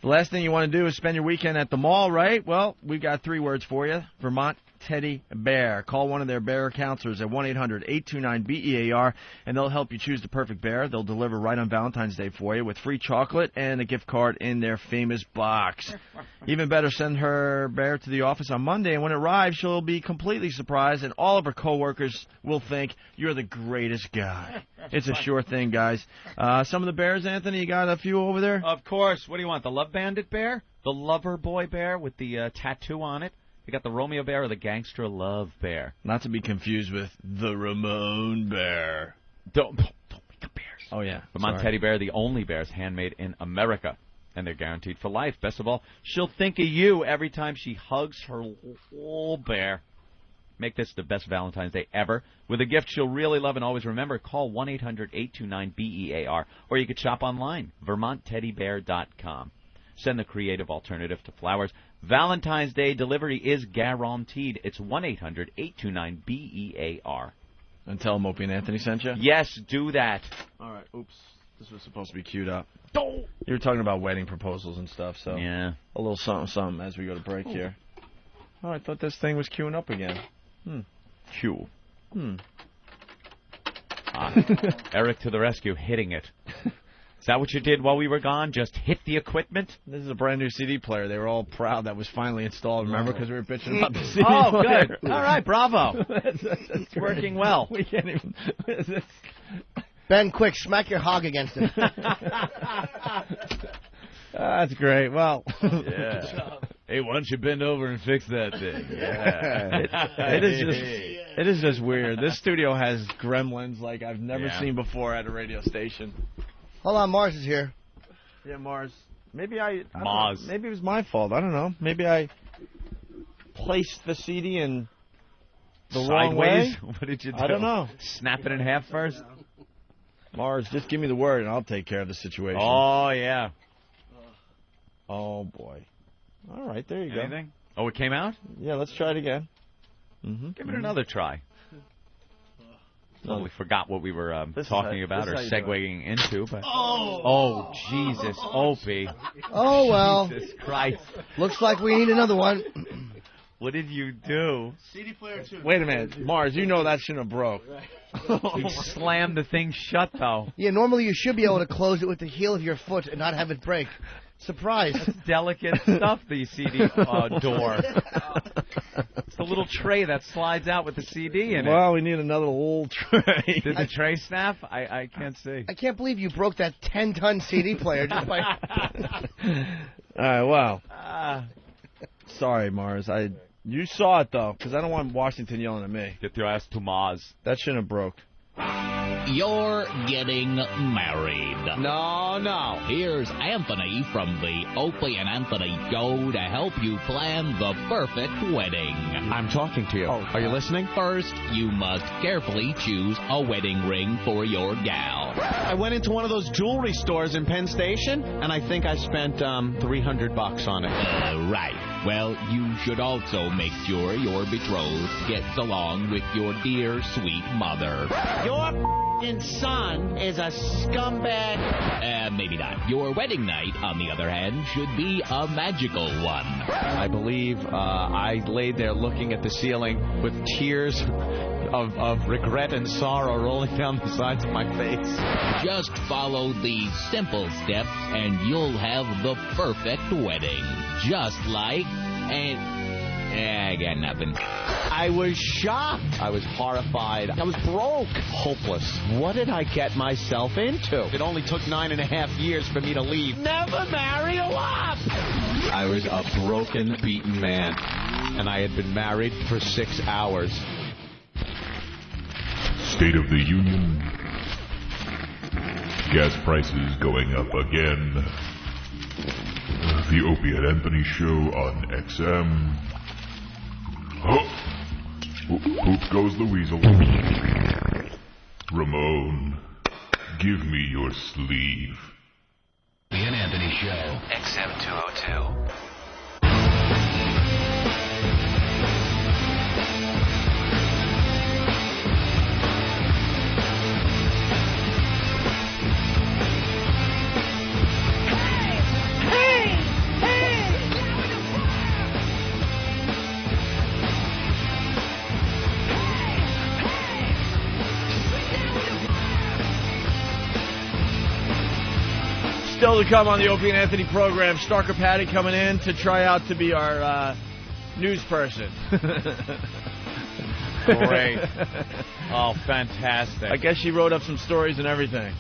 The last thing you want to do is spend your weekend at the mall, right? Well, we got 3 words for you. Vermont Teddy Bear. Call one of their bear counselors at 1-800-829-BEAR, and they'll help you choose the perfect bear. They'll deliver right on Valentine's Day for you with free chocolate and a gift card in their famous box. Even better, send her bear to the office on Monday, and when it arrives, she'll be completely surprised, and all of her coworkers will think you're the greatest guy. It's a sure thing, guys. Some of the bears, Anthony, you got a few over there?
Of course. What do you want, the Love Bandit bear? The Lover Boy bear with the tattoo on it? You got the Romeo bear or the Gangster Love bear?
Not to be confused with the Ramon bear.
Don't make the bears.
Oh, yeah.
Vermont Teddy Bear, the only bears handmade in America. And they're guaranteed for life. Best of all, she'll think of you every time she hugs her little bear. Make this the best Valentine's Day ever. With a gift she'll really love, and always remember, call 1-800-829-BEAR. Or you could shop online, VermontTeddyBear.com. Send the creative alternative to flowers. Valentine's Day delivery is guaranteed. It's 1-800-829-BEAR.
And tell them Opie and Anthony sent you?
Yes, do that.
All right. Oops. This was supposed to be queued up. You were talking about wedding proposals and stuff, so
yeah,
a little something as we go to break here. Oh, I thought this thing was queuing up again.
Q. Eric to the rescue, hitting it. Is that what you did while we were gone? Just hit the equipment?
This is a brand new CD player. They were all proud that was finally installed, remember? Because we were bitching about the CD
player.
Good.
All right, bravo. It's working well.
We can't even...
Ben, quick, smack your hog against it.
That's great. Well...
Yeah. Hey, why don't you bend over and fix that thing? Yeah.
It is just weird. This studio has gremlins like I've never seen before at a radio station.
Hold on, Mars is here.
Yeah, Mars. Maybe maybe it was my fault. I don't know. Maybe I placed the CD in the wrong way.
What did you do?
I don't know.
Snap it in half first?
Mars, just give me the word and I'll take care of the situation.
Oh, yeah.
Oh, boy. All right, there you go.
Anything? Oh, it came out?
Yeah, let's try it again.
Give it another try. Totally forgot what we were talking about or segueing into. But oh, Jesus, Opie.
Oh, well.
Jesus Christ.
Looks like we need another one.
What did you do?
CD player 2.
Wait a minute. Mars, you know that shouldn't have broke.
You slammed the thing shut, though.
Yeah, normally you should be able to close it with the heel of your foot and not have it break. Surprise.
That's delicate stuff, the CD door. It's the little tray that slides out with the CD in it.
Well, we need another little tray.
Did the tray snap? I can't see.
I can't believe you broke that 10-ton CD player just by...
All right, well. Sorry, Mars. You saw it, though, because I don't want Washington yelling at me.
Get your ass to Mars.
That shouldn't have broke.
You're getting married.
No.
Here's Anthony from the Opie and Anthony Show to help you plan the perfect wedding.
I'm talking to you. Are you listening?
First, you must carefully choose a wedding ring for your gal.
I went into one of those jewelry stores in Penn Station, and I think I spent $300 on it.
Right. Well, you should also make sure your betrothed gets along with your dear, sweet mother.
Your f***ing son is a scumbag.
Maybe not. Your wedding night, on the other hand, should be a magical one.
I believe I laid there looking at the ceiling with tears of regret and sorrow rolling down the sides of my face.
Just follow these simple steps and you'll have the perfect wedding. Just like I got nothing.
I was shocked. I was horrified. I was broke. Hopeless. What did I get myself into? It only took 9.5 years for me to leave.
Never marry a wife.
I was a broken, beaten man. And I had been married for 6 hours.
State of the Union. Gas prices going up again. The Opie and Anthony Show on XM. Poop goes the weasel. Ramon, give me your sleeve.
The Opie and Anthony Show. XM 202.
Still to come on the Opie and Anthony program, Starker Patty coming in to try out to be our news person.
Great. Oh, fantastic.
I guess she wrote up some stories and everything.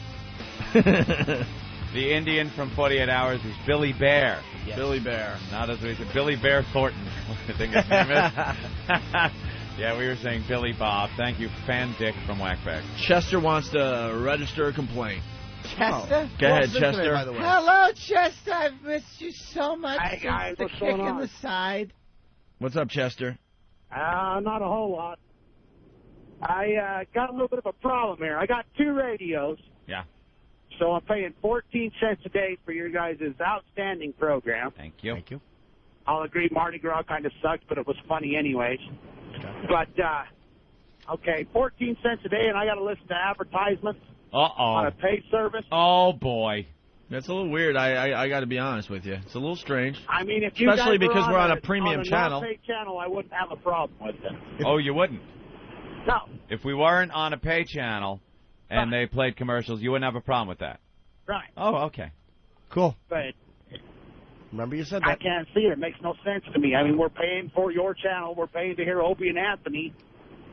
The Indian from 48 Hours is Billy Bear.
Yes. Billy Bear.
Not as we said, Billy Bear Thornton, I think his name is. Yeah, we were saying Billy Bob. Thank you, Fan Dick from Whackback.
Chester wants to register a complaint.
Chester?
Go ahead, Chester.
Hello, Chester. I've missed you so much.
Hey, guys,
since the
what's
kick
going
in
on?
the side.
What's up, Chester?
Not a whole lot. I got a little bit of a problem here. I got 2 radios.
Yeah.
So I'm paying 14 cents a day for your guys' outstanding program.
Thank you.
Thank you.
I'll agree Mardi Gras kind of sucked, but it was funny anyways. But, okay, 14 cents a day, and I got to listen to advertisements on a paid service.
Oh, boy.
That's a little weird. I got to be honest with you. It's a little strange.
I mean, if you
especially
guys
because
were
we're on a premium channel.
On a paid channel, I wouldn't have a problem with it.
Oh, you wouldn't?
No.
If we weren't on a pay channel and they played commercials, you wouldn't have a problem with that.
Right.
Oh, okay.
Cool.
But
remember you said that.
I can't see it. It makes no sense to me. I mean, we're paying for your channel. We're paying to hear Opie and Anthony.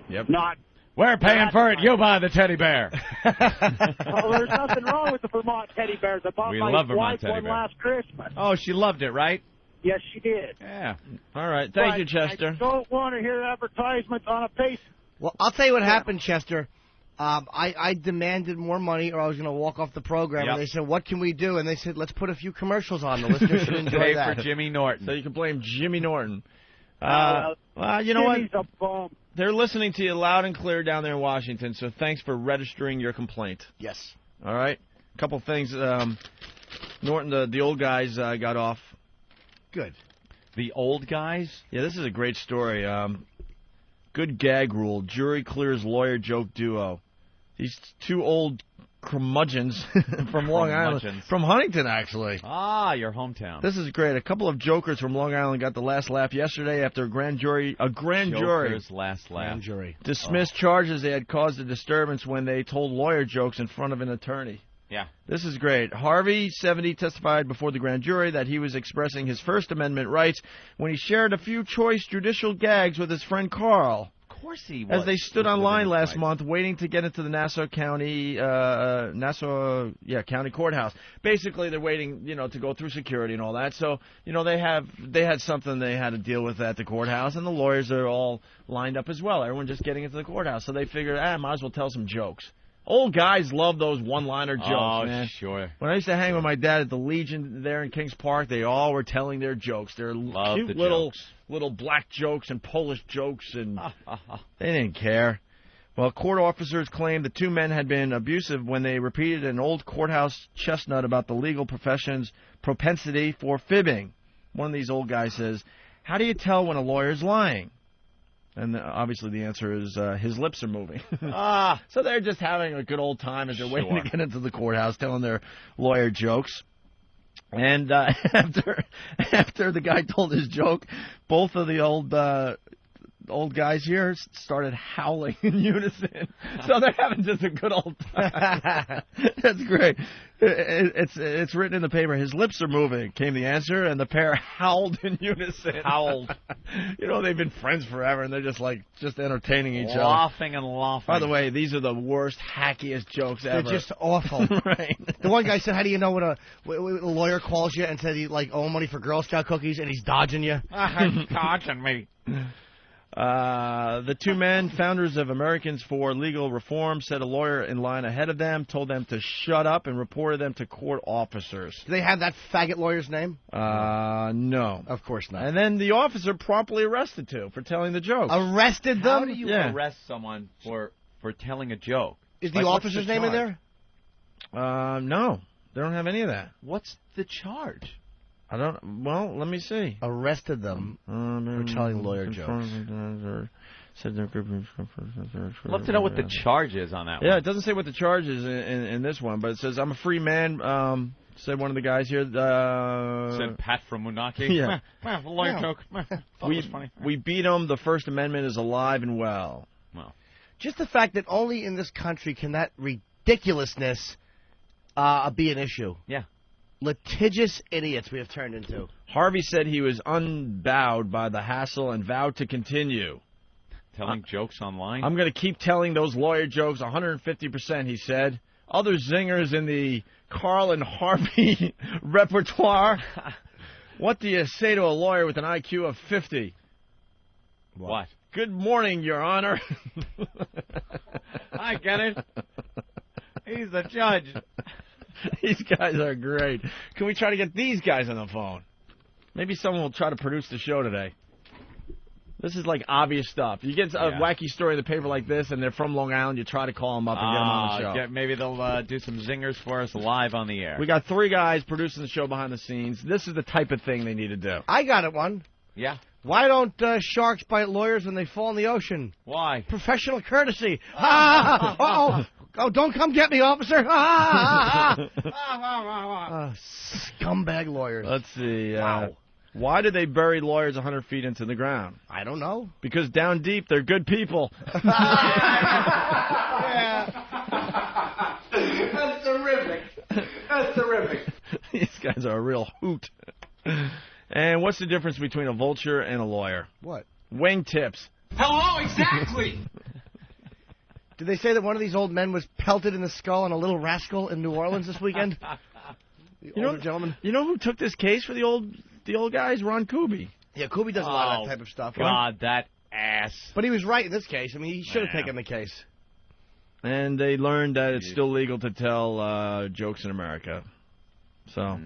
Yep.
Not.
We're paying for it. You buy the teddy bear.
Well, there's nothing wrong with the Vermont teddy bears. I bought my
love Vermont
wife
teddy
one
bear.
last Christmas.
Oh, she loved it, right?
Yes, she did.
Yeah.
All right. Thank you, Chester.
I don't want to hear advertisements on a pace.
Well, I'll tell you what happened, Chester. I demanded more money or I was going to walk off the program.
Yep.
And they said, what can we do? And they said, let's put a few commercials on. The listeners should enjoy
Pay
that.
for Jimmy Norton.
So you can blame Jimmy Norton.
Well,
You know what?
Jimmy's a bum.
They're listening to you loud and clear down there in Washington, so thanks for registering your complaint.
Yes.
All right? A couple things. Norton, the old guys got off.
Good.
The old guys?
Yeah, this is a great story. Good gag rule. Jury clears lawyer joke duo. These 2 old curmudgeons from Long Island. From Huntington, actually.
Ah, your hometown.
This is great. A couple of jokers from Long Island got the last laugh yesterday after a grand jury
last laugh.
dismissed charges they had caused a disturbance when they told lawyer jokes in front of an attorney.
Yeah.
This is great. Harvey, 70, testified before the grand jury that he was expressing his First Amendment rights when he shared a few choice judicial gags with his friend Carl.
Of course he was.
As they stood on line last month waiting to get into the Nassau County County Courthouse. Basically, they're waiting, to go through security and all that. So, they had something they had to deal with at the courthouse, and the lawyers are all lined up as well. Everyone just getting into the courthouse. So they figured, might as well tell some jokes. Old guys love those one-liner jokes, man.
Sure.
When I used to hang with my dad at the Legion there in Kings Park, they all were telling their jokes. They're cute little black jokes and Polish jokes, and they didn't care. Well, court officers claimed the 2 men had been abusive when they repeated an old courthouse chestnut about the legal profession's propensity for fibbing. One of these old guys says, How do you tell when a lawyer's lying? And obviously the answer is his lips are moving. So they're just having a good old time as they're waiting to get into the courthouse, telling their lawyer jokes. And after the guy told his joke, both of the old guys here started howling in unison. So they're having just a good old time. That's great. It's written in the paper. His lips are moving, came the answer, and the pair howled in unison.
Howled.
You know, they've been friends forever, and they're just entertaining each other.
Laughing and laughing.
By the way, these are the worst, hackiest jokes ever.
They're just awful.
Right.
The one guy said, how do you know when a lawyer calls you and says he owe money for Girl Scout cookies and he's dodging you?
He's dodging me.
The two men, founders of Americans for Legal Reform, said a lawyer in line ahead of them told them to shut up and reported them to court officers.
Do they have that faggot lawyer's name?
No.
Of course not.
And then the officer promptly arrested two for telling the jokes.
Arrested them?
How do you arrest someone for telling a joke?
Is the officer's name in there?
No. They don't have any of that.
What's the charge?
I don't. Well, let me see.
Arrested them for telling lawyer jokes.
Love to know what the charge is on that one.
Yeah, it doesn't say what the charge is in this one, but it says, I'm a free man, said one of the guys here.
Said Pat from Moonachie.
Yeah.
Lawyer joke. Thought it was funny.
We beat him. The First Amendment is alive and well.
Well,
just the fact that only in this country can that ridiculousness be an issue.
Yeah.
Litigious idiots we have turned into.
Harvey said he was unbowed by the hassle and vowed to continue.
Telling jokes online?
I'm going to keep telling those lawyer jokes 150%, he said. Other zingers in the Carl and Harvey repertoire. What do you say to a lawyer with an IQ of 50?
What?
Good morning, Your Honor.
I get it. He's the judge.
These guys are great. Can we try to get these guys on the phone? Maybe someone will try to produce the show today. This is like obvious stuff. You get a wacky story in the paper like this, and they're from Long Island, you try to call them up and get them on the show.
Maybe they'll do some zingers for us live on the air.
We got three guys producing the show behind the scenes. This is the type of thing they need to do.
I got it one.
Yeah.
Why don't sharks bite lawyers when they fall in the ocean?
Why?
Professional courtesy. Oh, don't come get me, officer. Scumbag lawyers.
Let's see.
Wow.
Why do they bury lawyers 100 feet into the ground?
I don't know.
Because down deep, they're good people.
Yeah. That's terrific. That's terrific.
These guys are a real hoot. And what's the difference between a vulture and a lawyer?
What?
Wingtips.
Hello, exactly.
Did they say that one of these old men was pelted in the skull on a little rascal in New Orleans this weekend? Gentleman.
You know who took this case for the old guys? Ron Kuby.
Yeah, Kuby does a lot of that type of stuff.
God, that ass.
But he was right in this case. I mean, he should have taken the case.
And they learned that it's still legal to tell jokes in America. So...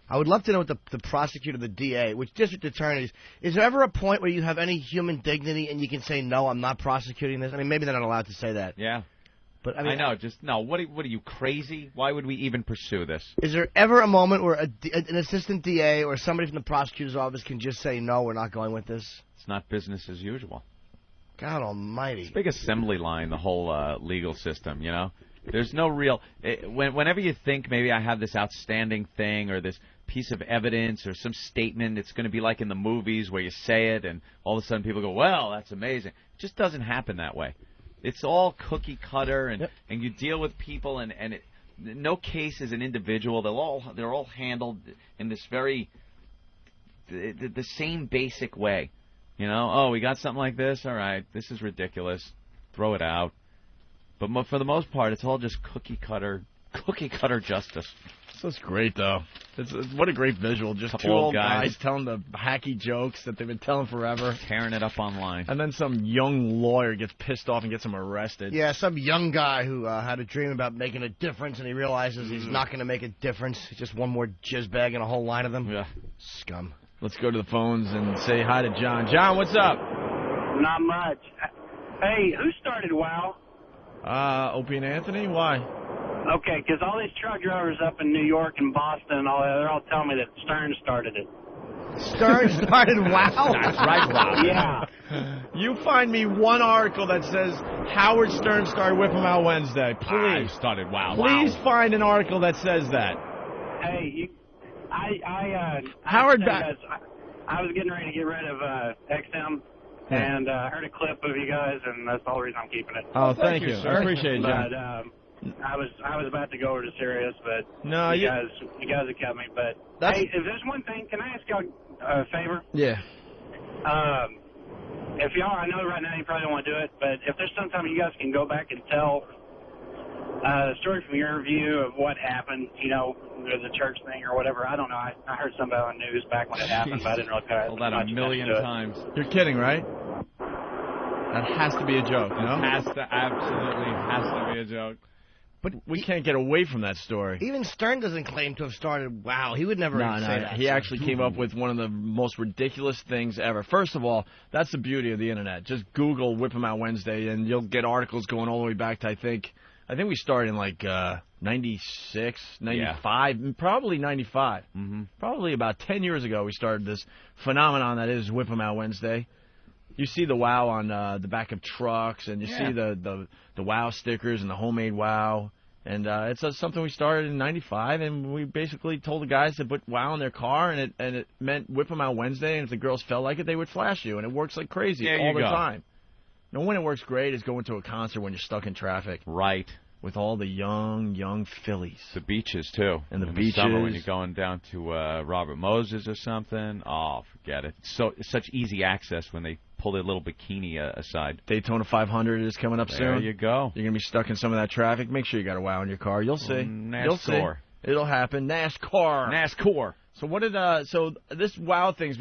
I would love to know what the prosecutor, the DA, which district attorneys, is there ever a point where you have any human dignity and you can say, no, I'm not prosecuting this? I mean, maybe they're not allowed to say that.
Yeah.
But I mean,
I know. Just, no, what are you, crazy? Why would we even pursue this?
Is there ever a moment where an assistant DA or somebody from the prosecutor's office can just say, no, we're not going with this?
It's not business as usual.
God almighty.
It's a big assembly line, the whole legal system, you know? There's no real... whenever you think maybe I have this outstanding thing or this piece of evidence or some statement, it's going to be like in the movies where you say it and all of a sudden people go, well, that's amazing. It just doesn't happen that way. It's all cookie cutter and you deal with people and no case is an individual. They're all handled in this very... the same basic way. You know, oh, we got something like this? All right, this is ridiculous. Throw it out. But for the most part, it's all just cookie cutter justice.
That's great, though. What a great visual. Just two old guys telling the hacky jokes that they've been telling forever.
Tearing it up online.
And then some young lawyer gets pissed off and gets them arrested.
Yeah, some young guy who had a dream about making a difference, and he realizes he's not going to make a difference. It's just one more jizzbag and a whole line of them.
Yeah.
Scum.
Let's go to the phones and say hi to John. John, what's up?
Not much. Hey, who started WOW?
Opie and Anthony? Why?
Okay, because all these truck drivers up in New York and Boston and all that, they're all telling me that Stern started it.
Stern started Wow.
That's right, Rob.
Yeah.
You find me one article that says Howard Stern started Whip 'em Out Wednesday. Please.
I started Wow.
Please find an article that says that.
Hey,
Howard
I was getting ready to get rid of XM, and heard a clip of you guys, and that's the whole reason I'm keeping it.
Oh, thank you, sir. I appreciate it,
But
John.
I was about to go over to Sirius, but
No,
you guys have kept me. But hey, if there's one thing, can I ask y'all a favor?
Yeah.
If y'all, I know right now you probably don't want to do it, but if there's some time you guys can go back and tell the story from your view of what happened, you know, the church thing or whatever. I don't know. I heard somebody on the news back when it happened, but I didn't really pay
Told that a million times.
You're kidding, right? That has to be a joke, no?
Absolutely has to be a joke.
But we can't get away from that story.
Even Stern doesn't claim to have started Wow. He would never say that.
He actually came up with one of the most ridiculous things ever. First of all, that's the beauty of the internet. Just Google Whip 'em Out Wednesday, and you'll get articles going all the way back to, I think we started in like 96, 95, probably 95.
Mm-hmm.
Probably about 10 years ago we started this phenomenon that is Whip 'em Out Wednesday. You see the Wow on the back of trucks, and you see the Wow stickers and the homemade Wow. And it's something we started in 95, and we basically told the guys to put Wow in their car, and it meant Whip 'em Out Wednesday, and if the girls felt like it, they would flash you, and it works like crazy all the time. Now, when it works great is going to a concert when you're stuck in traffic.
Right.
With all the young fillies.
The beaches, too.
And the
in
beaches.
The summer when you're going down to Robert Moses or something. Oh, forget it. It's such easy access when they pull their little bikini aside.
Daytona 500 is coming up soon.
There you go.
You're going to be stuck in some of that traffic. Make sure you got a Wow in your car. You'll see.
NASCAR.
You'll see. It'll happen. NASCAR. So what did so this Wow thing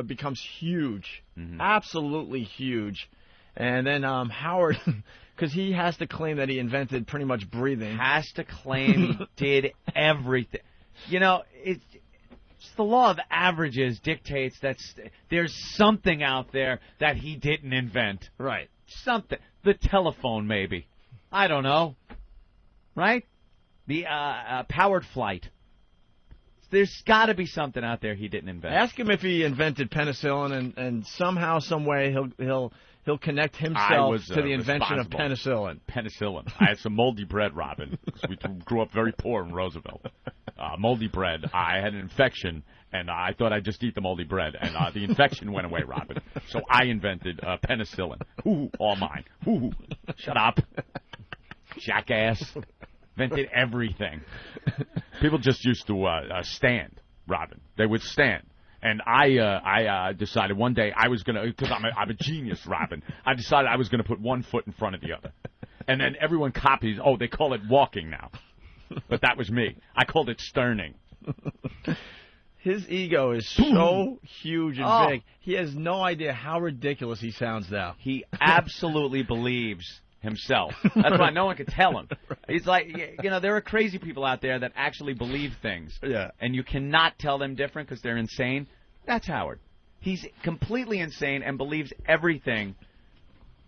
becomes huge.
Mm-hmm.
Absolutely huge. And then Howard, because he has to claim that he invented pretty much breathing.
Has to claim he did everything. You know, it's the law of averages dictates that there's something out there that he didn't invent.
Right.
Something. The telephone, maybe. I don't know. Right? The powered flight. There's got to be something out there he didn't invent.
Ask him if he invented penicillin, and somehow, some way, he'll connect himself to the invention of penicillin.
Penicillin. I had some moldy bread, Robin. We grew up very poor in Roosevelt. Moldy bread. I had an infection, and I thought I'd just eat the moldy bread, and the infection went away, Robin. So I invented penicillin. Ooh, all mine. Ooh, shut up. Jackass. Invented everything. People just used to stand, Robin. They would stand. And I decided one day I was going to, because I'm a genius, Robin. I decided I was going to put one foot in front of the other. And then everyone copies. Oh, they call it walking now. But that was me. I called it sterning.
His ego is so huge and big. He has no idea how ridiculous he sounds now.
He absolutely believes himself. That's why no one can tell him. He's like, you know, there are crazy people out there that actually believe things.
Yeah.
And you cannot tell them different because they're insane. That's Howard. He's completely insane and believes everything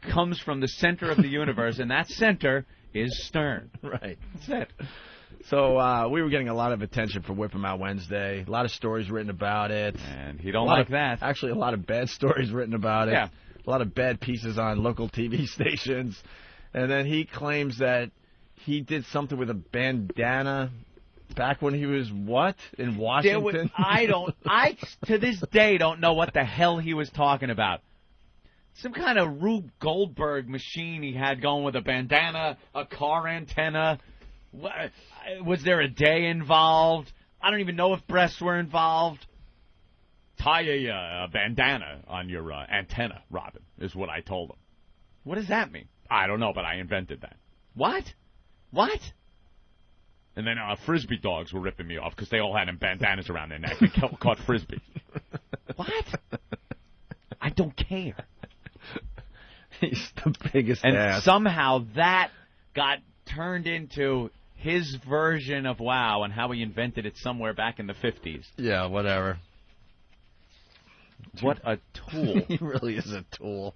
comes from the center of the universe, and that center is Stern.
Right.
That's it.
So we were getting a lot of attention for Whip 'em Out Wednesday. A lot of stories written about it.
And he don't like that.
Actually, a lot of bad stories written about it.
Yeah.
A lot of bad pieces on local TV stations. And then he claims that he did something with a bandana back when he was, what, in Washington?
I to this day don't know what the hell he was talking about. Some kind of Rube Goldberg machine he had going with a bandana, a car antenna. Was there a day involved? I don't even know if breasts were involved. Tie a bandana on your antenna, Robin, is what I told him. What does that mean? I don't know, but I invented that. What? And then Frisbee dogs were ripping me off because they all had bandanas around their neck and caught Frisbee. What? I don't care.
He's the biggest
and
ass.
Somehow that got turned into his version of Wow and how he invented it somewhere back in the 50s.
Yeah, whatever.
What a tool.
He really is a tool.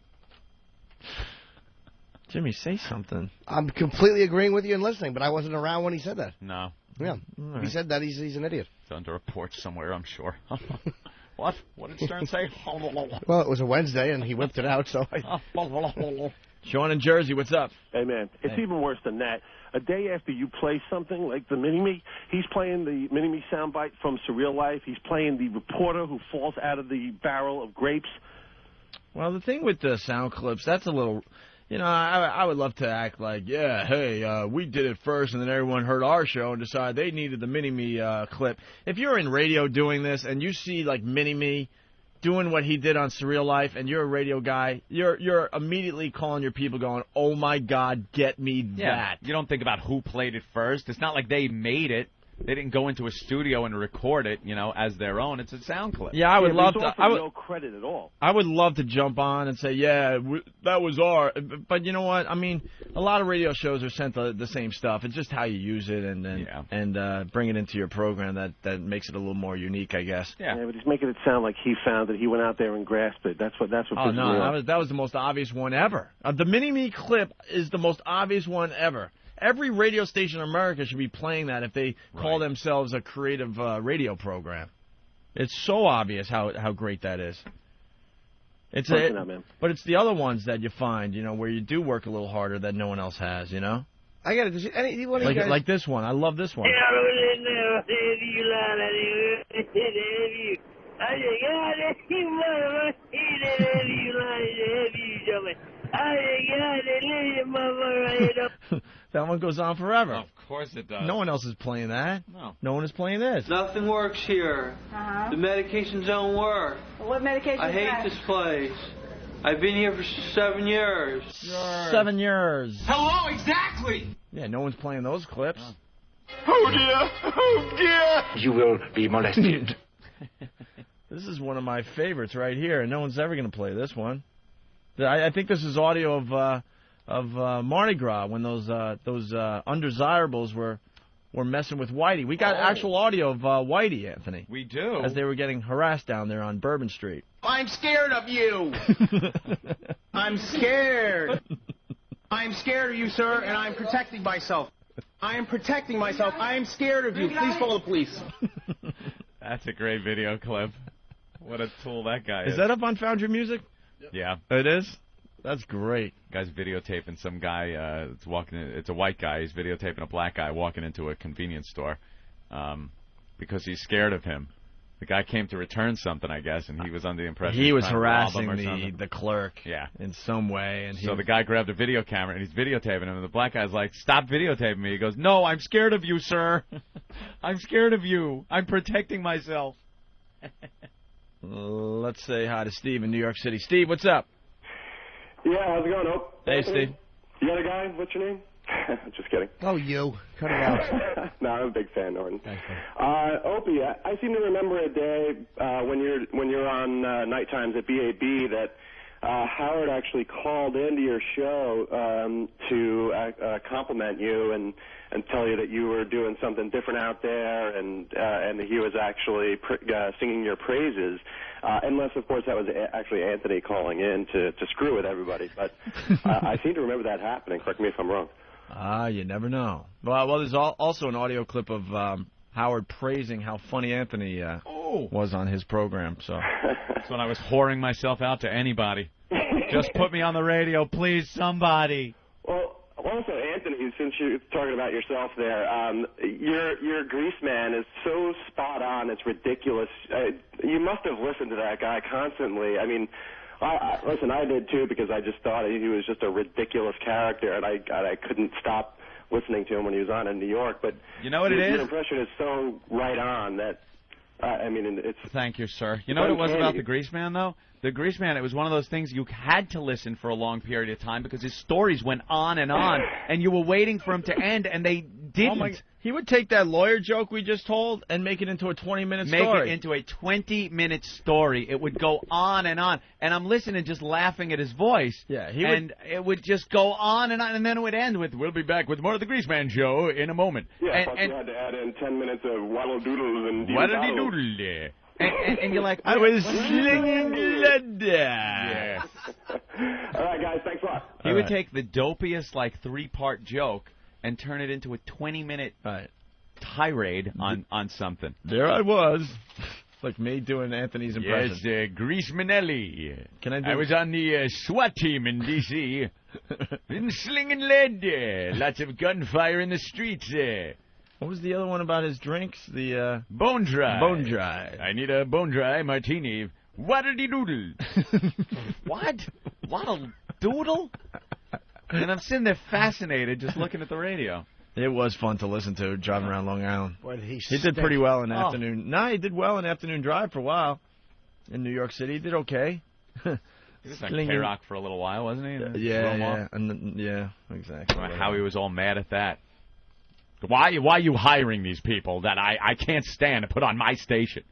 Jimmy, say something.
I'm completely agreeing with you and listening, but I wasn't around when he said that.
No.
Yeah.
Right.
He said that he's an idiot.
It's under a porch somewhere, I'm sure. What? What did Stern say?
Well, it was a Wednesday, and he whipped it out, so I...
Sean in Jersey, what's up?
Hey, man, it's even worse than that. A day after you play something like the Mini-Me, he's playing the Mini-Me soundbite from Surreal Life. He's playing the reporter who falls out of the barrel of grapes.
Well, the thing with the sound clips, that's a little... You know, I would love to act like, yeah, hey, we did it first, and then everyone heard our show and decided they needed the Mini-Me clip. If you're in radio doing this and you see, like, Mini-Me doing what he did on Surreal Life and you're a radio guy, you're immediately calling your people going, oh, my God, get me that.
You don't think about who played it first. It's not like they made it. They didn't go into a studio and record it, you know, as their own. It's a sound clip.
Yeah, I would love to.
No credit at all.
I would love to jump on and say, yeah, that was our. But you know what? I mean, a lot of radio shows are sent the same stuff. It's just how you use it and bring it into your program that makes it a little more unique, I guess.
Yeah, but he's making it sound like he found it. He went out there and grasped it. That's what.
Oh no, that was the most obvious one ever. The Mini-Me clip is the most obvious one ever. Every radio station in America should be playing that if they call themselves a creative radio program. It's so obvious how great that is. But it's the other ones that you find, you know, where you do work a little harder that no one else has, you know?
I got it.
Like this one. I love this one. That one goes on forever.
Of course it does.
No one else is playing that. No one is playing this.
Nothing works here. The medications don't work.
What medication?
I hate this place. I've been here for 7 years.
7 years.
Hello, exactly.
Yeah, no one's playing those clips.
Oh, dear. Oh, dear.
You will be molested.
This is one of my favorites right here, and no one's ever going to play this one. I think this is audio of Mardi Gras when those undesirables were messing with Whitey. We got actual audio of Whitey, Anthony.
We do.
As they were getting harassed down there on Bourbon Street.
I'm scared of you. I'm scared. I'm scared of you, sir, and I'm protecting myself. I am protecting myself. I am scared of you. Please call the police.
That's a great video clip. What a tool that guy is.
Is that up on Foundry Music?
Yeah.
It is? That's great.
Guy's videotaping some guy that's walking in. It's a white guy. He's videotaping a black guy walking into a convenience store because he's scared of him. The guy came to return something, I guess, and he was under the impression
he was harassing the clerk
yeah.
in some way. And
so the guy grabbed a video camera, and he's videotaping him, and the black guy's like, stop videotaping me. He goes, no, I'm scared of you, sir. I'm scared of you. I'm protecting myself.
Let's say hi to Steve in New York City. Steve, what's up?
Yeah, how's it going, Ope?
Hey, Steve.
You got a guy? What's your name? Just kidding.
Oh, you. Cut it out.
No, I'm a big fan, Norton. Opie, I seem to remember a day when you're on night times at BAB that Howard actually called into your show to compliment you and tell you that you were doing something different out there, and that he was actually singing your praises. Unless, of course, that was actually Anthony calling in to screw with everybody. But I seem to remember that happening. Correct me if I'm wrong.
You never know. Well, there's also an audio clip of Howard praising how funny Anthony was on his program. So
that's when I was whoring myself out to anybody. Just put me on the radio, please, somebody.
Well, also, Anthony, since you're talking about yourself there, your Grease Man is so spot on, it's ridiculous. You must have listened to that guy constantly. I mean, listen, I did too, because I just thought he was just a ridiculous character, and I couldn't stop listening to him when he was on in New York. But
you know what it is?
Your impression is so right on that, I mean, it's...
Thank you, sir. You know what it was about the Grease Man, though? The Grease Man, it was one of those things you had to listen for a long period of time because his stories went on, and you were waiting for him to end, and they didn't.
He would take that lawyer joke we just told and make it into a 20-minute story.
Make it into a 20-minute story. It would go on, and I'm listening, just laughing at his voice.
Yeah,
it would just go on, and then it would end with, we'll be back with more of the Grease Man Show in a moment.
Yeah, plus you had to add in 10 minutes of waddle-doodles and
waddle-doodle. And you're like,
I was slinging lead.
Yes.
All right, guys, thanks a lot.
He would take the dopiest, like, 3-part joke and turn it into a 20-minute tirade on something.
There I was. Look, me doing Anthony's impression.
Yes, Grease Manelli.
Can I do?
I was on the SWAT team in D.C. Been slinging lead. Lots of gunfire in the streets.
What was the other one about his drinks? The
Bone Dry.
Bone Dry.
I need a Bone Dry martini. Waddle-de-doodle. What? Waddle-doodle? And I'm sitting there fascinated just looking at the radio.
It was fun to listen to driving around Long Island.
Boy, did
he did pretty well in afternoon. No, he did well in afternoon drive for a while in New York City. He did okay.
He was on K-Rock for a little while, wasn't he?
Yeah, exactly.
How he was all mad at that. Why are you hiring these people that I can't stand to put on my station?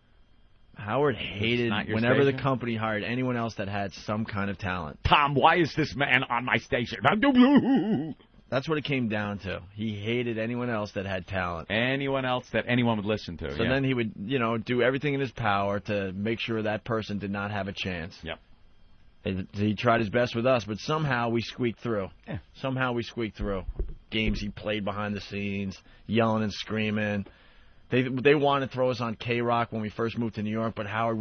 Howard hated whenever the company hired anyone else that had some kind of talent.
Tom, why is this man on my station?
That's what it came down to. He hated anyone else that had talent.
Anyone else that anyone would listen to.
So then he would, do everything in his power to make sure that person did not have a chance.
Yep.
And he tried his best with us, but somehow we squeaked through.
Yeah.
Somehow we squeaked through. Games he played behind the scenes, yelling and screaming. They wanted to throw us on K-Rock when we first moved to New York, but Howard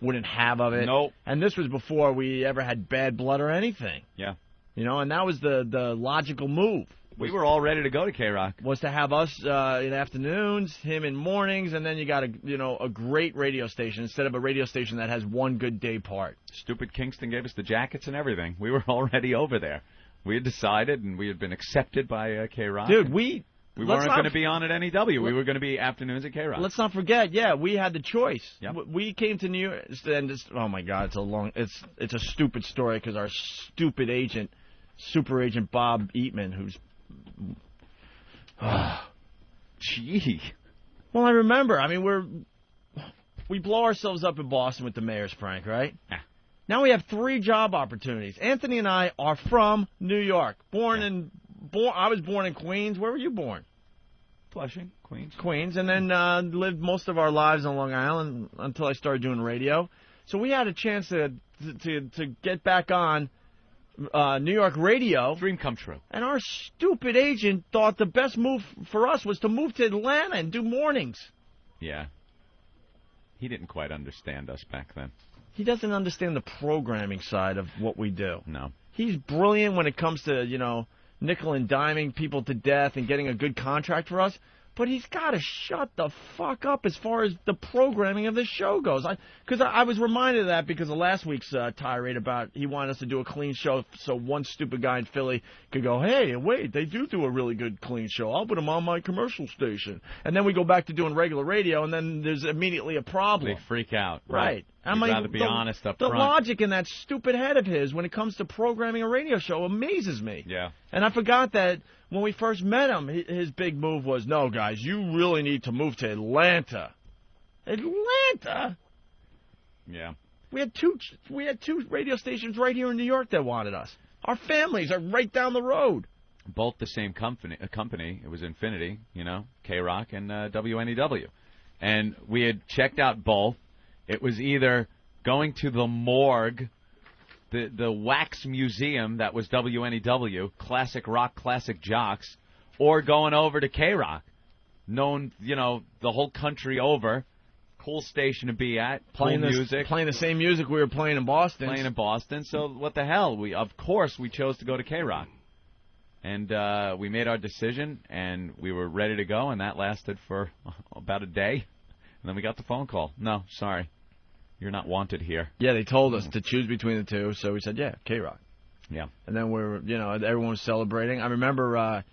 wouldn't have of it.
Nope.
And this was before we ever had bad blood or anything.
Yeah.
And that was the logical move.
We were all ready to go to K-Rock.
Was to have us in afternoons, him in mornings, and then you got a great radio station instead of a radio station that has one good day part.
Stupid Kingston gave us the jackets and everything. We were already over there. We had decided, and we had been accepted by K-Rock.
Dude, we
weren't going to be on at NEW. We were going to be afternoons at K-Rock.
Let's not forget, we had the choice.
Yep.
We came to New York, and oh my God, it's a stupid story because our stupid agent, super agent Bob Eatman, who's
gee.
Well, I remember. I mean, we blow ourselves up in Boston with the mayor's prank, right?
Yeah.
Now we have 3 job opportunities. Anthony and I are from New York. I was born in Queens. Where were you born?
Flushing, Queens.
Queens, and then lived most of our lives on Long Island until I started doing radio. So we had a chance to get back on New York radio.
Dream come true.
And our stupid agent thought the best move for us was to move to Atlanta and do mornings.
Yeah. He didn't quite understand us back then.
He doesn't understand the programming side of what we do.
No.
He's brilliant when it comes to, nickel and diming people to death and getting a good contract for us. But he's got to shut the fuck up as far as the programming of this show goes. Because I was reminded of that because of last week's tirade about he wanted us to do a clean show so one stupid guy in Philly could go, hey, wait, they do a really good clean show. I'll put them on my commercial station. And then we go back to doing regular radio, and then there's immediately a problem.
They freak out.
Right.
I'd rather be honest up front.
The logic in that stupid head of his when it comes to programming a radio show amazes me.
Yeah.
And I forgot that when we first met him, his big move was, no, guys, you really need to move to Atlanta. Atlanta?
Yeah.
We had two radio stations right here in New York that wanted us. Our families are right down the road.
Both the same company. It was Infinity, K-Rock and WNEW. And we had checked out both. It was either going to the morgue, the wax museum that was WNEW, classic rock, classic jocks, or going over to K-Rock, known, the whole country over, cool station to be at,
playing
music.
Playing the same music we were playing in Boston. So what the hell? Of course we chose to go to K-Rock. And we made our decision, and we were ready to go, and that lasted for about a day. And then we got the phone call. No, sorry. You're not wanted here. Yeah, they told us to choose between the two, so we said, yeah, K-Rock. Yeah. And then everyone was celebrating. I remember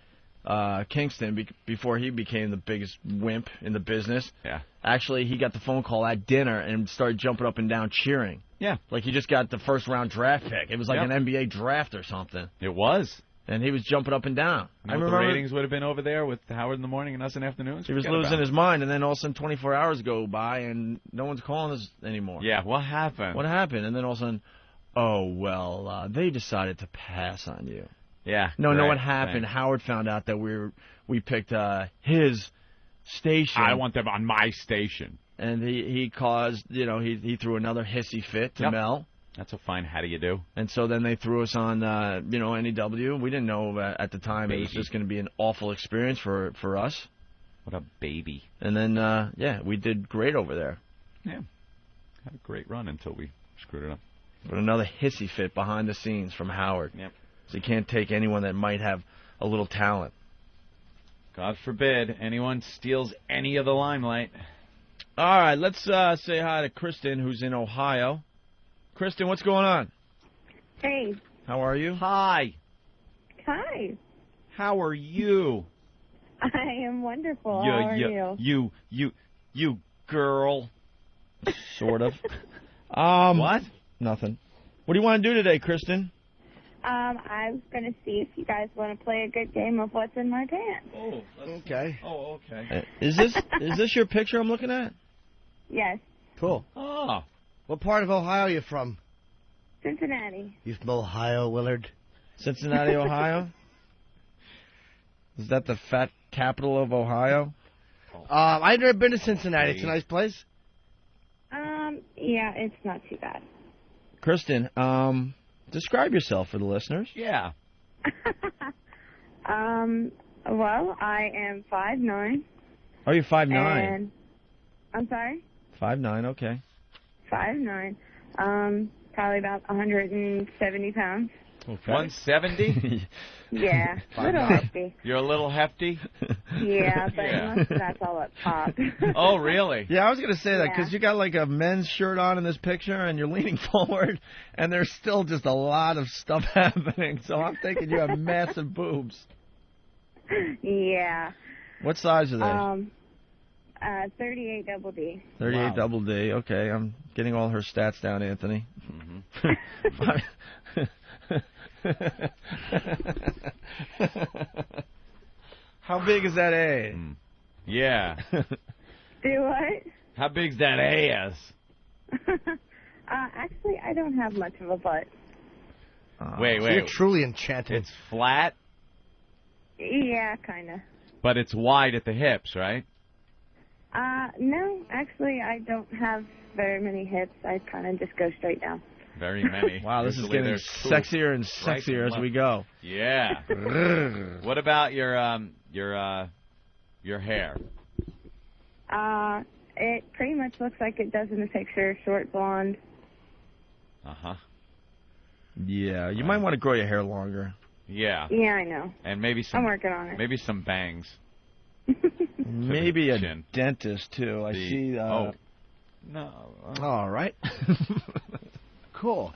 Kingston, before he became the biggest wimp in the business. Yeah. Actually, he got the phone call at dinner and started jumping up and down cheering. Yeah. Like he just got the first-round draft pick. It was like an NBA draft or something. It was. And he was jumping up and down.
You know what the ratings would have been over there with Howard in the morning and us in afternoons?
He was losing his mind, and then all of a sudden 24 hours go by, and no one's calling us anymore.
Yeah, what happened?
What happened? And then all of a sudden, they decided to pass on you.
Yeah.
No, what happened? Right. Howard found out that we picked his station.
I want them on my station.
And he caused, he threw another hissy fit to Mel.
That's a fine how do you do.
And so then they threw us on, NEW. We didn't know at the time it was just going to be an awful experience for us.
What a baby.
And then, we did great over there.
Yeah. Had a great run until we screwed it up.
But another hissy fit behind the scenes from Howard.
Yep.
So you can't take anyone that might have a little talent.
God forbid anyone steals any of the limelight.
All right, let's say hi to Kristen, who's in Ohio. Kristen, what's going on?
Hey.
How are you?
Hi.
Hi.
How are you?
I am wonderful. How are you?
You girl.
Sort of.
What?
Nothing. What do you want to do today, Kristen?
I was going to see if you guys want to play a good game of What's in My Pants.
Oh,
okay.
Oh, okay.
Is this your picture I'm looking at?
Yes.
Cool.
Oh.
What part of Ohio are you from?
Cincinnati.
You from Ohio, Willard?
Cincinnati, Ohio? Is that the fat capital of Ohio?
I've never been to Cincinnati. It's a nice place.
Yeah, it's not too bad.
Kristen, describe yourself for the listeners.
Yeah.
Well, I am 5'9".
Oh, you're 5'9".
And I'm sorry?
5'9", okay.
5'9". Probably about 170 pounds.
Okay. 170?
Yeah, a little hefty.
You're a little hefty?
Yeah, but most of that's all up top.
Oh, really?
Yeah, I was going to say that because
Yeah.
you got like a men's shirt on in this picture and you're leaning forward and there's still just a lot of stuff happening. So I'm thinking you have massive boobs.
Yeah.
What size are they?
38 double D.
38 double D. Okay, I'm getting all her stats down, Anthony. How big is that A?
Yeah.
Do what?
How big's that ass?
Actually, I don't have much of a butt.
Wait.
You're truly enchanted.
It's flat,
Yeah, kind of.
but it's wide at the hips, right?
No, actually, I don't have very many hips. I kind of just go straight down.
Very many.
Wow, this is
Usually
getting
there's two
sexier and
right
sexier as
left.
we go.
Yeah. What about your hair?
It pretty much looks like it does in the picture, short blonde.
Uh-huh.
Yeah, you might want to grow your hair longer.
Yeah.
Yeah, I know.
And maybe some.
I'm working on it.
Maybe some bangs.
Maybe a
chin.
dentist, too. I see.
Oh. No.
All right. Cool.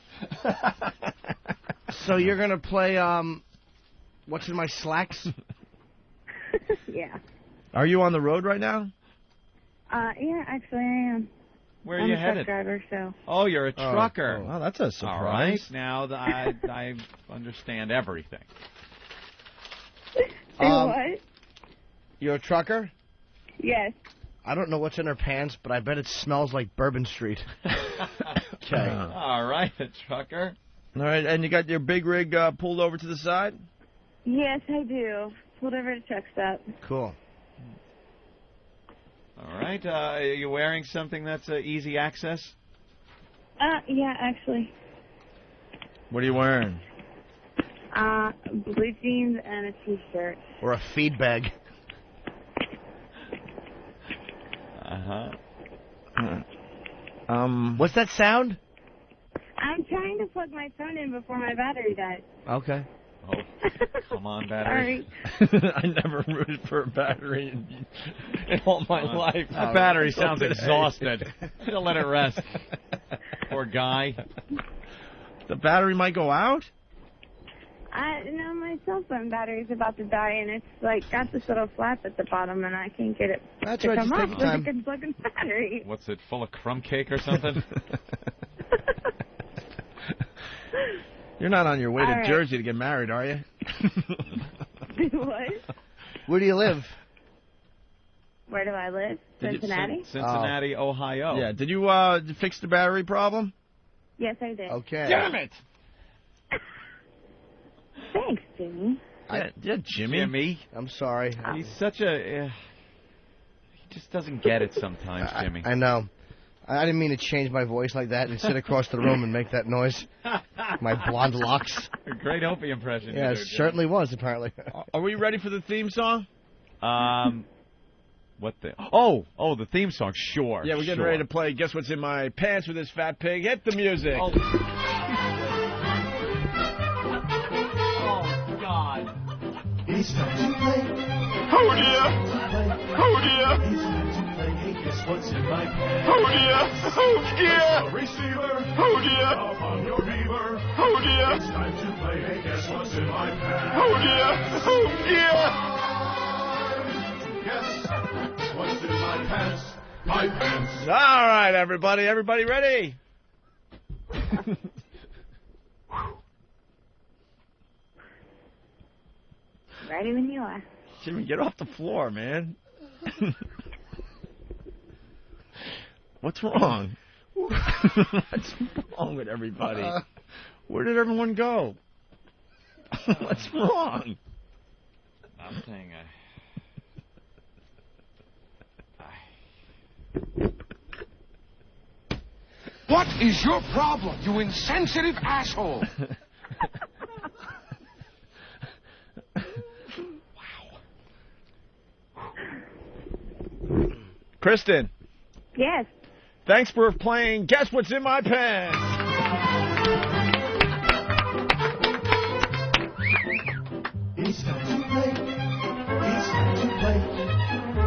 So you're going to play, What's in My Slacks?
Yeah.
Are you on the road right now?
Yeah, actually I am.
Where are
I'm
you
a
headed?
truck driver, so.
Oh, you're a trucker.
Oh, wow, that's a surprise.
All right. Now I understand everything.
What?
You're a trucker?
Yes.
I don't know what's in her pants, but I bet it smells like Bourbon Street. Okay.
All right, a trucker.
All right, and you got your big rig pulled over to the side?
Yes, I do. Pulled over to truck stop.
Cool.
All right. Are you wearing something that's easy access?
Yeah, actually.
What are you wearing?
Blue jeans and a t-shirt.
Or a feed bag.
Uh-huh.
What's that sound?
I'm trying to plug my phone in before my battery dies.
Okay.
Oh, come on, battery.
Sorry.
I never rooted for a battery in all my life.
That battery sounds exhausted. Don't let it rest. Poor guy.
The battery might go out?
No, my cell phone battery's about to die, and it's like got this little flap at the bottom, and I can't get it
That's
to
right,
come
just
off
take
so
your
I
time.
can plug in the battery.
What's it, full of crumb cake or something?
You're not on your way
All
to
right.
Jersey to get married, are you?
What?
Where do you live?
Where do I live? Cincinnati?
Cincinnati, Ohio.
Yeah, did you fix the battery problem?
Yes, I did.
Okay.
Damn it!
Thanks, Jimmy.
Yeah, Jimmy.
I'm sorry.
He's such a... he just doesn't get it sometimes, Jimmy.
I know. I didn't mean to change my voice like that and sit across the room and make that noise. My blonde locks.
A great Opie impression.
Yeah, it certainly was, apparently.
Are we ready for the theme song?
What the? Oh, the theme song. Sure.
Yeah, we're getting ready to play Guess What's in My Pants with this fat pig. Hit the music.
Oh, God.
It's time to play.
Oh dear. Oh dear.
It's time to play. Hey, guess what's in my pants?
Oh dear. Oh dear.
The receiver.
Oh dear.
Up on your beaver.
Oh dear.
It's time to play. Hey, guess what's in my pants?
Oh dear. Oh dear.
Guess what's in my pants? My pants.
All right, everybody. Everybody ready?
Ready when you are.
Jimmy, get off the floor, man. What's wrong? What's wrong with everybody? Where did everyone go? What's wrong?
I'm saying
What is your problem, you insensitive asshole?
Kristen.
Yes.
Thanks for playing Guess What's in My Pants.
It's time to play. It's time to play.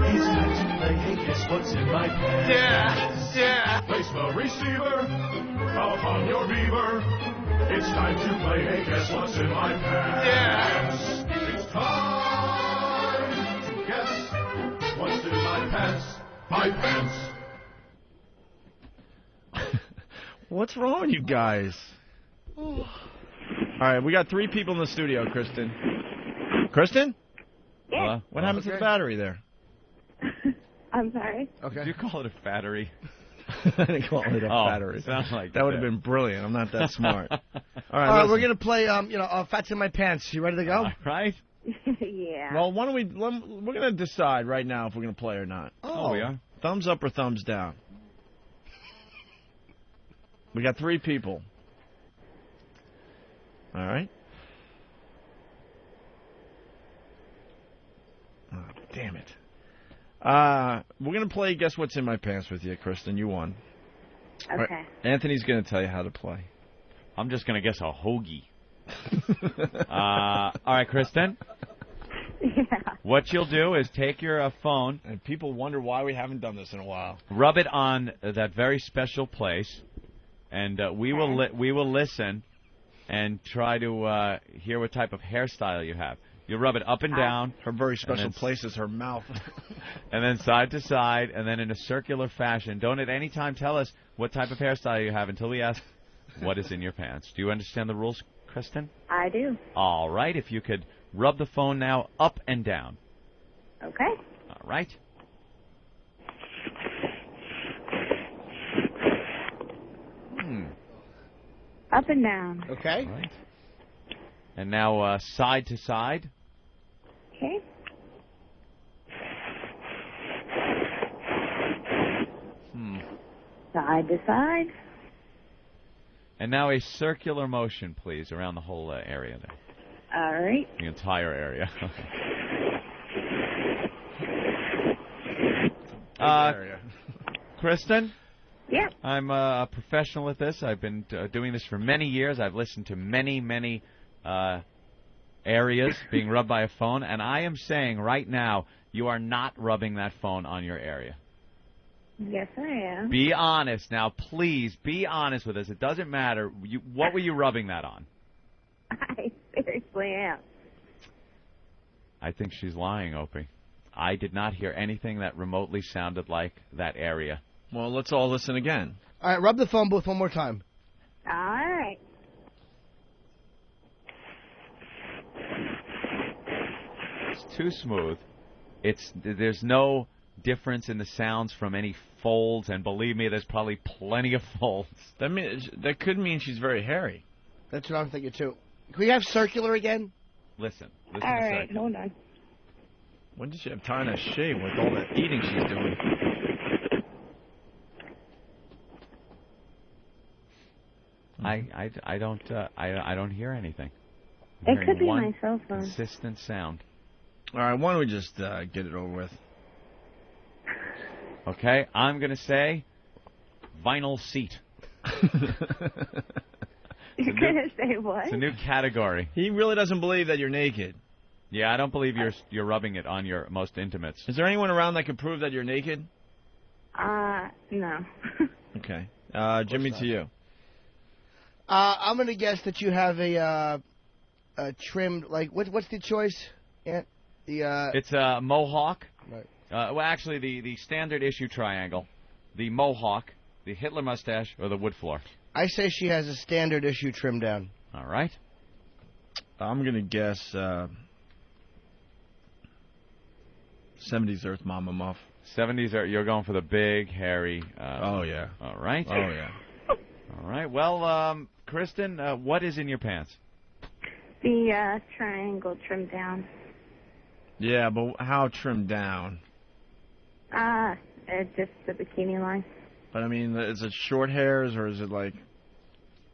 It's time to play. Hey, guess what's in my pants?
Yeah.
Place the receiver up on your beaver. It's time to play. Hey, guess what's in my pants?
Yeah.
It's time to guess what's in my pants. My pants.
What's wrong with you guys? All right, we got 3 people in the studio, Kristen. Kristen?
Yeah.
What happened to the battery there?
I'm sorry.
Okay. Did you call it a battery?
I didn't call it a battery.
Sounds like
that would have been brilliant. I'm not that smart. All right,
All right,
listen.
we're gonna play. Fats in my pants. You ready to go?
Right.
Yeah.
Well, why don't we're gonna decide right now if we're gonna play or not.
Oh, we are.
Thumbs up or thumbs down. We got 3 people. All right. Oh, damn it. We're going to play Guess What's in My Pants with you, Kristen. You won.
Okay.
All right. Anthony's going to tell you how to play.
I'm just going to guess a hoagie. All right, Kristen.
Yeah.
What you'll do is take your phone.
And people wonder why we haven't done this in a while.
Rub it on that very special place, and we will listen and try to hear what type of hairstyle you have. You rub it up and down.
Her very special place is her mouth.
And then side to side, and then in a circular fashion. Don't at any time tell us what type of hairstyle you have until we ask what is in your pants. Do you understand the rules, Kristen?
I do.
All right. If you could rub the phone now up and down.
Okay.
All right.
Up and down.
Okay.
All right. And now side to side.
Okay. Side to side.
And now a circular motion, please, around the whole area there.
All right.
The entire area. Kristen?
Yeah.
I'm a professional at this. I've been doing this for many years. I've listened to many areas being rubbed by a phone, and I am saying right now you are not rubbing that phone on your area.
Yes, I am.
Be honest. Now, please, be honest with us. It doesn't matter. What were you rubbing that on?
I seriously am.
I think she's lying, Opie. I did not hear anything that remotely sounded like that area.
Well, let's all listen again.
All right, rub the phone booth one more time.
All right.
It's too smooth. There's no difference in the sounds from any folds, and believe me, there's probably plenty of folds.
That could mean she's very hairy.
That's what I'm thinking too. Can we have circular again?
Listen
All
to
right,
circular.
hold on.
When did she have time to shave with all that eating she's doing?
I don't hear anything.
It could be
one
my cell phone.
consistent sound.
All right, why don't we just get it over with?
Okay, I'm going to say vinyl seat.
You're going to say what?
It's a new category.
He really doesn't believe that you're naked.
Yeah, I don't believe you're rubbing it on your most intimates.
Is there anyone around that could prove that you're naked?
No.
Okay. Jimmy, to you.
I'm going to guess that you have a trimmed, like, what's the choice?
It's a mohawk.
Right.
Well, actually, the standard issue triangle, the mohawk, the Hitler mustache, or the wood floor.
I say she has a standard issue trim down.
All right.
I'm going to guess 70s Earth Mama Muff.
70s, you're going for the big, hairy...
oh, yeah.
All right.
Oh, yeah.
All right. Well, Kristen, what is in your pants?
The triangle trimmed down.
Yeah, but how trimmed down?
Just the bikini line.
But, I mean, is it short hairs or is it like...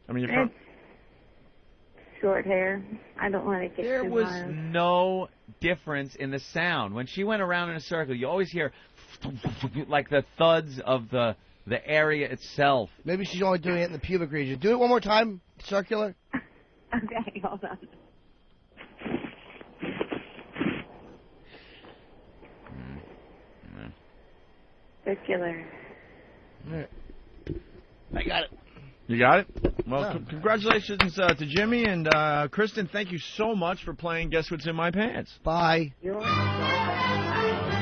I mean,
it's short hair. I don't want to get
There
too
was
wild.
no difference in the sound. When she went around in a circle, you always hear like the thuds of the area itself.
Maybe she's only doing it in the pubic region. Do it one more time, circular.
Okay, hold on. Circular.
I got it.
You got it? Well,
Yeah.
Congratulations to Jimmy and Kristen. Thank you so much for playing Guess What's in My Pants.
Bye.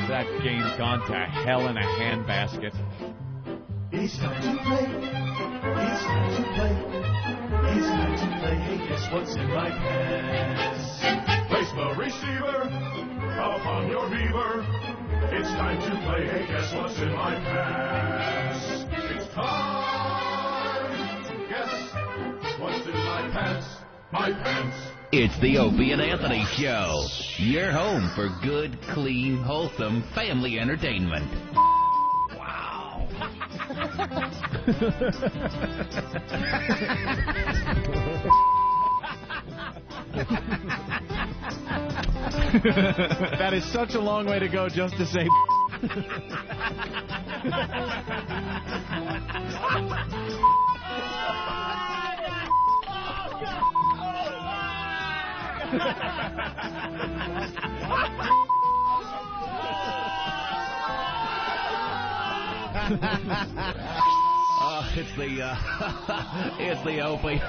That game's gone to hell in a handbasket.
It's time to play. It's time to play. It's time to play. Hey, guess what's in my pants?
Place the receiver upon your beaver. It's time to play. Hey, guess what's in my pants? It's time to guess what's in my pants. My pants.
It's the Opie and Anthony Show. Your home for good, clean, wholesome family entertainment. Wow.
That is such a long way to go just to say.
It's the Opie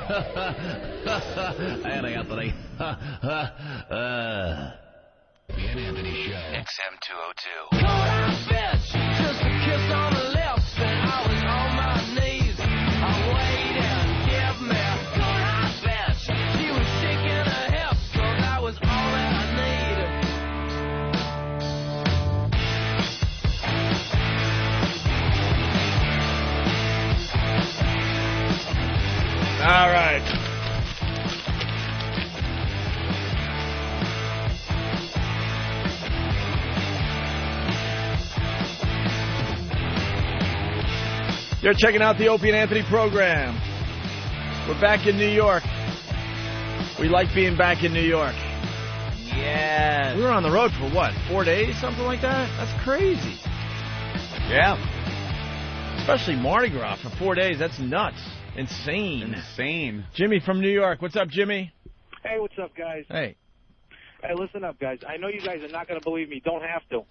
and Anthony.
Ian Anthony Show. XM 202.
Just a kiss on the lips, and I was on my knees. I waited, give me a good hot bitch. She was shaking her hips, so that was all that I
All right. You're checking out the Opie and Anthony program. We're back in New York. We like being back in New York.
Yes.
We were on the road for what, 4 days, something like that? That's crazy.
Yeah.
Especially Mardi Gras for 4 days. That's nuts. Insane. Jimmy from New York. What's up, Jimmy?
Hey, what's up, guys?
Hey.
Hey, listen up, guys. I know you guys are not going to believe me. Don't have to.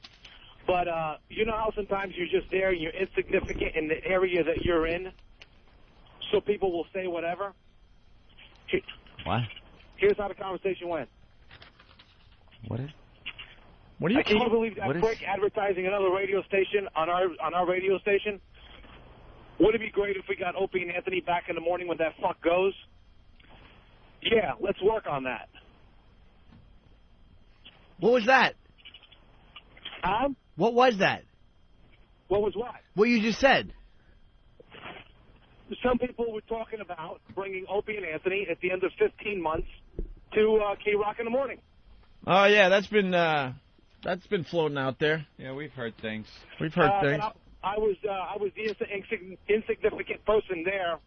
But you know how sometimes you're just there and you're insignificant in the area that you're in, so people will say whatever?
What?
Here's how the conversation went.
What is?
What do you?
Can you believe that quick advertising another radio station on our radio station? Would it be great if we got Opie and Anthony back in the morning when that fuck goes? Yeah, let's work on that.
What was that? What was that?
What was what?
What you just said.
Some people were talking about bringing Opie and Anthony at the end of 15 months to K-Rock in the morning.
Oh yeah, that's been floating out there.
Yeah, we've heard things.
We've heard things.
I was the insignificant person there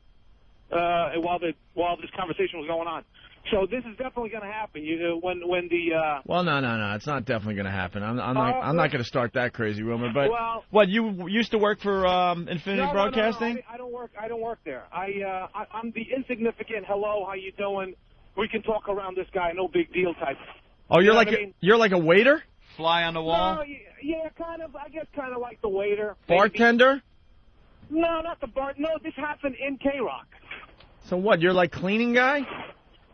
while this conversation was going on. So this is definitely going to happen. When the
Well, no, it's not definitely going to happen. I'm not going to start that crazy rumor. But
well,
what, you used to work for Infinity Broadcasting?
No, I don't work there. I'm the insignificant. Hello, how you doing? We can talk around this guy. No big deal type.
Oh, you're
You
like a waiter?
Fly on the wall?
No, yeah, kind of. I guess kind of like the waiter.
Bartender?
Maybe. No, not the bar. No, this happened in K-Rock.
So what? You're like cleaning guy?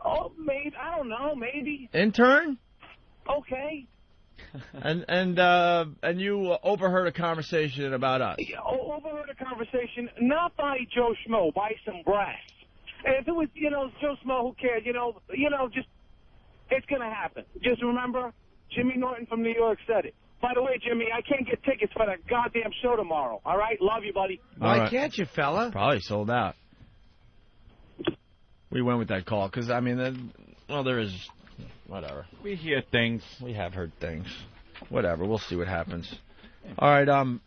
Oh, maybe. I don't know. Maybe.
Intern?
Okay.
And you overheard a conversation about us.
Overheard a conversation, not by Joe Schmo, by some brass. And if it was, Joe Schmo, who cares? Just, it's going to happen. Just remember, Jimmy Norton from New York said it. By the way, Jimmy, I can't get tickets for that goddamn show tomorrow. All right? Love you, buddy.
Why can't you, fella?
Probably sold out. We went with that call because, there is, whatever.
We hear things.
We have heard things. Whatever. We'll see what happens. All right. A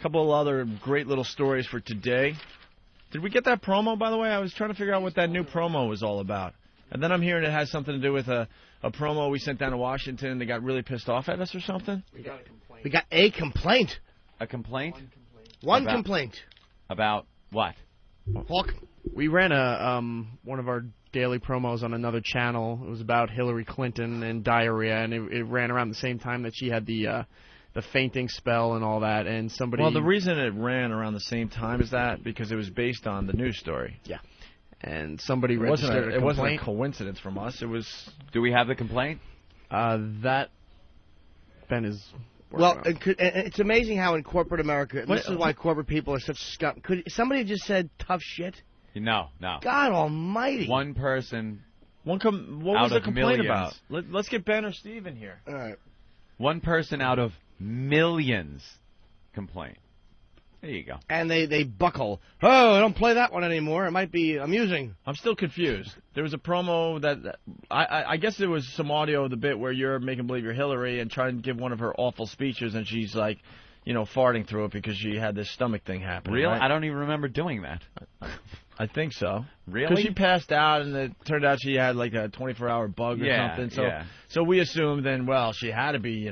couple of other great little stories for today. Did we get that promo, by the way? I was trying to figure out what that new promo was all about. And then I'm hearing it has something to do with a promo we sent down to Washington. They got really pissed off at us or something?
We got a complaint.
A complaint?
One complaint.
About what?
Hawk.
We ran one of our daily promos on another channel. It was about Hillary Clinton and diarrhea, and it ran around the same time that she had the fainting spell and all that. And somebody.
Well, the reason it ran around the same time is that because it was based on the news story.
Yeah. And somebody registered a complaint.
It wasn't a coincidence from us. It was.
Do we have the complaint?
That Ben is.
Well, it's amazing how in corporate America, this is why corporate people are such scum. Could somebody have just said tough shit?
No.
God almighty.
One person.
What was the complaint about? Let's get Ben or Steve in here.
All right.
One person out of millions complain. There you go.
And they buckle. Oh, don't play that one anymore. It might be amusing.
I'm still confused. There was a promo that I guess there was some audio of the bit where you're making believe you're Hillary and trying to give one of her awful speeches, and she's like, farting through it because she had this stomach thing happen.
Really?
Right?
I don't even remember doing that.
I think so.
Really?
Because she passed out, and it turned out she had like a 24-hour bug or something. So we assumed then, she had to be,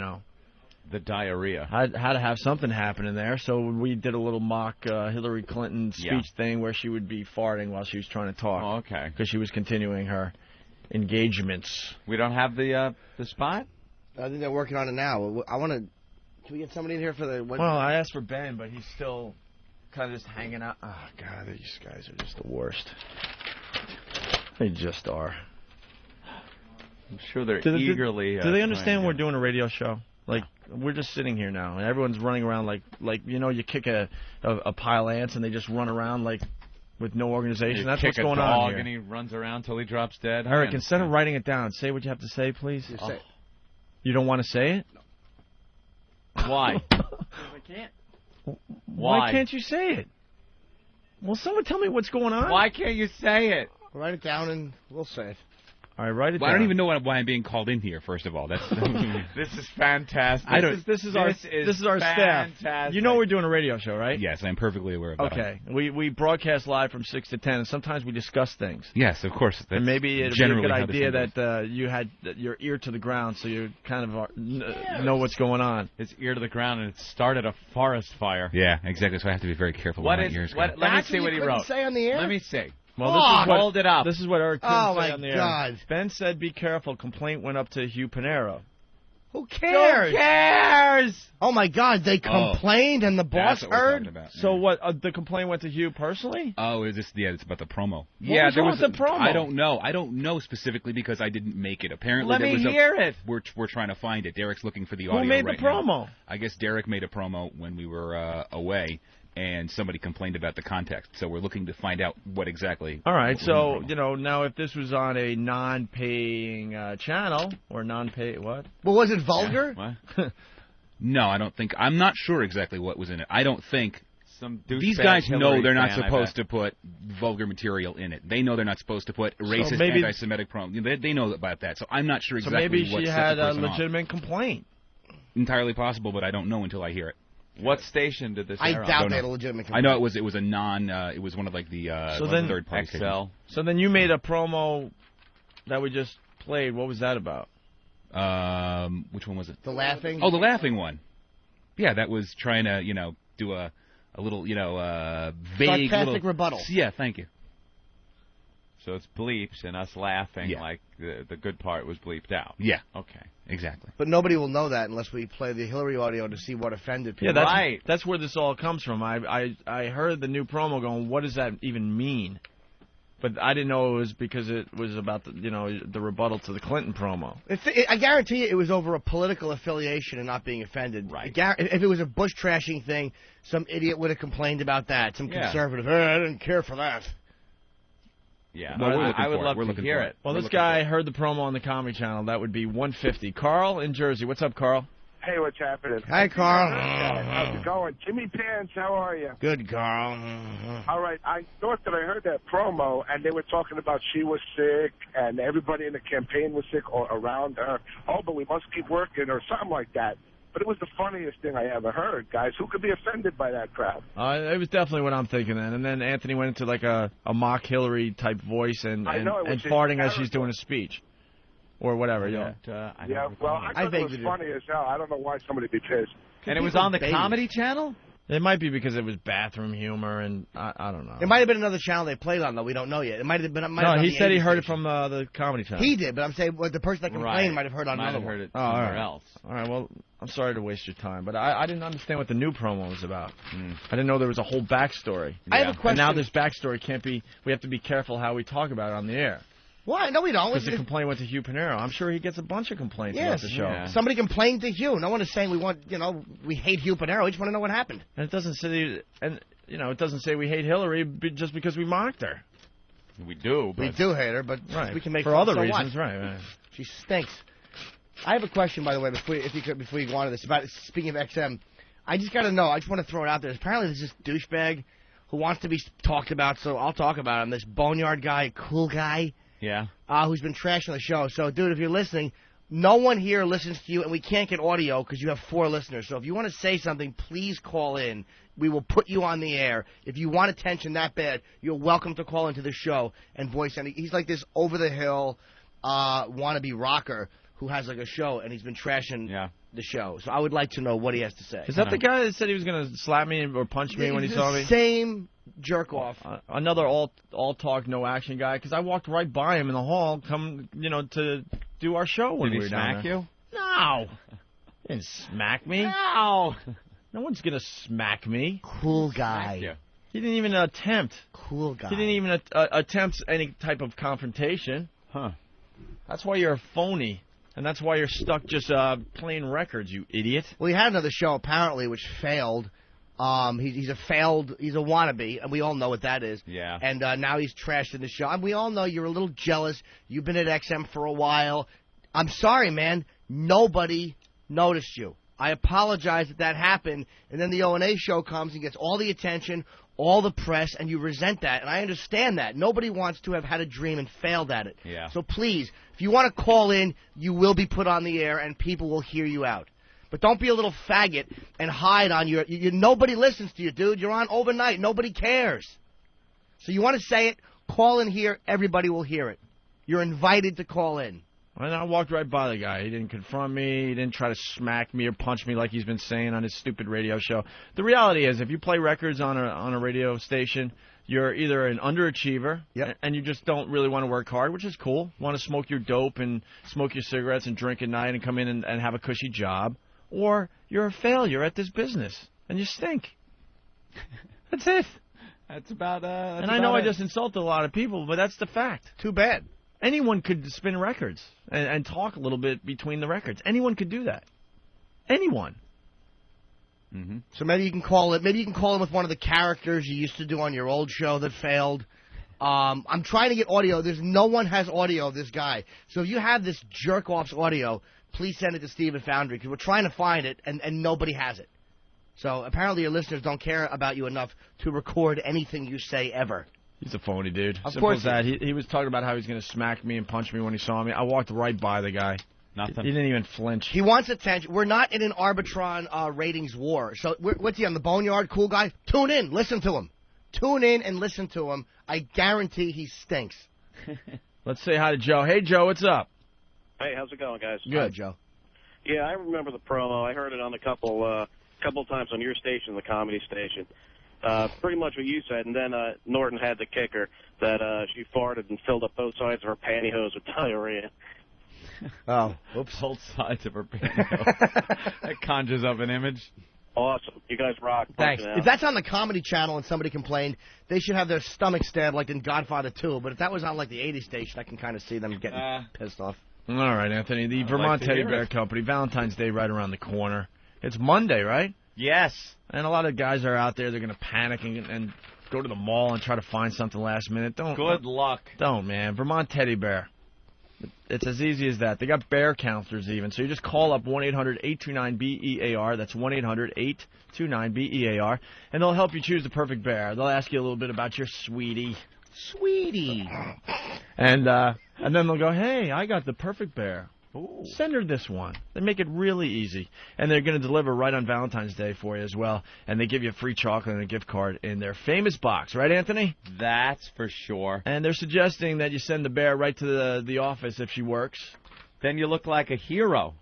the diarrhea.
Had to have something happen in there. So we did a little mock Hillary Clinton speech thing where she would be farting while she was trying to talk.
Oh, okay.
Because she was continuing her engagements.
We don't have the spot?
I think they're working on it now. I want to. Can we get somebody in here for the?
Well, I asked for Ben, but he's still kind of just hanging out. Oh God, these guys are just the worst. They just are.
I'm sure they're eagerly.
Do they understand we're doing a radio show? Like, we're just sitting here now, and everyone's running around like you kick a pile of ants, and they just run around like with no organization. That's what's going on here.
And he runs around till he drops dead.
Eric, instead of writing it down, say what you have to say, please.
Say it.
You don't want to say it?
No.
Why?
I can't.
Why can't you say it? Well, someone tell me what's going on.
Why can't you say it?
Write it down, and we'll say it.
All right, write it down.
I don't even know why I'm being called in here. First of all, that's
this is fantastic.
This is our staff. You know we're doing a radio show, right?
Yes, I'm perfectly aware of that.
Okay, we broadcast live from 6 to 10, and sometimes we discuss things.
Yes, of course.
And maybe it'd be a good idea that you had your ear to the ground, so you kind of know what's going on.
His ear to the ground, and it started a forest fire.
Yeah, exactly. So I have to be very careful with my ears.
Let me see what he wrote.
Say on the air?
Let me see.
Well,
hold it up.
This is what Eric couldn't say on the air.
Oh, my God.
Ben said, be careful. Complaint went up to Hugh Panero.
Who cares?
Who cares?
Oh, my God. They complained and the boss heard?
So what, the complaint went to Hugh personally?
Oh, it's about the promo.
What was the promo?
I don't know. I don't know specifically because I didn't make it. Apparently,
Let me hear it.
We're trying to find it. Derek's looking for the audio
Who made
right
the promo?
now. I guess Derek made a promo when we were away. And somebody complained about the context, so we're looking to find out what exactly.
All right, so now if this was on a non-paying channel or non-pay what?
Well, was it vulgar?
What? No, I don't think. I'm not sure exactly what was in it. I don't think. These guys know they're not supposed to put vulgar material in it. They know they're not supposed to put racist, anti-Semitic promo. They know about that, so I'm not sure exactly.
So maybe she had a legitimate
off.
complaint.
Entirely possible, but I don't know until I hear it.
What station did this air on?
I doubt they had a legitimate complaint.
I know it was a non. It was one of like the third party
XL.
So then you made a promo that we just played, what was that about?
Which one was it?
The laughing?
Oh, the laughing one. Yeah, that was trying to, do a little, vague
sarcastic rebuttal.
Yeah, thank you.
So it's bleeps and us laughing like the good part was bleeped out.
Yeah.
Okay.
Exactly.
But nobody will know that unless we play the Hillary audio to see what offended people.
Yeah, that's where this all comes from. I heard the new promo going, what does that even mean? But I didn't know it was because it was about the rebuttal to the Clinton promo.
I guarantee you it was over a political affiliation and not being offended. Right. If it was a Bush trashing thing, some idiot would have complained about that. Some conservative, I didn't care for that.
Yeah,
well,
I would love to hear it.
Well, this guy heard the promo on the Comedy Channel. That would be 150. Carl in Jersey. What's up, Carl?
Hey, what's happening?
Hi, Carl.
How's it going? Jimmy Pants, how are you?
Good, Carl.
All right, I thought that I heard that promo, and they were talking about she was sick, and everybody in the campaign was sick or around her. Oh, but we must keep working, or something like that. But it was the funniest thing I ever heard, guys. Who could be offended by that crowd?
It was definitely what I'm thinking then. And then Anthony went into like a mock Hillary type voice and farting as she's doing a speech. Or whatever,
well, I thought it was funny as hell. I don't know why somebody would be pissed.
And it was on the Comedy Channel?
It might be because it was bathroom humor, and I don't know.
It might have been another channel they played on, though. We don't know yet. It might have been.
No, he said he heard it from the Comedy Channel.
He did, but I'm saying the person that complained might have heard on another one.
Might have heard it somewhere else.
All right, well, I'm sorry to waste your time, but I didn't understand what the new promo was about. I didn't know there was a whole backstory.
I have a question.
And now this backstory can't be. We have to be careful how we talk about it on the air.
Why? No, we don't.
Because the complaint went to Hugh Pinero. I'm sure he gets a bunch of complaints about the show.
Yeah. Somebody complained to Hugh. No one is saying we hate Hugh Pinero. We just want to know what happened.
And it doesn't say, it doesn't say we hate Hillary just because we mocked her.
We do.
We do hate her, but we can make
for other reasons, right?
She stinks. I have a question, by the way, before you go on to this. Speaking of XM, I just got to know. I just want to throw it out there. Apparently, there's this douchebag who wants to be talked about, so I'll talk about him. This boneyard guy, cool guy.
Yeah.
Who's been trashing the show. So, dude, if you're listening, no one here listens to you, and we can't get audio because you have 4 listeners. So if you want to say something, please call in. We will put you on the air. If you want attention that bad, you're welcome to call into the show and voice any. He's like this over-the-hill wannabe rocker who has like a show, and he's been trashing the show. So I would like to know what he has to say.
Is that the guy that said he was going to slap me or punch me when he saw me?
Same jerk off.
Another all talk, no action guy, because I walked right by him in the hall, to do our show when we were down there.
Did he smack you?
No. He didn't smack me.
No.
No one's going to smack me.
Cool guy.
He didn't even attempt.
Cool guy.
He didn't even attempt any type of confrontation.
Huh.
That's why you're a phony. And that's why you're stuck just playing records, you idiot.
Well, he had another show, apparently, which failed. He's a wannabe, and we all know what that is.
Yeah.
And now he's trashing the show. And we all know you're a little jealous. You've been at XM for a while. I'm sorry, man. Nobody noticed you. I apologize that happened. And then the O&A show comes and gets all the attention, all the press, and you resent that. And I understand that. Nobody wants to have had a dream and failed at it.
Yeah.
So please, if you want to call in, you will be put on the air, and people will hear you out. But don't be a little faggot and hide on your... nobody listens to you, dude. You're on overnight. Nobody cares. So you want to say it, call in here. Everybody will hear it. You're invited to call in.
And I walked right by the guy. He didn't confront me. He didn't try to smack me or punch me like he's been saying on his stupid radio show. The reality is, if you play records on a radio station, you're either an underachiever and you just don't really want to work hard, which is cool. Want to smoke your dope and smoke your cigarettes and drink at night and come in and have a cushy job. Or you're a failure at this business and you stink. That's it.
That's about
and I know I just insulted a lot of people, but that's the fact.
Too bad.
Anyone could spin records and talk a little bit between the records. Anyone could do that. Anyone.
Mm-hmm.
So maybe you can call it. Maybe you can call him with one of the characters you used to do on your old show that failed. I'm trying to get audio. No one has audio of this guy. So if you have this jerk off's audio, please send it to Steve at Foundry because we're trying to find it and nobody has it. So apparently your listeners don't care about you enough to record anything you say ever.
He's a phony, dude.
Of
Simple
course
as that. He was talking about how he's going to smack me and punch me when he saw me. I walked right by the guy.
Nothing.
He didn't even flinch.
He wants attention. We're not in an Arbitron ratings war. So what's he on, the Boneyard cool guy? Tune in. Listen to him. Tune in and listen to him. I guarantee he stinks.
Let's say hi to Joe. Hey, Joe, what's up?
Hey, how's it going, guys?
Good, Joe.
Yeah, I remember the promo. I heard it on a couple times on your station, the comedy station. Pretty much what you said, and then Norton had the kicker that she farted and filled up both sides of her pantyhose with diarrhea.
Oh, oops.
Both sides of her pantyhose. That conjures up an image.
Awesome. You guys rock.
Thanks. If that's on the Comedy Channel and somebody complained, they should have their stomach stabbed like in Godfather 2. But if that was on like the 80s station, I can kind of see them getting pissed off.
All right, Anthony. The Vermont Teddy Bear Company, Valentine's Day right around the corner. It's Monday, right?
Yes.
And a lot of guys are out there. They're going to panic and go to the mall and try to find something last minute.
Good luck.
Don't, man. Vermont Teddy Bear. It's as easy as that. They got bear counselors even. So you just call up 1-800-829-BEAR. That's 1-800-829-BEAR. And they'll help you choose the perfect bear. They'll ask you a little bit about your sweetie. Sweetie. And then they'll go, hey, I got the perfect bear. Ooh. Send her this one. They make it really easy. And they're going to deliver right on Valentine's Day for you as well. And they give you a free chocolate and a gift card in their famous box. Right, Anthony?
That's for sure.
And they're suggesting that you send the bear right to the office if she works.
Then you look like a hero.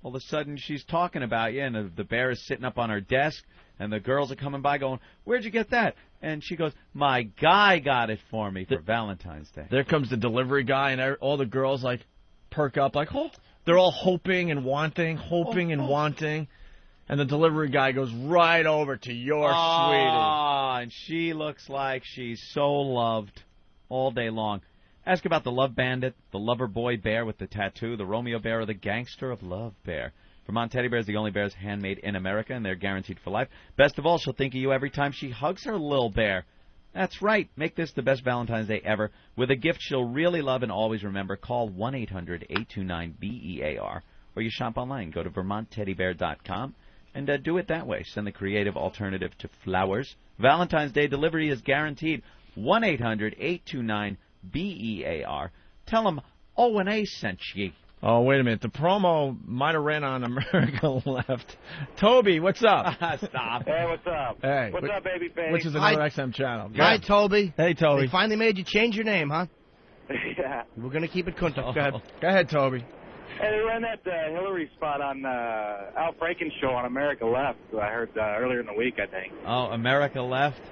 All of a sudden she's talking about you, and the bear is sitting up on her desk, and the girls are coming by going, where'd you get that? And she goes, my guy got it for me for Valentine's Day.
There comes the delivery guy, and all the girls, like, perk up like, oh, they're all hoping and wanting, wanting, and the delivery guy goes right over to your sweetie.
And she looks like she's so loved all day long. Ask about the love bandit, the lover boy bear with the tattoo, the Romeo bear, or the gangster of love bear. Vermont Teddy Bear is the only bears handmade in America, and they're guaranteed for life. Best of all, she'll think of you every time she hugs her little bear. That's right. Make this the best Valentine's Day ever with a gift she'll really love and always remember. Call 1-800-829-BEAR, or you shop online. Go to VermontTeddyBear.com and do it that way. Send the creative alternative to flowers. Valentine's Day delivery is guaranteed. 1-800-829-BEAR. Tell them O&A sent ye.
Oh, wait a minute. The promo might have ran on America Left. Toby, what's up?
Stop.
Hey, what's up?
Hey.
What's up, baby face?
Which is another XM channel.
Hi, Toby.
Hey, Toby.
They finally made you change your name, huh?
Yeah.
We're going to keep it Kunta. Go ahead.
Go ahead, Toby.
Hey, they ran that Hillary spot on Al Franken's show on America Left. I heard earlier in the week, I think.
Oh, America Left?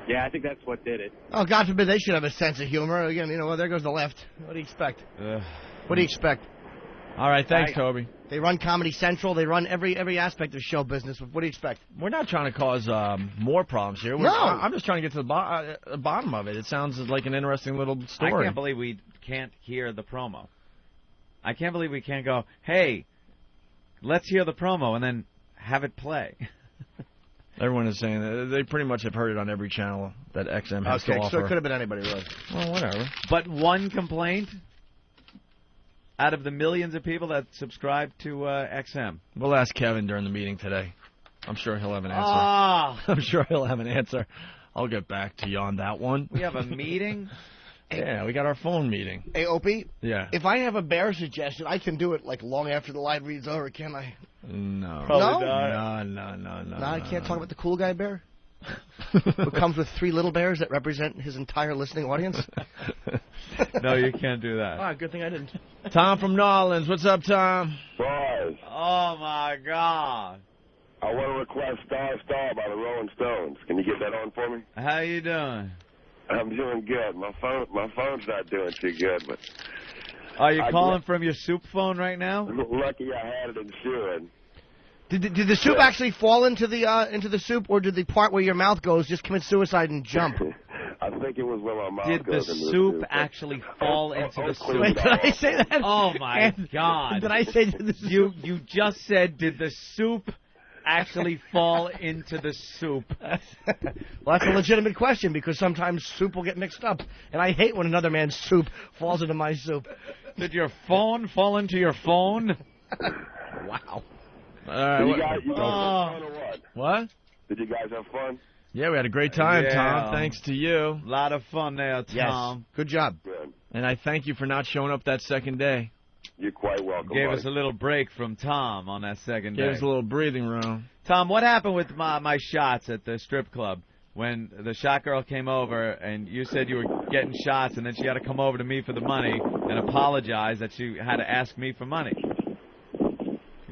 Yeah, I think that's what did it.
Oh, God forbid they should have a sense of humor. Again, well, there goes the left. What do you expect? What do you expect?
All right, thanks, Toby.
They run Comedy Central. They run every aspect of show business. What do you expect?
We're not trying to cause more problems here. I'm just trying to get to the bottom of it. It sounds like an interesting little story.
I can't believe we can't hear the promo. I can't believe we can't go, hey, let's hear the promo and then have it play.
Everyone is saying that they pretty much have heard it on every channel that XM has to offer.
So it could have been anybody, really.
Well, whatever.
But one complaint out of the millions of people that subscribe to XM.
We'll ask Kevin during the meeting today. I'm sure he'll have an answer. I'm sure he'll have an answer. I'll get back to you on that one.
We have a meeting?
Yeah, we got our phone meeting.
Hey, Opie?
Yeah.
If I have a bear suggestion, I can do it like long after the line reads over, can't I?
No.
No?
No,
I can't talk about the cool guy bear? Who comes with 3 little bears that represent his entire listening audience?
No, you can't do that.
Ah, good thing I didn't.
Tom from Nolens. What's up, Tom?
Boys.
Oh, my God.
I want to request Star Star by the Rolling Stones. Can you get that on for me?
How you doing?
I'm doing good. My phone's not doing too good, but...
Are you calling from your soup phone right now?
Lucky I had it insured.
Did the soup actually fall into the soup, or did the part where your mouth goes just commit suicide and jump?
I think it was where my mouth
Did
goes
the
into the
soup actually fall into the soup?
Wait, did I say that?
Oh, my God.
Did I say the soup?
You just said, did the soup actually fall into the soup?
Well, that's a legitimate question, because sometimes soup will get mixed up, and I hate when another man's soup falls into my soup.
Did your phone fall into your phone?
Wow.
Did you guys have fun or what?
What?
Did you guys have fun?
Yeah, we had a great time,
Yeah.
Tom. Thanks to you.
A lot of fun there, Tom.
Yes. Good job.
Good.
And I thank you for not showing up that second day.
You're quite welcome,
Gave
buddy.
us a little break from Tom on that second day.
Gave us a little breathing room.
Tom, what happened with my shots at the strip club?
when the shot girl came over and you said you were getting shots, and then she had to come over to me for the money and apologize that she had to ask me for money.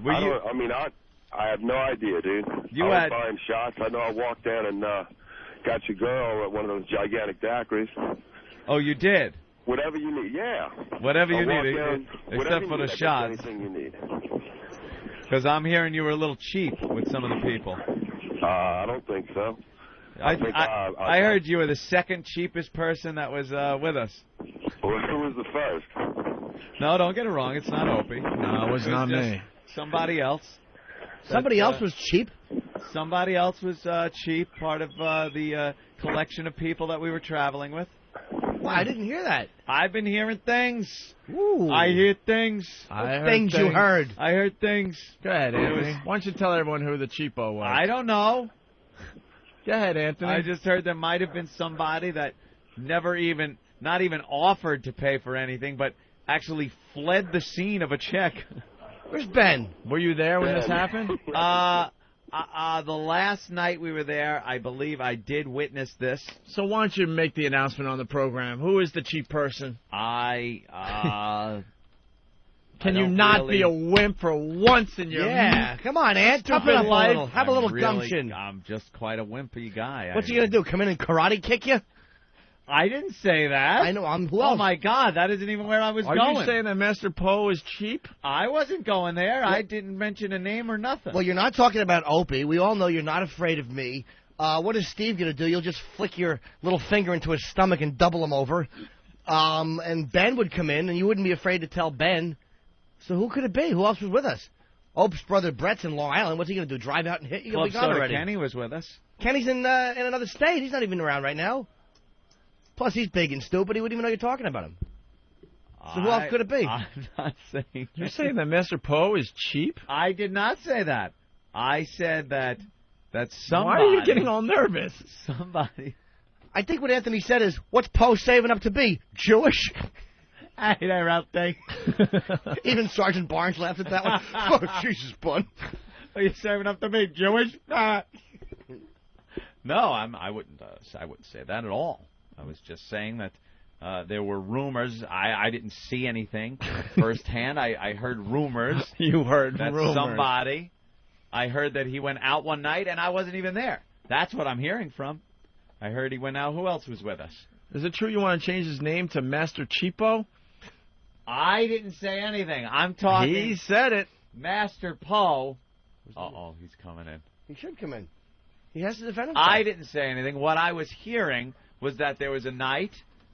I have no idea, dude. I was buying shots. I know I walked down and got your girl at one of those gigantic daiquiris.
Oh, you did?
Whatever you need, yeah.
Whatever you need, except for the shots.
Anything you need.
Because I'm hearing you were a little cheap with some of the people.
I don't think so.
I heard you were the second cheapest person that was with us.
Well, who was the first?
No, don't get it wrong. It's not Opie.
No, it was not me.
Somebody else.
Somebody else was cheap?
Somebody else was cheap, part of the collection of people that we were traveling with.
Well, I didn't hear that.
I've been hearing things.
Ooh.
I hear things.
Things you heard.
I heard things.
Go ahead, Anthony. Why don't you tell everyone who the cheapo was?
I don't know.
Go ahead, Anthony.
I just heard there might have been somebody that not even offered to pay for anything, but actually fled the scene of a check.
Where's Ben?
Were you there when this happened?
The last night we were there, I believe I did witness this.
So why don't you make the announcement on the program? Who is the cheap person?
Can
you not be a wimp for once in your
come on, Ant. Toughen up a little. Have a little gumption.
I'm just quite a wimpy guy.
What's he going to do, come in and karate kick you?
I didn't say that.
I know. Who else?
Oh, my God. That isn't even where I was going.
Are you saying that Master Poe is cheap?
I wasn't going there. I didn't mention a name or nothing.
Well, you're not talking about Opie. We all know you're not afraid of me. What is Steve going to do? You'll just flick your little finger into his stomach and double him over. And Ben would come in, and you wouldn't be afraid to tell Ben. So who could it be? Who else was with us? Opie's brother Brett's in Long Island. What's he going to do, drive out and hit you? He'll be gone already.
Kenny was with us.
Kenny's in another state. He's not even around right now. Plus, he's big and stupid. He wouldn't even know you're talking about him. So who else could it be?
I'm not saying...
You're saying that Master Poe is cheap?
I did not say that. I said that somebody...
Why are you getting all nervous?
Somebody...
I think what Anthony said is, what's Poe saving up to be? Jewish?
Hey there, out there.
Even Sergeant Barnes laughed at that one. Oh, Jesus, bun.
Are you saving up to be Jewish? No, I wouldn't say that at all. I was just saying that there were rumors. I didn't see anything firsthand. I heard rumors.
You heard
that
rumors.
Somebody. I heard that he went out one night, and I wasn't even there. That's what I'm hearing from. I heard he went out. Who else was with us?
Is it true you want to change his name to Master Cheapo?
I didn't say anything. I'm talking.
He said it.
Master Poe. Uh-oh, he's coming in.
He should come in. He has to defend himself.
I didn't say anything. What I was hearing was that there was a night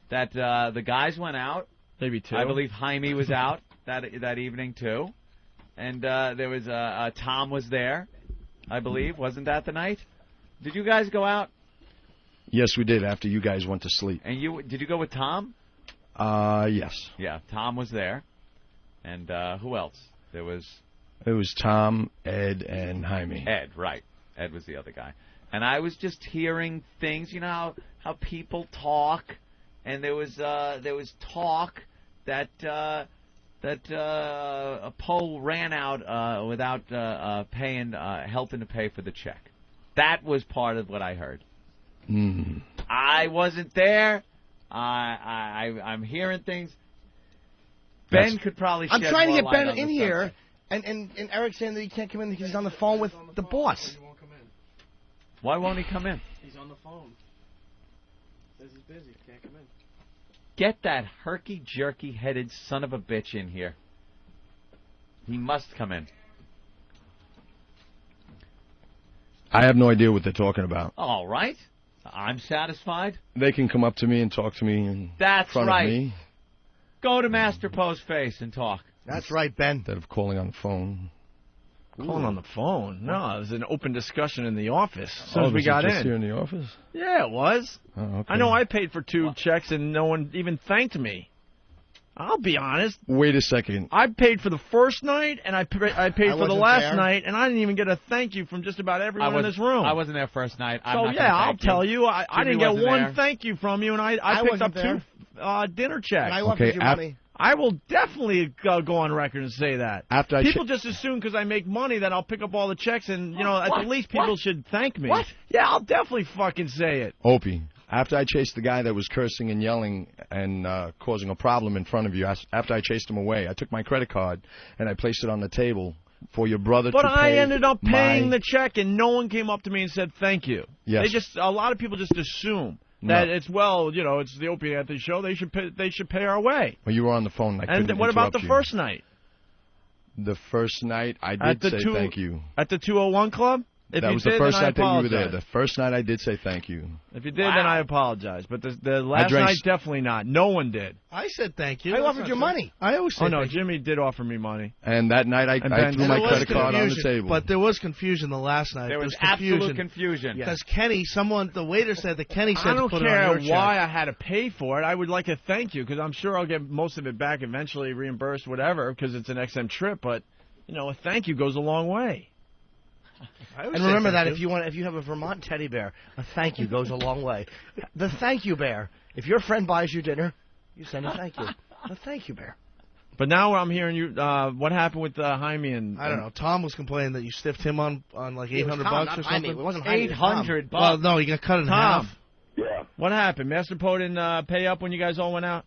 that the guys went out.
Maybe two.
I believe Jaime was out that evening, too. And there was Tom was there, I believe. Wasn't that the night? Did you guys go out?
Yes, we did, after you guys went to sleep.
And did you go with Tom?
Yes.
Yeah, Tom was there. And who else? It was
Tom, Ed, and Jaime.
Ed, right. Ed was the other guy. And I was just hearing things, you know how people talk, and there was talk that Poe ran out without helping to pay for the check. That was part of what I heard. I wasn't there. I'm hearing things. Ben could probably.
I'm trying to get Ben in here,
subject.
and Eric's saying that he can't come in because he's on the phone with the boss.
Why won't he come in?
He's on the phone. Says he's busy. Can't come in.
Get that herky-jerky-headed son of a bitch in here. He must come in.
I have no idea what they're talking about.
All right. I'm satisfied.
They can come up to me and talk to me in front of me.
Go to Master Poe's face and talk.
That's right, Ben.
Instead of calling on the phone.
Calling on the phone? No, it was an open discussion in the office as soon as we got in.
Here in the office?
Yeah, it was.
Oh, okay.
I know I paid for 2 checks and no one even thanked me. I'll be honest.
Wait a second.
I paid for the first night and I paid for the last night, and I didn't even get a thank you from just about everyone in this room.
I wasn't there first night.
I'll tell you. I didn't get one thank you from you, and I picked up 2 dinner checks.
And I offered you money.
I will definitely go on record and say that. People just assume because I make money that I'll pick up all the checks, and at least people should thank me.
What?
Yeah, I'll definitely fucking say it.
Opie, after I chased the guy that was cursing and yelling and causing a problem in front of you, after I chased him away, I took my credit card and I placed it on the table for your brother to pay.
But I ended up paying the check, and no one came up to me and said thank you.
Yes.
A lot of people just assume that it's the Opie and Anthony show. They should pay our way.
Well, you were on the phone.
And what about the first night?
The first night, I did say thank you.
At the 201 Club?
That was the first night that you were there. The first night I did say thank you.
If you did, then I apologize. But the last night, definitely not. No one did.
I said thank you. I offered you money.
I always say
no, Jimmy did offer me money.
And that night I threw my credit card on the table.
But there was confusion the last night.
There was absolute confusion.
Because Kenny, the waiter said that Kenny said to put it on your
I don't care why
check.
I had to pay for it. I would like to thank you because I'm sure I'll get most of it back eventually, reimbursed, whatever, because it's an XM trip. But, a thank you goes a long way.
And remember that if you have a Vermont teddy bear, a thank you goes a long way. The thank you bear. If your friend buys you dinner, you send a thank you. A thank you bear.
But now I'm hearing you. What happened with Jaime and?
I don't know. Tom was complaining that you stiffed him on like $800 or something.
It wasn't
$800.
Well, no, he got cut in half.
Yeah.
What happened? Master Poe didn't pay up when you guys all went out.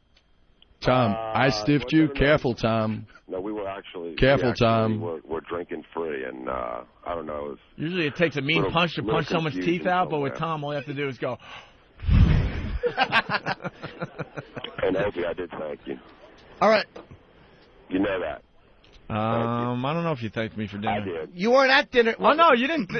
Tom, I stiffed you. Careful, Tom.
No, we were actually...
Careful, Tom.
We're drinking free, and I don't know.
Usually it takes a mean punch to punch someone's teeth out, but with Tom, all you have to do is go...
And Opie, I did thank you.
All right.
You know that.
I don't know if you thanked me for dinner.
I did.
You weren't at dinner.
Well, no, you didn't.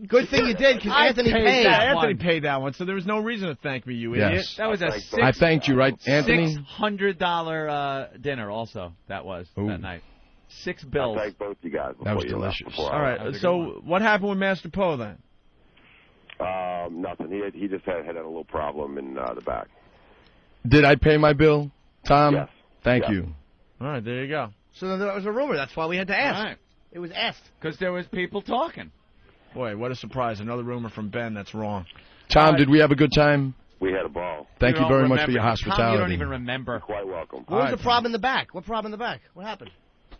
Good thing you did, because Anthony paid.
Anthony paid that one, so there was no reason to thank me, you idiot.
That was
I thanked you, right, Anthony?
$600 dinner also, that night. 6 bills.
I thanked both you guys.
That was delicious.
All right, so what happened with Master Poe then?
Nothing. He just had a little problem in the back.
Did I pay my bill, Tom?
Yes.
Thank you.
All right, there you go.
So then there was a rumor. That's why we had to ask.
Right.
It was asked.
Because there was people talking.
Boy, what a surprise. Another rumor from Ben that's wrong.
Tom, did we have a good time?
We had a ball.
Thank you very much for your hospitality.
Tom, you don't even remember.
You're quite welcome.
What was the problem in the back? What problem in the back? What happened?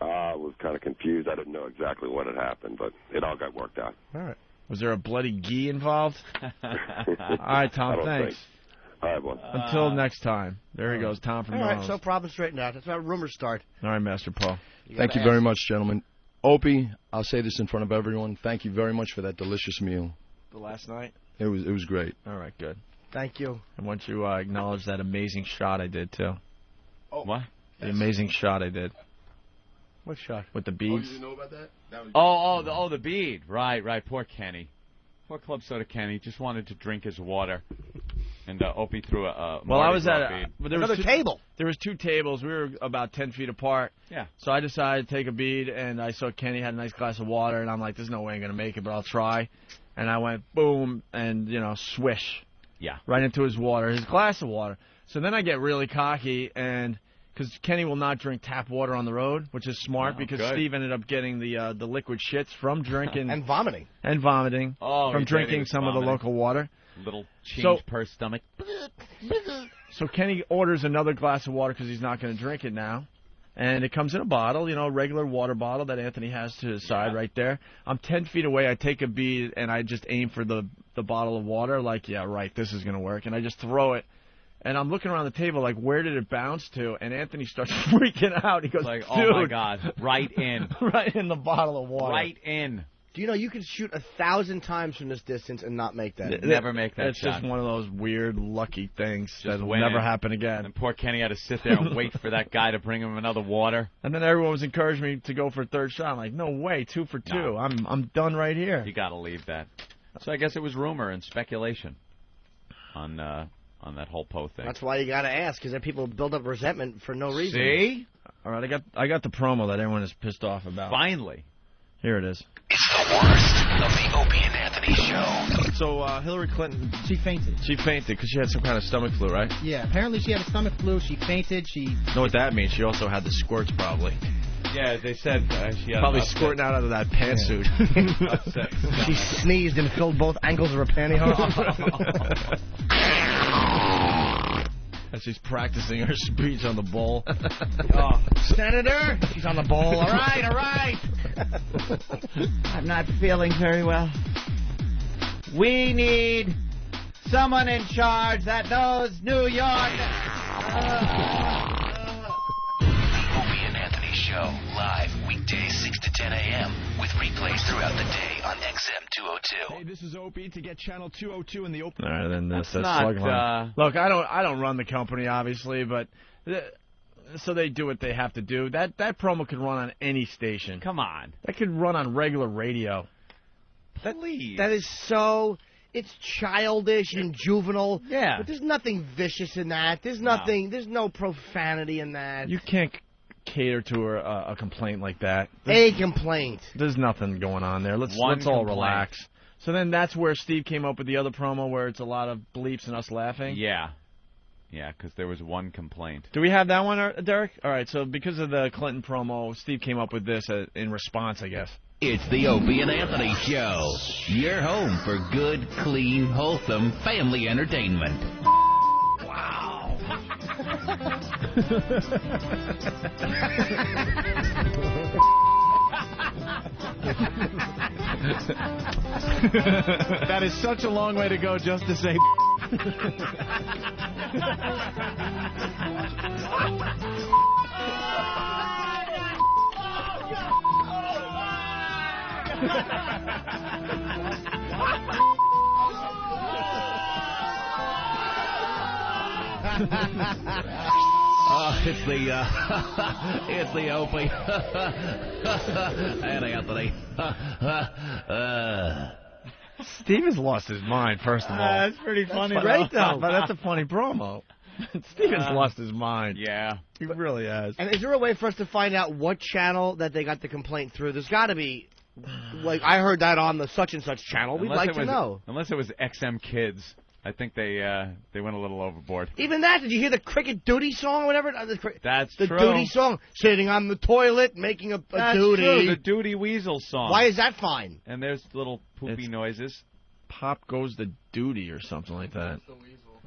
I was kind of confused. I didn't know exactly what had happened, but it all got worked out.
All right.
Was there a bloody gi involved? All right, Tom, thanks.
All right, boy.
Until next time. There he goes, Tom from
All right,
Nose.
so problem straightened out. That's how rumors start.
All right, Master Paul.
Thank you very much, gentlemen. Opie, I'll say this in front of everyone. Thank you very much for that delicious meal.
The last night?
It was great.
All right, good.
Thank you.
I want you to acknowledge that amazing shot I did, too.
Oh. What?
The amazing shot I did.
What shot?
With the beads.
Oh, you didn't know about that?
The bead. Right. Poor Kenny. Poor Club Soda Kenny. Just wanted to drink his water. And Opie threw a
well, I was at
another table.
There was 2 tables. We were about 10 feet apart.
Yeah.
So I decided to take a bead, and I saw Kenny had a nice glass of water, and I'm like, there's no way I'm going to make it, but I'll try. And I went boom, and, swish.
Yeah.
Right into his water, his glass of water. So then I get really cocky, and because Kenny will not drink tap water on the road, which is smart because Steve ended up getting the liquid shits from drinking.
And vomiting.
From drinking some of the local water.
Little change per stomach.
So Kenny orders another glass of water because he's not going to drink it now. And it comes in a bottle, a regular water bottle that Anthony has to his side right there. I'm 10 feet away. I take a bead, and I just aim for the bottle of water like, yeah, right, this is going to work. And I just throw it. And I'm looking around the table like, where did it bounce to? And Anthony starts freaking out. He goes,
like,
dude.
Oh, my God, right in.
Right in the bottle of water.
Right in.
Do you know you can shoot 1,000 times from this distance and not make that?
Never make that
It's
shot.
just one of those weird, lucky things that will never happen again.
And poor Kenny had to sit there and wait for that guy to bring him another water.
And then everyone was encouraging me to go for a third shot. I'm like, no way, 2 for 2. No. I'm done right here.
You got to leave that. So I guess it was rumor and speculation on that whole Poe thing.
That's why you got to ask, because then people build up resentment for no reason.
See?
All right, I got the promo that everyone is pissed off about.
Finally.
Here it is.
It's the worst of the Opie and Anthony show.
So Hillary Clinton,
she fainted.
She fainted because she had some kind of stomach flu, right?
Yeah, apparently she had a stomach flu. She fainted.
You know what that means? She also had the squirts, probably.
Yeah, they said she had
probably squirting out of that pantsuit.
Yeah. She sneezed and filled both ankles of her pantyhose.
As she's practicing her speech on the bowl.
Senator, she's on the bowl. All right, all right.
I'm not feeling very well. We need someone in charge that knows New York.
Opie and Anthony Show, live weekdays 6 to 10 a.m. with replays throughout the day on XM 202.
Hey, this is Opie to get channel 202 in the open.
All right, then that's
not,
Look, I don't run the company, obviously, but so they do what they have to do. That promo could run on any station.
Come on.
That could run on regular radio.
Please.
That is so... It's childish and juvenile.
Yeah.
But there's nothing vicious in that. There's nothing... There's no profanity in that.
You can't cater to a complaint like that.
A complaint.
There's nothing going on there. Let's all relax. So then that's where Steve came up with the other promo where it's a lot of bleeps and us laughing?
Yeah. Yeah, because there was one complaint.
Do we have that one, Derek? All right, so because of the Clinton promo, Steve came up with this in response, I guess.
It's the Opie and Anthony Show. Your home for good, clean, wholesome family entertainment.
Wow.
That is such a long way to go just to say.
It's the Opie and Anthony.
Steve has lost his mind, first of all.
That's pretty funny.
That's great, though. But that's a funny promo. Steven's lost his mind.
Yeah.
He really has.
And is there a way for us to find out what channel that they got the complaint through? There's got to be, like, I heard that on the such-and-such channel. We'd like to know.
Unless it was XM Kids. I think they went a little overboard.
Even that, did you hear the Cricket Duty song or whatever?
That's
the
true.
The Duty song. Sitting on the toilet, making a
That's
duty.
True, the Duty Weasel song.
Why is that fine?
And there's little poopy noises.
Pop goes the duty or something like that.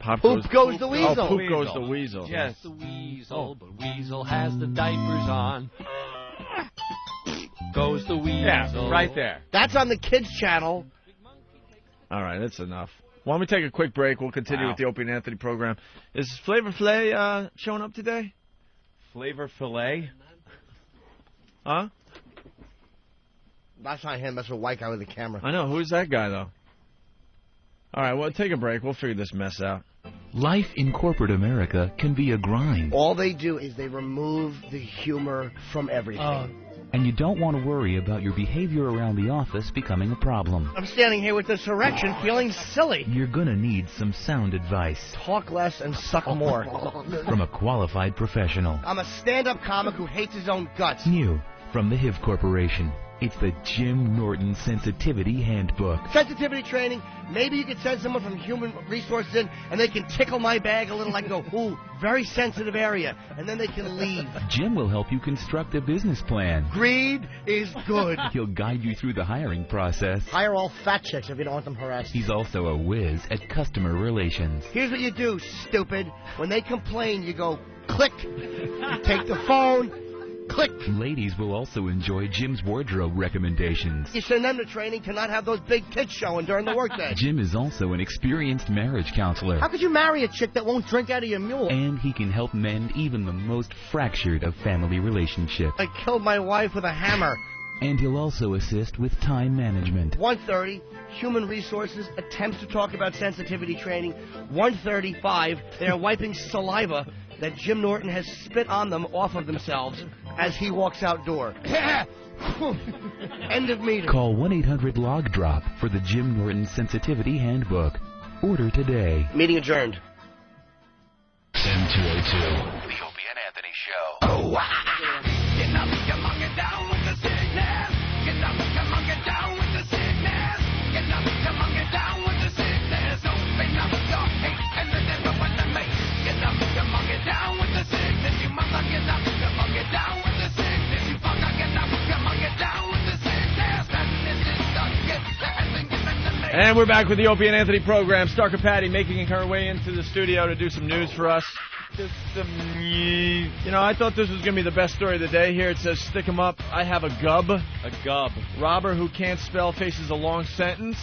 Poop goes the weasel.
Oh, poop goes the weasel.
Yes.
The weasel, but weasel has the diapers on. Goes the weasel.
Yeah, right there.
That's on the kids channel.
All right, that's enough. Why don't we take a quick break? We'll continue with the Opie and Anthony program. Is Flavor Filet showing up today?
Flavor Filet?
Huh?
That's not him. That's a white guy with a camera.
I know. Who's that guy, though? All right, well, take a break. We'll figure this mess out.
Life in corporate America can be a grind.
All they do is they remove the humor from everything.
And you don't want to worry about your behavior around the office becoming a problem.
I'm standing here with this erection feeling silly.
You're going to need some sound advice.
Talk less and suck more.
From a qualified professional.
I'm a stand-up comic who hates his own guts.
New from the HIV Corporation. It's the Jim Norton Sensitivity Handbook.
Sensitivity training. Maybe you could send someone from Human Resources in, and they can tickle my bag a little. I can go, ooh, very sensitive area, and then they can leave.
Jim will help you construct a business plan.
Greed is good.
He'll guide you through the hiring process.
Hire all fat chicks if you don't want them harassed.
He's also a whiz at customer relations.
Here's what you do, stupid. When they complain, you go, click. You take the phone. Click.
Ladies will also enjoy Jim's wardrobe recommendations.
You send them to training to not have those big tits showing during the workday.
Jim is also an experienced marriage counselor.
How could you marry a chick that won't drink out of your mule?
And he can help mend even the most fractured of family relationships.
I killed my wife with a hammer.
And he'll also assist with time management.
1:30, Human Resources attempts to talk about sensitivity training. 1:35, they're wiping saliva that Jim Norton has spit on them off of themselves as he walks outdoor. End of meeting.
Call 1-800-LOG-DROP for the Jim Norton Sensitivity Handbook. Order today.
Meeting adjourned.
M202. The Opie and Anthony Show.
Oh, wow. Get up, come on, get down with the sickness. Get up, come on, get down with the sickness. Get up, come on, get down with the sickness. Open up your hate and the devil want to make. Get up, come on, get down with the sickness. You mother, get up, come on, get down with the sickness. You fucker, get up, come on, get down with the sickness. And this is the gift that has been given to me.
And we're back with the Opie and Anthony program. Starker Patty making her way into the studio to do some news for us. You know, I thought this was going to be the best story of the day. Here it says, stick 'em up. I have a gub.
A gub.
Robber who can't spell faces a long sentence.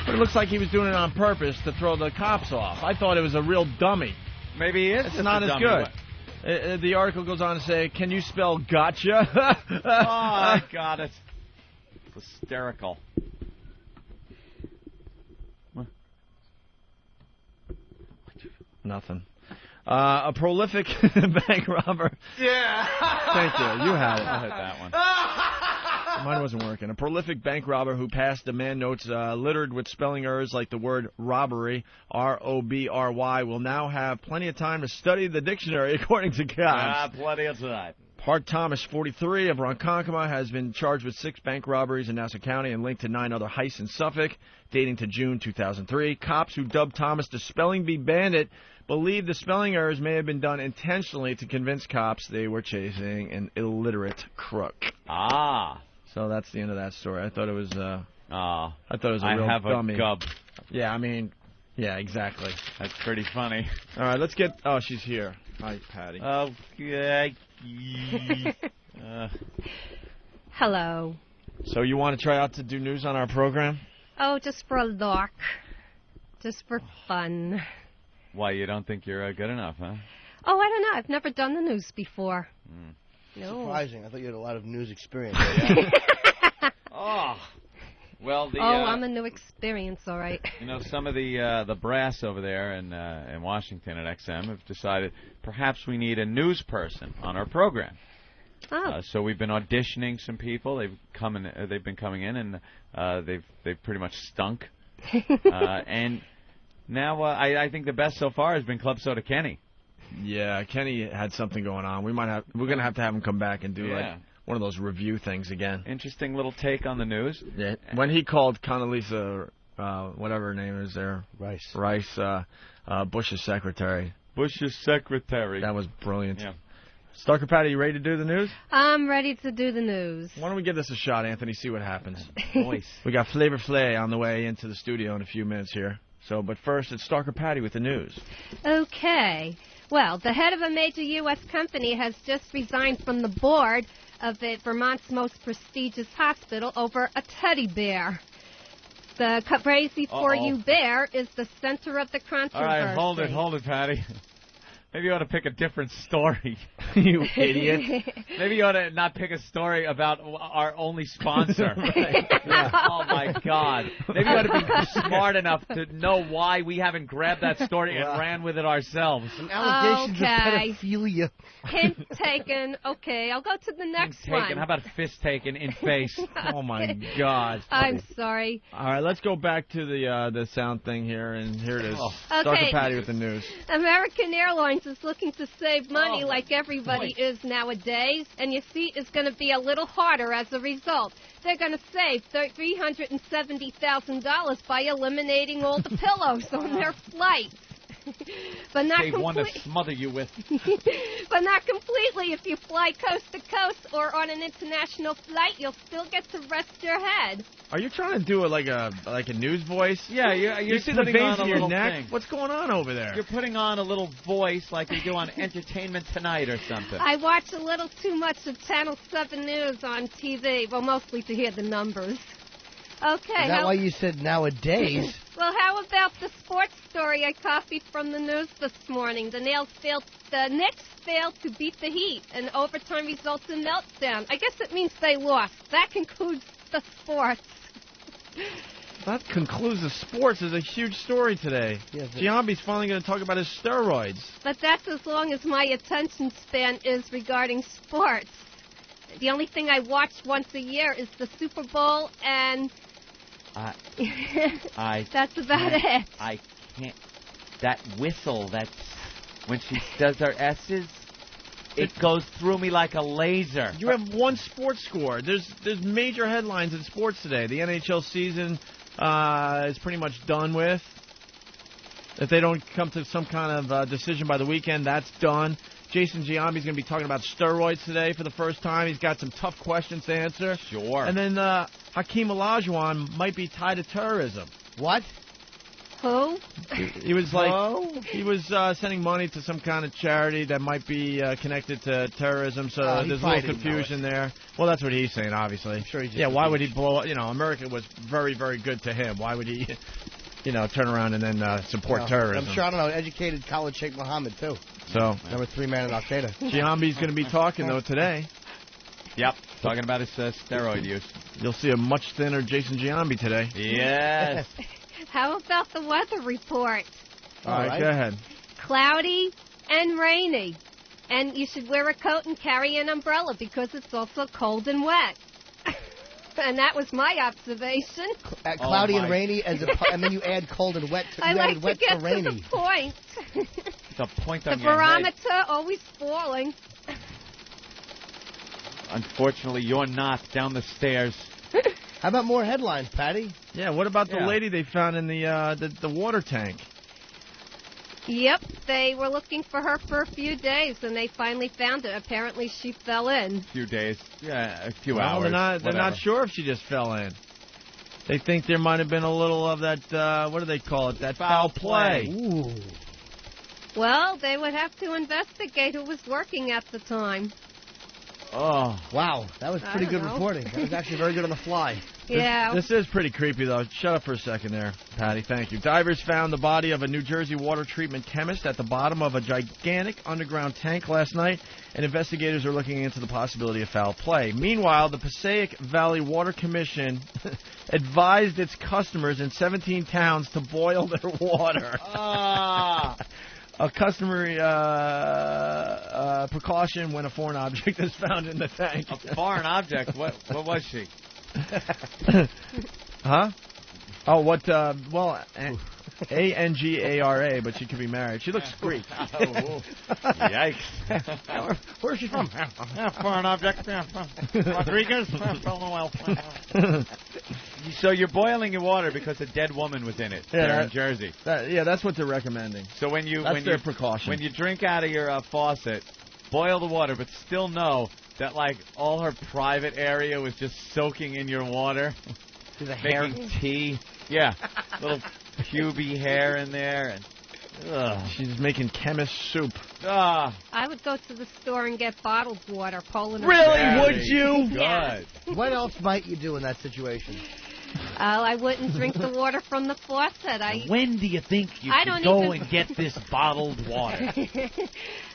But it looks like he was doing it on purpose to throw the cops off. I thought it was a real dummy.
Maybe he is.
It's not as good. The article goes on to say, can you spell gotcha?
Oh, I got it. It's hysterical.
Nothing. A prolific bank robber.
Yeah.
Thank you. You had it.
I had that one.
Mine wasn't working. A prolific bank robber who passed demand notes littered with spelling errors like the word robbery, R-O-B-R-Y, will now have plenty of time to study the dictionary, according to cops.
Plenty of time.
Hart Thomas, 43, of Ronkonkoma, has been charged with 6 bank robberies in Nassau County and linked to 9 other heists in Suffolk, dating to June 2003. Cops who dubbed Thomas the Spelling Bee Bandit believe the spelling errors may have been done intentionally to convince cops they were chasing an illiterate crook.
Ah.
So that's the end of that story. I thought it was I thought it was a real
I have
dummy.
a gub.
Yeah, I mean, yeah, exactly.
That's pretty funny.
All right, let's get... Oh, she's here. Hi, Patty.
Okay.
Hello.
So you want to try out to do news on our program?
Oh, just for a lark. Just for fun.
Why, you don't think you're good enough, huh?
Oh, I don't know. I've never done the news before. No.
Surprising. I thought you had a lot of news experience.
Oh. Well,
I'm a new experience, all right.
You know, some of the brass over there in Washington at XM have decided perhaps we need a news person on our program.
Oh.
So we've been auditioning some people. They've been coming in, and they've pretty much stunk. And now I think the best so far has been Club Soda Kenny.
Yeah, Kenny had something going on. We're gonna have to have him come back and do like one of those review things again.
Interesting little take on the news.
Yeah. When he called Condoleezza, whatever her name is there, Rice, Bush's secretary.
Bush's secretary.
That was brilliant.
Yeah.
Starker Patty, you ready to do the news?
I'm ready to do the news.
Why don't we give this a shot, Anthony, see what happens.
Voice.
We got Flavor Flay on the way into the studio in a few minutes here. So, but first, it's Starker Patty with the news.
Okay. Well, the head of a major U.S. company has just resigned from the board of Vermont's most prestigious hospital over a teddy bear. The crazy for you bear is the center of the controversy.
All right, hold it, Patty. Maybe you ought to pick a different story.
You idiot.
Maybe you ought to not pick a story about our only sponsor. Oh, my God. Maybe you ought to be smart enough to know why we haven't grabbed that story and ran with it ourselves.
Some allegations of pedophilia.
Hint taken. Okay, I'll go to the next one.
How about fist taken in face?
Oh, my God.
I'm sorry.
All right, let's go back to the sound thing here, and here it is.
Okay.
Starker Patty with the news.
American Airlines is looking to save money like everybody is nowadays, and you see it's going to be a little harder as a result. They're going to save $370,000 by eliminating all the pillows on their flights. But not
one to smother you with.
But not completely. If you fly coast to coast or on an international flight, you'll still get to rest your head.
Are you trying to do like a news voice?
Yeah, you're
see the veins in your neck.
Thing.
What's going on over there?
You're putting on a little voice like you do on Entertainment Tonight or something.
I watch a little too much of Channel 7 News on TV, well, mostly to hear the numbers. Okay.
Is that why you said nowadays?
Well, how about the sports story I copied from the news this morning? The Knicks failed to beat the Heat, and overtime results in meltdown. I guess it means they lost. That concludes the sports.
That concludes the sports. Is a huge story today. Yes, Giambi's finally going to talk about his steroids.
But that's as long as my attention span is regarding sports. The only thing I watch once a year is the Super Bowl, and that's about it.
I can't. That whistle, when she does her S's, it goes through me like a laser.
You have one sports score. There's major headlines in sports today. The NHL season is pretty much done with. If they don't come to some kind of decision by the weekend, that's done. Jason Giambi's going to be talking about steroids today for the first time. He's got some tough questions to answer.
Sure.
And then Hakeem Olajuwon might be tied to terrorism.
What?
Who?
He was like, he was sending money to some kind of charity that might be connected to terrorism, so there's a little confusion there. Well, that's what he's saying, obviously. I'm sure he's just why would he blow, America was very, very good to him. Why would he, turn around and then support terrorism?
I'm sure, educated college Sheikh Mohammed, too.
So,
number 3 man in Al-Qaeda.
Giambi's going to be talking, though, today.
Yep, talking about his steroid use.
You'll see a much thinner Jason Giambi today.
Yes.
How about the weather report?
All right, go ahead.
Cloudy and rainy. And you should wear a coat and carry an umbrella because it's also cold and wet. And that was my observation.
Cloudy and rainy, and then you add cold and wet.
I like
wet
to get
to rainy.
the point.
It's a point on
the
your
barometer
head.
always falling.
Unfortunately, you're not down the stairs.
How about more headlines, Patty?
Yeah, what about the lady they found in the water tank?
Yep, they were looking for her for a few days, and they finally found her. Apparently, she fell in.
A few days. Yeah, a few
hours. They're not sure if she just fell in. They think there might have been a little of that, what do they call it, that foul play.
Ooh.
Well, they would have to investigate who was working at the time.
Oh. Wow, that was pretty good reporting. That was actually very good on the fly.
Yeah.
This is pretty creepy, though. Shut up for a second there, Patty. Thank you. Divers found the body of a New Jersey water treatment chemist at the bottom of a gigantic underground tank last night, and investigators are looking into the possibility of foul play. Meanwhile, the Passaic Valley Water Commission advised its customers in 17 towns to boil their water. A customary precaution when a foreign object is found in the tank.
A foreign object? What was she?
Huh? Oh, what? Well, Angara, but she could be married. She looks Greek.
Yikes.
Where's she from?
Foreign object. Rodriguez. So you're boiling your water because a dead woman was in it. There in Jersey.
That's what they're recommending.
So when
their precaution.
When you drink out of your faucet, boil the water, but still know that all her private area was just soaking in your water. Making tea. Yeah, little pubic hair in there, and
she's making chemist soup.
I would go to the store and get bottled water.
Really? Would you?
Yeah.
What else might you do in that situation?
I wouldn't drink the water from the faucet.
When do you think you could go and get this bottled water?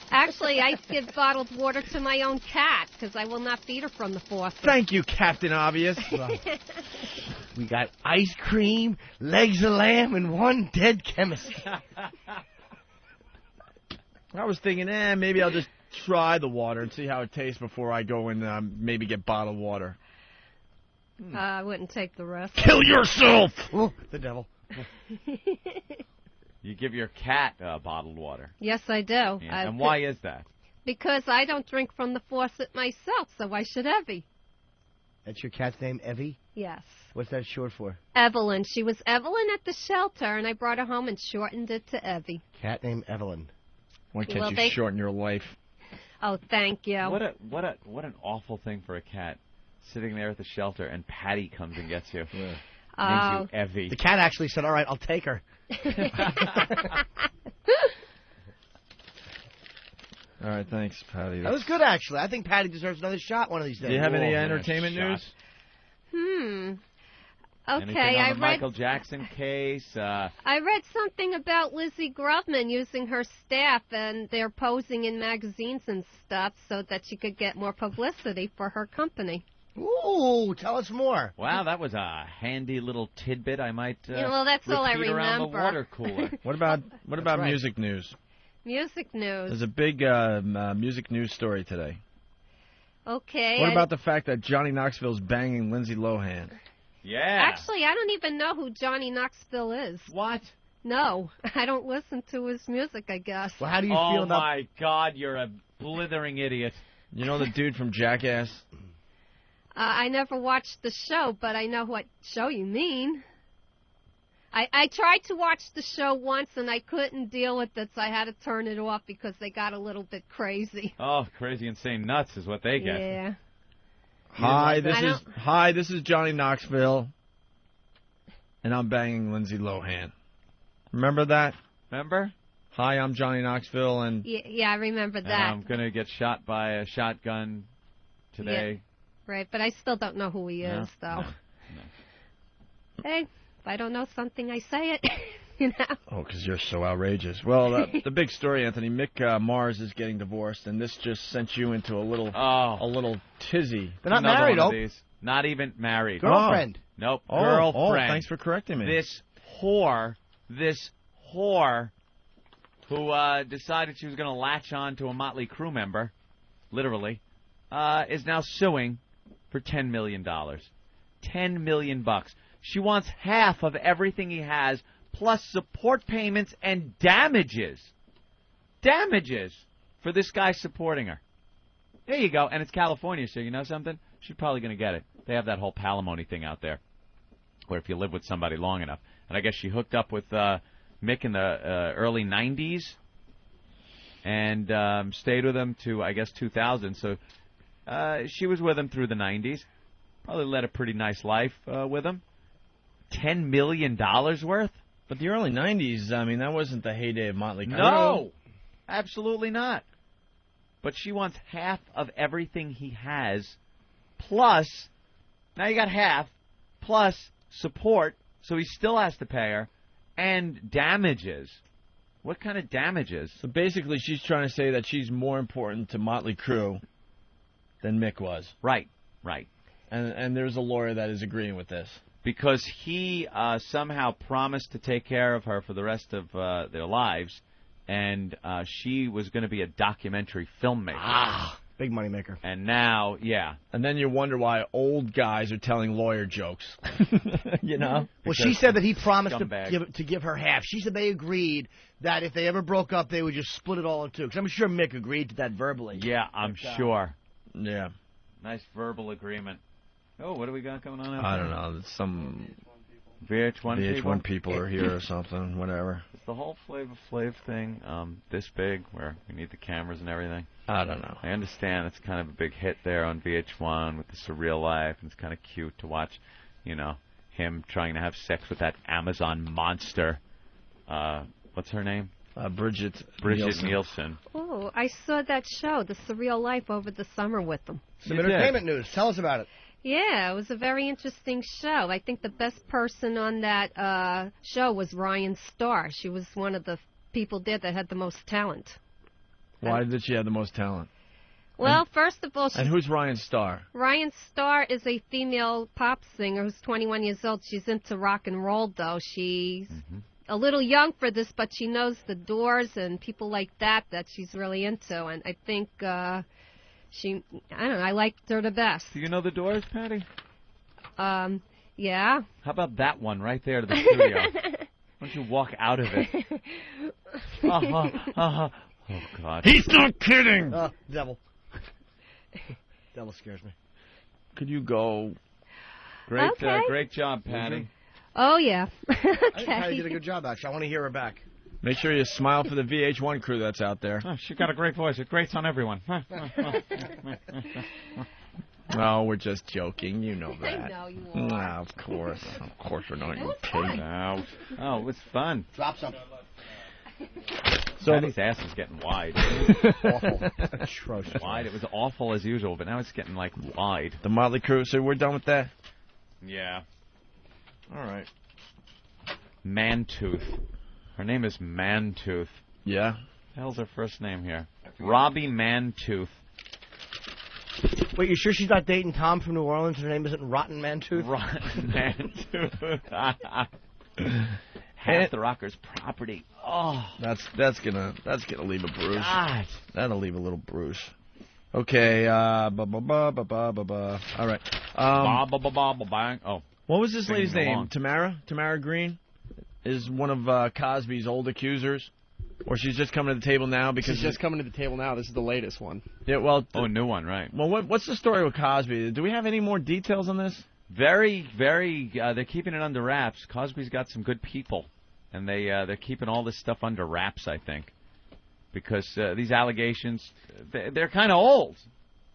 Actually, I give bottled water to my own cat because I will not feed her from the faucet.
Thank you, Captain Obvious.
We got ice cream, legs of lamb, and one dead chemist.
I was thinking, maybe I'll just try the water and see how it tastes before I go and maybe get bottled water.
I wouldn't take the risk.
Kill yourself!
Oh, the devil.
You give your cat bottled water.
Yes, I do.
Yeah. And why is that?
Because I don't drink from the faucet myself, so why should Evie?
That's your cat's name, Evie?
Yes.
What's that short for?
Evelyn. She was Evelyn at the shelter, and I brought her home and shortened it to Evie.
Cat named Evelyn.
Why can't you shorten your life?
Oh, thank you.
What an awful thing for a cat. Sitting there at the shelter, and Patty comes and gets you. Names you Evie.
The cat actually said, all right, I'll take her.
All right, thanks, Patty.
That was good, actually. I think Patty deserves another shot one of these days.
Do you have any entertainment news?
Okay,
Anything on the Michael Jackson case?
I read something about Lizzie Grubman using her staff, and they're posing in magazines and stuff so that she could get more publicity for her company.
Ooh, tell us more.
Wow, that was a handy little tidbit. I might
well, that's all I remember.
Around the water cooler.
What about music news?
Music news.
There's a big music news story today.
Okay.
What about the fact that Johnny Knoxville's banging Lindsay Lohan?
Yeah.
Actually, I don't even know who Johnny Knoxville is.
What?
No, I don't listen to his music, I guess.
Well, how do you feel about...
Oh, my God, you're a blithering idiot.
You know the dude from Jackass?
I never watched the show, but I know what show you mean. I tried to watch the show once, and I couldn't deal with it, so I had to turn it off because they got a little bit crazy.
Oh, crazy, insane nuts is what they get.
Yeah.
Hi, this is Johnny Knoxville, and I'm banging Lindsay Lohan. Remember that?
Remember?
Hi, I'm Johnny Knoxville, and
Yeah, I remember that.
And I'm going to get shot by a shotgun today.
Yeah, right, but I still don't know who he is, though.
No.
Hey, if I don't know something, I say it. You know?
Oh, because you're so outrageous. Well, the big story, Anthony, Mick Mars is getting divorced, and this just sent you into a little tizzy.
They're not married, though.
Not even married.
Girlfriend.
Nope. Girlfriend.
Oh, thanks for correcting me.
This whore who decided she was going to latch on to a Motley Crue member, literally, is now suing for $10 million. $10 million. She wants half of everything he has, plus support payments and damages. Damages for this guy supporting her. There you go. And it's California, so you know something? She's probably going to get it. They have that whole palimony thing out there, where if you live with somebody long enough. And I guess she hooked up with Mick in the early 90s and stayed with him to, I guess, 2000. So she was with him through the 90s. Probably led a pretty nice life with him. $10 million worth?
But the early 90s, I mean, that wasn't the heyday of Motley Crue.
No, absolutely not. But she wants half of everything he has, plus, now you got half, plus support, so he still has to pay her, and damages. What kind of damages?
So basically, she's trying to say that she's more important to Motley Crue than Mick was.
Right.
And there's a lawyer that is agreeing with this.
Because he somehow promised to take care of her for the rest of their lives, and she was going to be a documentary filmmaker.
Big money maker.
And now, yeah.
And then you wonder why old guys are telling lawyer jokes. You know?
Well, she said that he promised to give her half. She said they agreed that if they ever broke up, they would just split it all in two. Because I'm sure Mick agreed to that verbally.
Yeah, I'm sure.
Yeah.
Nice verbal agreement. Oh, what do we got going on out
I
there?
don't know. Some
VH1
people are here or something, whatever.
Is the whole Flavor Flav thing this big where we need the cameras and everything?
I don't know.
I understand it's kind of a big hit there on VH1 with the Surreal Life, and it's kind of cute to watch, him trying to have sex with that Amazon monster. What's her name?
Bridget
Nielsen.
Oh, I saw that show, The Surreal Life, over the summer with them.
Some entertainment news. Tell us about it.
Yeah, it was a very interesting show. I think the best person on that show was Ryan Starr. She was one of the people there that had the most talent.
Why did she have the most talent?
Well, first of all...
And who's Ryan Starr?
Ryan Starr is a female pop singer who's 21 years old. She's into rock and roll, though. She's a little young for this, but she knows the Doors and people like that she's really into. And I think... I don't know, I liked her the best.
Do you know the Doors, Patty?
Yeah.
How about that one right there to the studio? Why don't you walk out of it? Oh, God.
He's not kidding!
Devil. Devil scares me.
Could you go?
Great,
okay.
Great job, Patty.
Oh, yeah.
Okay. I think Patty did a good job, actually. I want to hear her back.
Make sure you smile for the VH1 crew that's out there.
Oh, she got a great voice. It grates on everyone.
No, we're just joking. You know that.
I know you are.
Of course. Of course we're not. You pig.
Oh, it was fun.
Drop some.
So Patty's ass is getting wide.
Awful. Atrocious.
Wide. It was awful as usual, but now it's getting, wide.
The Motley Crue, so we're done with that?
Yeah.
All right.
Mantooth. Her name is Mantooth.
Yeah?
What the hell's her first name here? Robbie Mantooth.
Wait, you sure she's not dating Tom from New Orleans? Her name isn't Rotten Mantooth?
Rotten Mantooth. Half the Rocker's property. Oh,
that's gonna leave a bruise.
God.
That'll leave a little bruise. Okay. All right.
Oh.
What was this lady's name? Tamara Green is one of Cosby's old accusers, or she's just coming to the table now because
she's just coming to the table now. This is the latest one.
Yeah. Well.
A new one, right?
Well, what's the story with Cosby? Do we have any more details on this?
Very, very. They're keeping it under wraps. Cosby's got some good people, and they're keeping all this stuff under wraps, I think, because these allegations they're kind of old.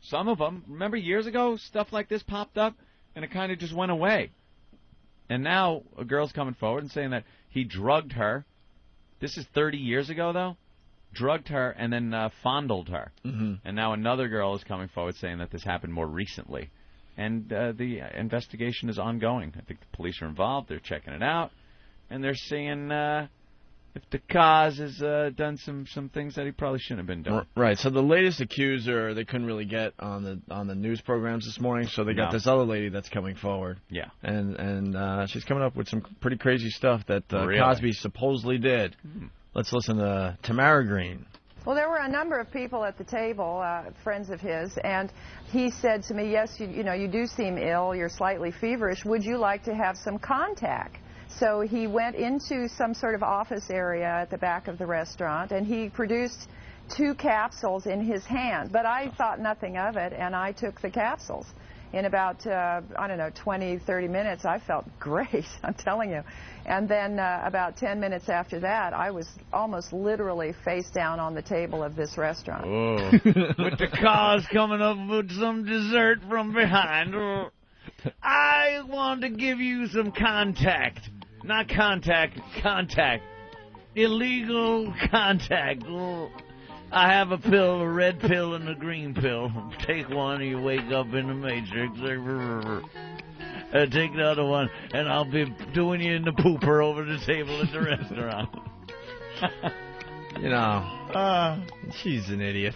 Some of them. Remember years ago, stuff like this popped up, and it kind of just went away. And now a girl's coming forward and saying that he drugged her This is 30 years ago, though. Drugged her and then fondled her.
Mm-hmm.
And now another girl is coming forward saying that this happened more recently. And the investigation is ongoing. I think the police are involved. They're checking it out. And they're seeing if the cause has done some things that he probably shouldn't have been doing.
Right. So the latest accuser they couldn't really get on the news programs this morning. So they got this other lady that's coming forward.
Yeah.
And she's coming up with some pretty crazy stuff that
Really?
Cosby supposedly did. Let's listen to Tamara Green.
Well, there were a number of people at the table, friends of his, and he said to me, yes, you know, you do seem ill, you're slightly feverish, would you like to have some contact? So he went into some sort of office area at the back of the restaurant, and he produced 2 capsules in his hand, but I thought nothing of it, and I took the capsules. In about, 20, 30 minutes, I felt great, I'm telling you. And then about 10 minutes after that, I was almost literally face down on the table of this restaurant.
With the cars coming up with some dessert from behind. I want to give you some contact. Not contact, contact. Illegal contact. I have a pill, a red pill and a green pill. Take one and you wake up in the Matrix. Take the other one and I'll be doing you in the pooper over the table at the restaurant.
You know, she's an idiot.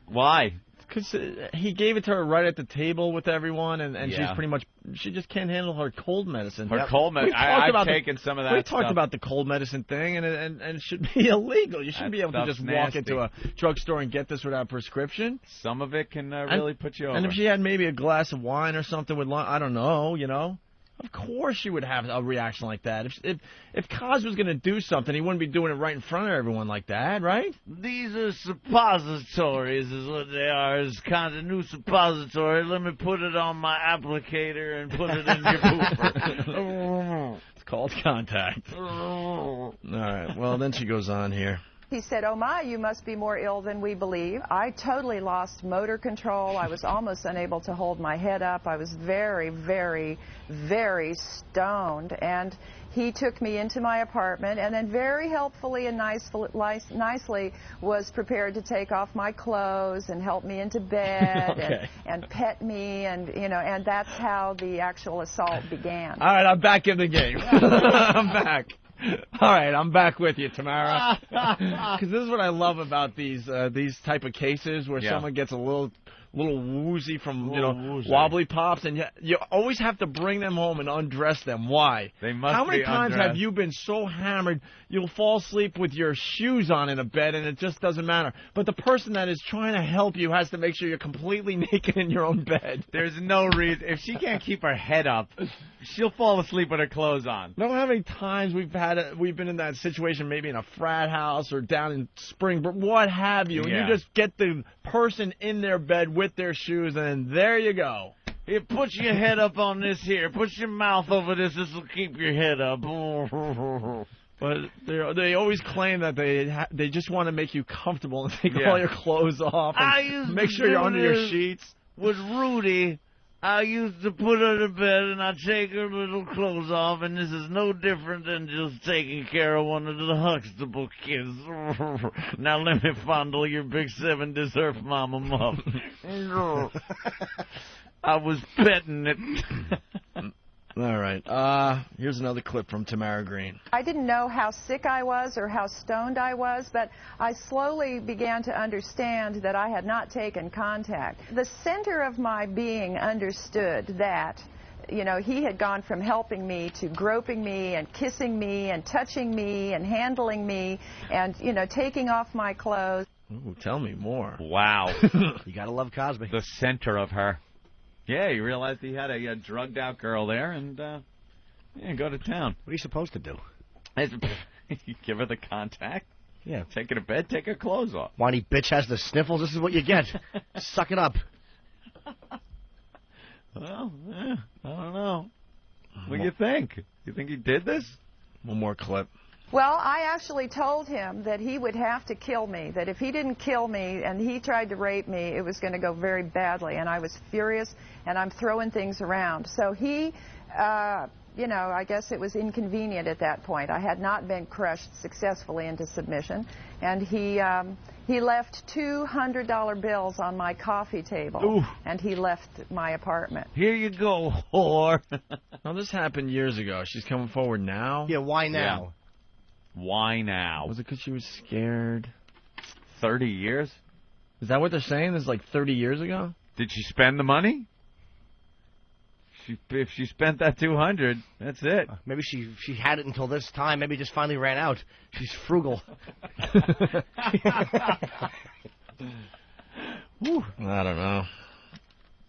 Why?
Because he gave it to her right at the table with everyone, and she's pretty much, she just can't handle her cold medicine.
Her cold medicine. I've taken some of that.
We talked about the cold medicine thing, and it should be illegal. You shouldn't be able to just walk into a drugstore and get this without prescription.
Some of it can really put you over.
And if she had maybe a glass of wine or something with lunch, I don't know, you know. Of course she would have a reaction like that. If Cos was going to do something, he wouldn't be doing it right in front of everyone like that, right?
These are suppositories is what they are. It's kind of new suppository. Let me put it on my applicator and put it in your pooper.
It's called contact. All right. Well, then she goes on here.
He said, oh my, you must be more ill than we believe. I totally lost motor control. I was almost unable to hold my head up. I was very, very, very stoned. And he took me into my apartment and then very helpfully and nicely was prepared to take off my clothes and help me into bed and pet me. And, you know, and that's how the actual assault began.
All right, I'm back in the game. I'm back. All right, I'm back with you, Tamara. Because this is what I love about these type of cases where someone gets a little woozy from wobbly pops, and you always have to bring them home and undress them. Why?
They must.
How many times have you been so hammered you'll fall asleep with your shoes on in a bed and it just doesn't matter? But the person that is trying to help you has to make sure you're completely naked in your own bed.
There's no reason. If she can't keep her head up, she'll fall asleep with her clothes on.
Know how many times we've been in that situation, maybe in a frat house or down in Springbrook, what have you, and you just get the person in their bed with their shoes, and there you go.
Here, put your head up on this here. Put your mouth over this. This will keep your head up.
But they always claim that they just want to make you comfortable and take all your clothes off and make sure you're under your sheets.
With Rudy, I used to put her to bed and I take her little clothes off, and this is no different than just taking care of one of the Huxtable kids. Now let me fondle your big 7 dessert mama muff. I was petting it.
All right. Here's another clip from Tamara Green.
I didn't know how sick I was or how stoned I was, but I slowly began to understand that I had not taken contact. The center of my being understood that, you know, he had gone from helping me to groping me and kissing me and touching me and handling me and, you know, taking off my clothes.
Ooh, tell me more.
Wow.
You gotta love Cosby.
The center of her. Yeah, he realized he had a drugged out girl there, and go to town.
What are you supposed to do?
Give her the contact.
Yeah.
Take her to bed. Take her clothes off.
Whiny bitch has the sniffles. This is what you get. Suck it up.
Well, I don't know. What do you think? You think he did this?
One more clip.
Well, I actually told him that he would have to kill me, that if he didn't kill me and he tried to rape me, it was going to go very badly. And I was furious, and I'm throwing things around. So he you know, I guess it was inconvenient at that point. I had not been crushed successfully into submission, and he left $200 bills on my coffee table,
Ooh.
and he left my apartment.
Here you go, whore. Now, this happened years ago. She's coming forward now?
Yeah, why now?
Yeah. Why now?
Was it because she was scared?
30 years?
Is that what they're saying? This is like 30 years ago?
Did she spend the money? If she spent that $200, that's it.
Maybe she had it until this time. Maybe it just finally ran out. She's frugal.
Whew. I don't know.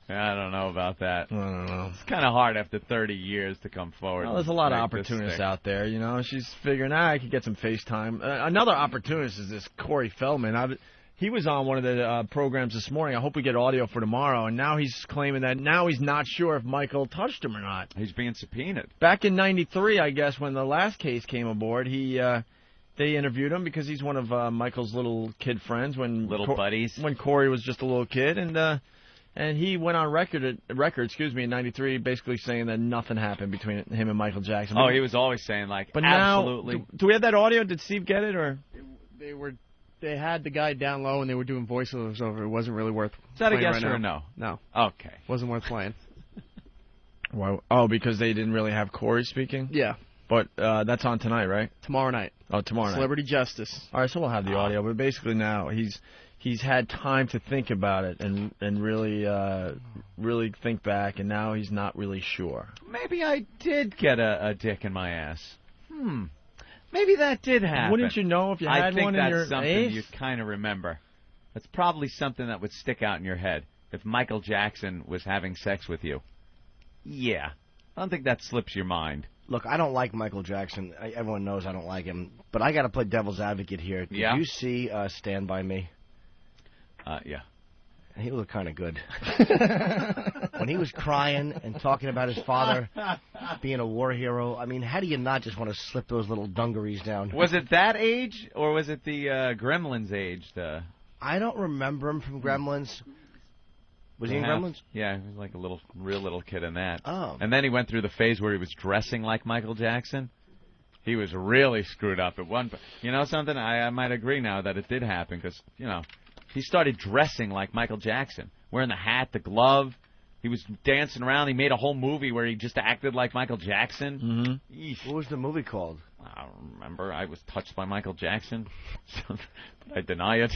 I don't know about that.
I don't know.
It's kind of hard after 30 years to come forward.
Well, there's a lot of opportunists out there, you know. She's figuring, I could get some FaceTime. Another opportunist is this Corey Feldman. He was on one of the programs this morning. I hope we get audio for tomorrow. And now he's claiming that now he's not sure if Michael touched him or not.
He's being subpoenaed.
Back in '93, I guess, when the last case came aboard, they interviewed him because he's one of Michael's little kid friends.
Buddies.
When Corey was just a little kid. And he went on record in '93, basically saying that nothing happened between him and Michael Jackson.
Oh, he was always saying,
but
absolutely.
Now, do we have that audio? Did Steve get it, or?
They had the guy down low and they were doing voiceovers over. It wasn't really worth.
Is that a
playing
yes
right
or a
now.
no?
No.
Okay.
Wasn't worth playing.
Oh, because they didn't really have Corey speaking?
Yeah.
But that's on tonight, right?
Tomorrow night.
Oh, tomorrow night.
Celebrity Justice.
All right, so we'll have the audio. But basically now he's had time to think about it and really think back, and now he's not really sure.
Maybe I did get a dick in my ass. Maybe that did happen.
Wouldn't you know if you had one in your
I think that's something you kind of remember. That's probably something that would stick out in your head. If Michael Jackson was having sex with you. Yeah. I don't think that slips your mind.
Look, I don't like Michael Jackson. Everyone knows I don't like him. But I got to play devil's advocate here. Did you see Stand By Me?
Yeah.
He looked kind of good. When he was crying and talking about his father being a war hero, I mean, how do you not just want to slip those little dungarees down?
Was it that age, or was it the Gremlins age?
I don't remember him from Gremlins. Was he in Gremlins?
Yeah, he was like a real little kid in that.
Oh.
And then he went through the phase where he was dressing like Michael Jackson. He was really screwed up at one point. You know something? I might agree now that it did happen because, you know, he started dressing like Michael Jackson, wearing the hat, the glove. He was dancing around. He made a whole movie where he just acted like Michael Jackson.
Mm-hmm. What was the movie called?
I don't remember. I was touched by Michael Jackson. I deny it.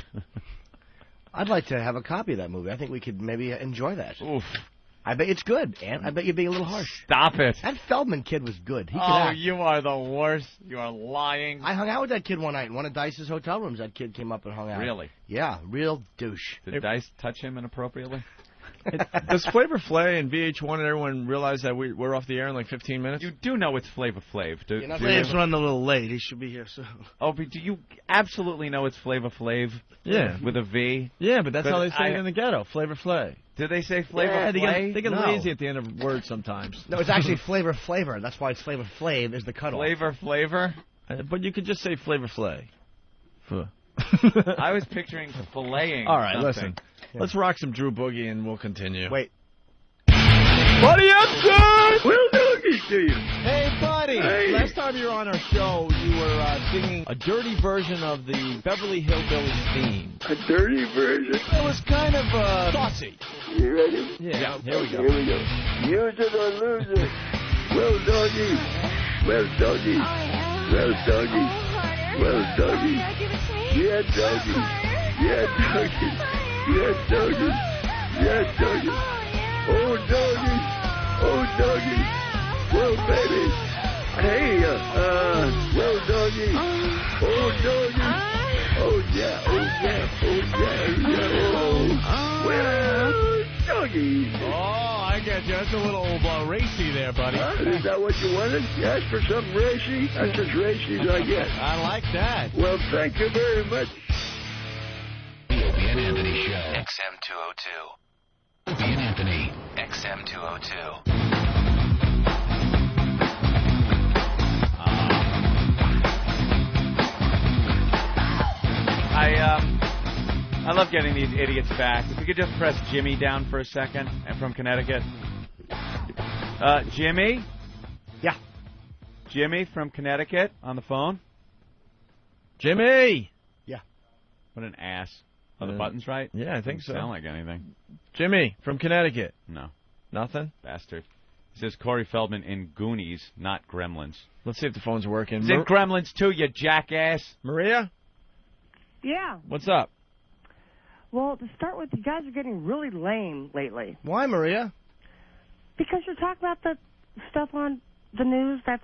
I'd like to have a copy of that movie. I think we could maybe enjoy that.
Oof.
I bet it's good, Ant. I bet you're being a little harsh.
Stop it.
That Feldman kid was good. He could
Oh,
act.
you are the worst. You are lying.
I hung out with that kid one night in one of Dice's hotel rooms. That kid came up and hung out.
Really?
Yeah, real douche.
Did Dice touch him inappropriately?
Does Flavor Flav and VH1 and everyone realize that we're off the air in like 15 minutes?
You do know it's Flavor Flav.
Flav's running a little late. He should be here soon.
Oh, but do you absolutely know it's Flavor Flav?
Yeah.
With a V?
Yeah, but that's how they say it in the ghetto. Flavor Flav.
Do they say Flavor
Flav?
Yeah,
they get lazy at the end of words sometimes.
No, it's actually Flavor Flavor. That's why it's Flavor Flav is the cutoff.
Flavor?
But you could just say Flavor Flav.
I was picturing filleting.
All right,
something.
listen. Yeah. Let's rock some Drew Boogie and we'll continue.
Wait.
Buddy, up, son!
Well, doggy to you.
Hey, buddy. Hey. Last time you were on our show, you were singing a dirty version of the Beverly Hillbillies theme.
A dirty version?
It was kind of saucy.
You ready?
Yeah, here we go.
Here we go. Use it or lose it. Well, doggy. Well, doggy. Well, doggy. Well, doggy. Yeah, doggy. Yeah, doggy. Yeah, doggy. Yeah, doggy. Oh, doggy. Oh, doggy. Well, baby. Hey, well, doggy. Oh, doggy. Oh, yeah. Oh, yeah. Oh, yeah. Yeah. Oh, well, doggy.
Oh, I get you. That's a little racy there, buddy.
Is that what you wanted? You asked for something racy? That's as racy as I get.
I like that.
Well, thank you very much.
The Opie and Anthony Show. XM202. Opie and Anthony. XM202.
I love getting these idiots back. If we could just press Jimmy down for a second, and from Connecticut. Jimmy?
Yeah.
Jimmy from Connecticut on the phone.
Jimmy!
Yeah.
What an ass. Are the buttons right?
Yeah, I think so.
Sound like anything.
Jimmy from Connecticut.
No.
Nothing?
Bastard. It says Corey Feldman in Goonies, not Gremlins.
Let's see if the phone's working.
It's in Gremlins too, you jackass.
Maria?
Yeah.
What's up?
Well, to start with, you guys are getting really lame lately.
Why, Maria?
Because you're talking about the stuff on the news that's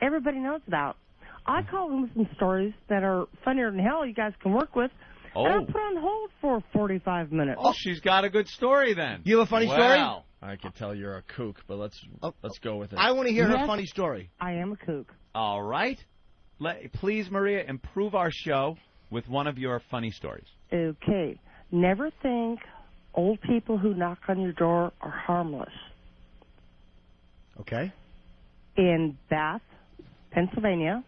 everybody knows about. I call them some stories that are funnier than hell you guys can work with.
Oh.
And I put on hold for 45 minutes.
Oh, she's got a good story then.
You have a funny story?
I can tell you're a kook, but let's go with it.
I want to hear her funny story.
I am a kook.
All right. Please, Maria, improve our show with one of your funny stories.
Okay. Never think old people who knock on your door are harmless.
Okay.
In Bath, Pennsylvania,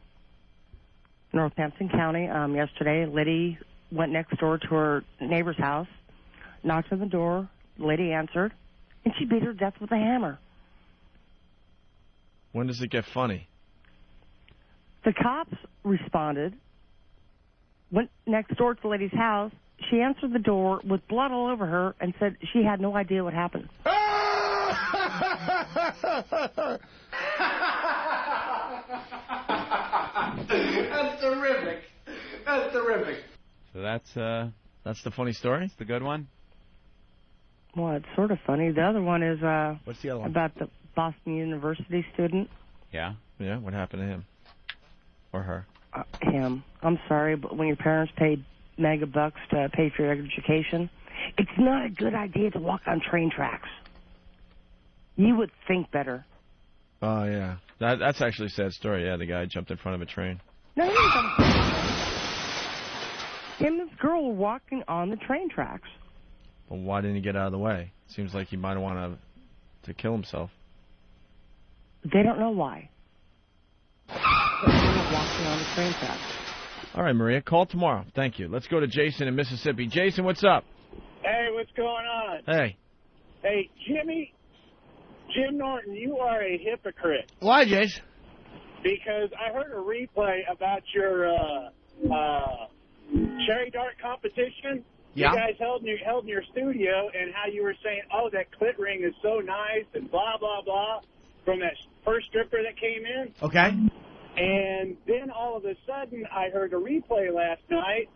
Northampton County, yesterday, Liddy went next door to her neighbor's house, knocked on the door, the lady answered, and she beat her to death with a hammer.
When does it get funny?
The cops responded, went next door to the lady's house. She answered the door with blood all over her and said she had no idea what happened.
That's terrific. That's terrific.
So that's
the funny story?
That's the good one?
Well, it's sort of funny. The other one is
what's the other one?
About the Boston University student.
Yeah?
Yeah, what happened to him? Or her?
Him. I'm sorry, but when your parents paid mega bucks to pay for your education, it's not a good idea to walk on train tracks. You would think better.
Oh, yeah. That's actually a sad story. Yeah, the guy jumped in front of a train.
No, he didn't jump in front of a train. Him and this girl were walking on the train tracks.
Well, why didn't he get out of the way? Seems like he might have wanted to kill himself.
They don't know why. But they were walking on the train tracks.
All right, Maria, call tomorrow. Thank you. Let's go to Jason in Mississippi. Jason, what's up?
Hey, what's going on?
Hey.
Hey, Jim Norton, you are a hypocrite.
Why, Jace?
Because I heard a replay about your cherry dart competition.
Yeah.
You guys held in your studio, and how you were saying, oh, that clit ring is so nice, and blah, blah, blah, from that first stripper that came in.
Okay.
And then all of a sudden, I heard a replay last night,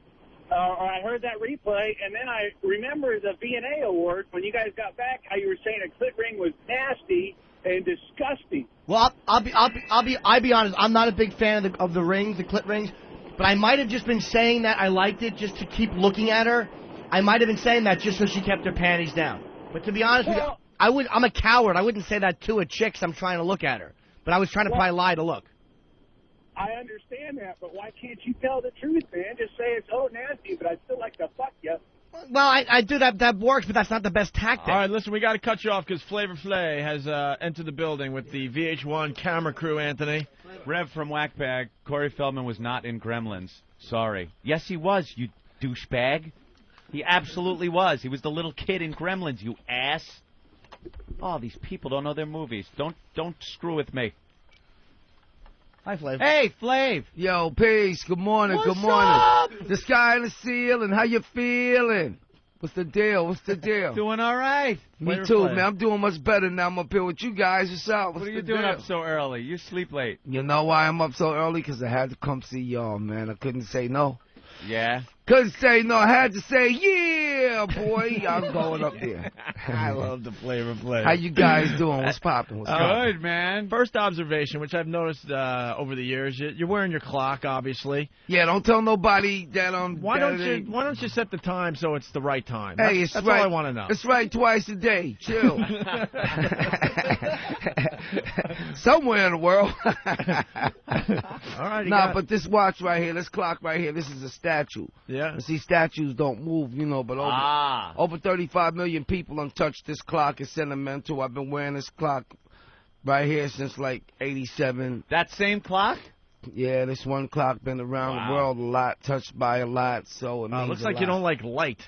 or I heard that replay, and then I remember the V&A award when you guys got back, how you were saying a clit ring was nasty and disgusting.
Well, I'll be honest. I'm not a big fan of the rings, the clit rings, but I might have just been saying that I liked it just to keep looking at her. I might have been saying that just so she kept her panties down. But to be honest with you, I'm a coward. I wouldn't say that to a chick 'cause I'm trying to look at her. But I was trying to probably lie to look.
I understand that, but why can't you tell the truth, man? Just say it's so nasty, but I'd still like to fuck you.
Well, I do that. That works, but that's not the best tactic.
All right, listen, we got to cut you off because Flavor Flay has entered the building with the VH1 camera crew, Anthony.
Rev from Whackbag, Corey Feldman was not in Gremlins. Sorry. Yes, he was, you douchebag. He absolutely was. He was the little kid in Gremlins, you ass. Oh, these people don't know their movies. Don't screw with me.
Hi, Flav.
Hey, Flav.
Yo, peace. Good morning.
What's
good morning.
up?
The sky and the ceiling. How you feeling? What's the deal? What's the deal?
Doing all right.
Me too, man. I'm doing much better now. I'm up here with you guys. What's up?
What are you doing up so early? You sleep late.
You know why I'm up so early? Because I had to come see y'all, man. I couldn't say no.
Yeah?
Couldn't say no. I had to say, yeah, boy. I'm going up there.
I love the Flavor Flay.
How you guys doing? What's popping?
Good, man.
First observation, which I've noticed over the years, you're wearing your clock, obviously.
Yeah, don't tell nobody that on.
Why don't you set the time so it's the right time?
Hey,
that's
right.
all I want to know.
It's right twice a day. Chill. Somewhere in the world.
All right.
But this watch right here, this clock right here, this is a statue.
Yeah.
And see, statues don't move, but over 35 million people untouched this clock. It's sentimental. I've been wearing this clock right here since like 87.
That same clock?
Yeah, this one clock been around the world a lot, touched by a lot, so it means
looks like you don't like light.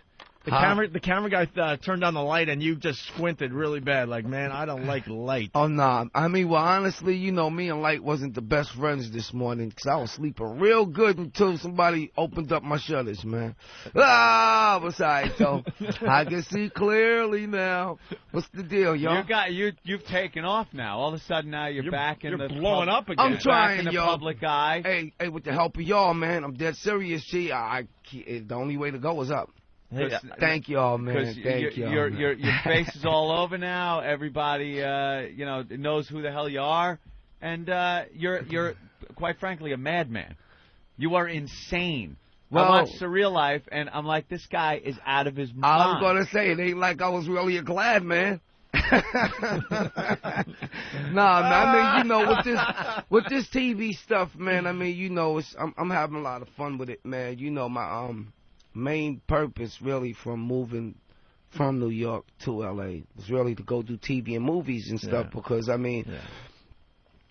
The camera guy turned on the light, and you just squinted really bad. Like, man, I don't like light.
Oh, nah. I mean, well, honestly, you know, me and Light wasn't the best friends this morning because I was sleeping real good until somebody opened up my shutters, man. Ah, but sorry, so I can see clearly now. What's the deal, y'all?
You've taken off now. All of a sudden, now you're back in the
blowing up again.
I'm trying,
back in the
y'all.
public eye.
Hey, with the help of y'all, man, I'm dead serious, G. The only way to go is up. Thank y'all, man. Thank y'all.
Your face is all over now. Everybody, knows who the hell you are, and you're quite frankly a madman. You are insane.
Well,
I watched Surreal Life, and I'm like, this guy is out of his mind.
I was gonna say it ain't like I was really a glad man. Nah, man. I mean, with this TV stuff, man. I mean, I'm having a lot of fun with it, man. You know, my main purpose really from moving from New York to L.A. was really to go do TV and movies and stuff because, I mean,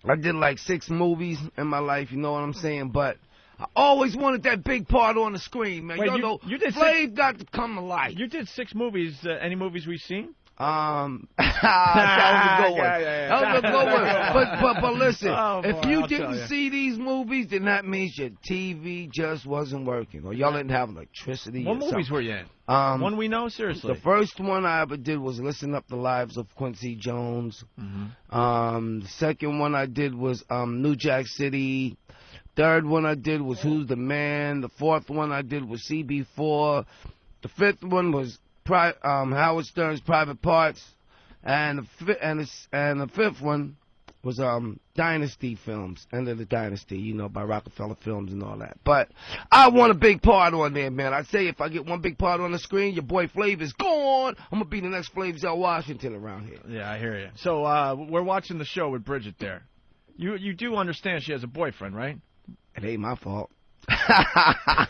I did like 6 movies in my life, you know what I'm saying? But I always wanted that big part on the screen, man.
Wait,
you did Flav got to come to life.
You did 6 movies. Any movies we've seen?
That was a good one. That was a good one. But listen, if you didn't see these movies, then that means your TV just wasn't working, or y'all didn't have electricity.
What movies were you in? One we know, seriously.
The first one I ever did was Listen Up: The Lives of Quincy Jones. The second one I did was New Jack City. Third one I did was Who's the Man. The fourth one I did was CB4. The fifth one was Howard Stern's Private Parts, and the fifth one was Dynasty Films, End of the Dynasty, by Rockefeller Films and all that. But I want a big part on there, man. I say if I get one big part on the screen, your boy Flav is gone. I'm gonna be the next Flavzell Washington around here.
Yeah, I hear you. So we're watching the show with Bridget there. You do understand she has a boyfriend, right?
It ain't my fault. I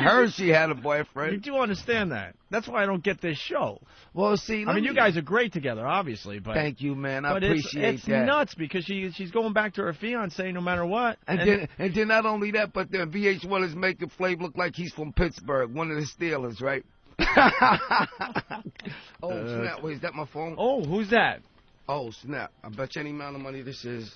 heard she had a boyfriend.
You do understand that. That's why I don't get this show.
Well, see,
I mean, you guys are great together, obviously. But
thank you, man. I appreciate
it's
that.
It's nuts because she's going back to her fiancé no matter what.
And then not only that, but then VH1 is making Flav look like he's from Pittsburgh, one of the Steelers, right? Oh, snap. Wait, is that my phone?
Oh, who's that?
Oh, snap. I bet you any amount of money this is.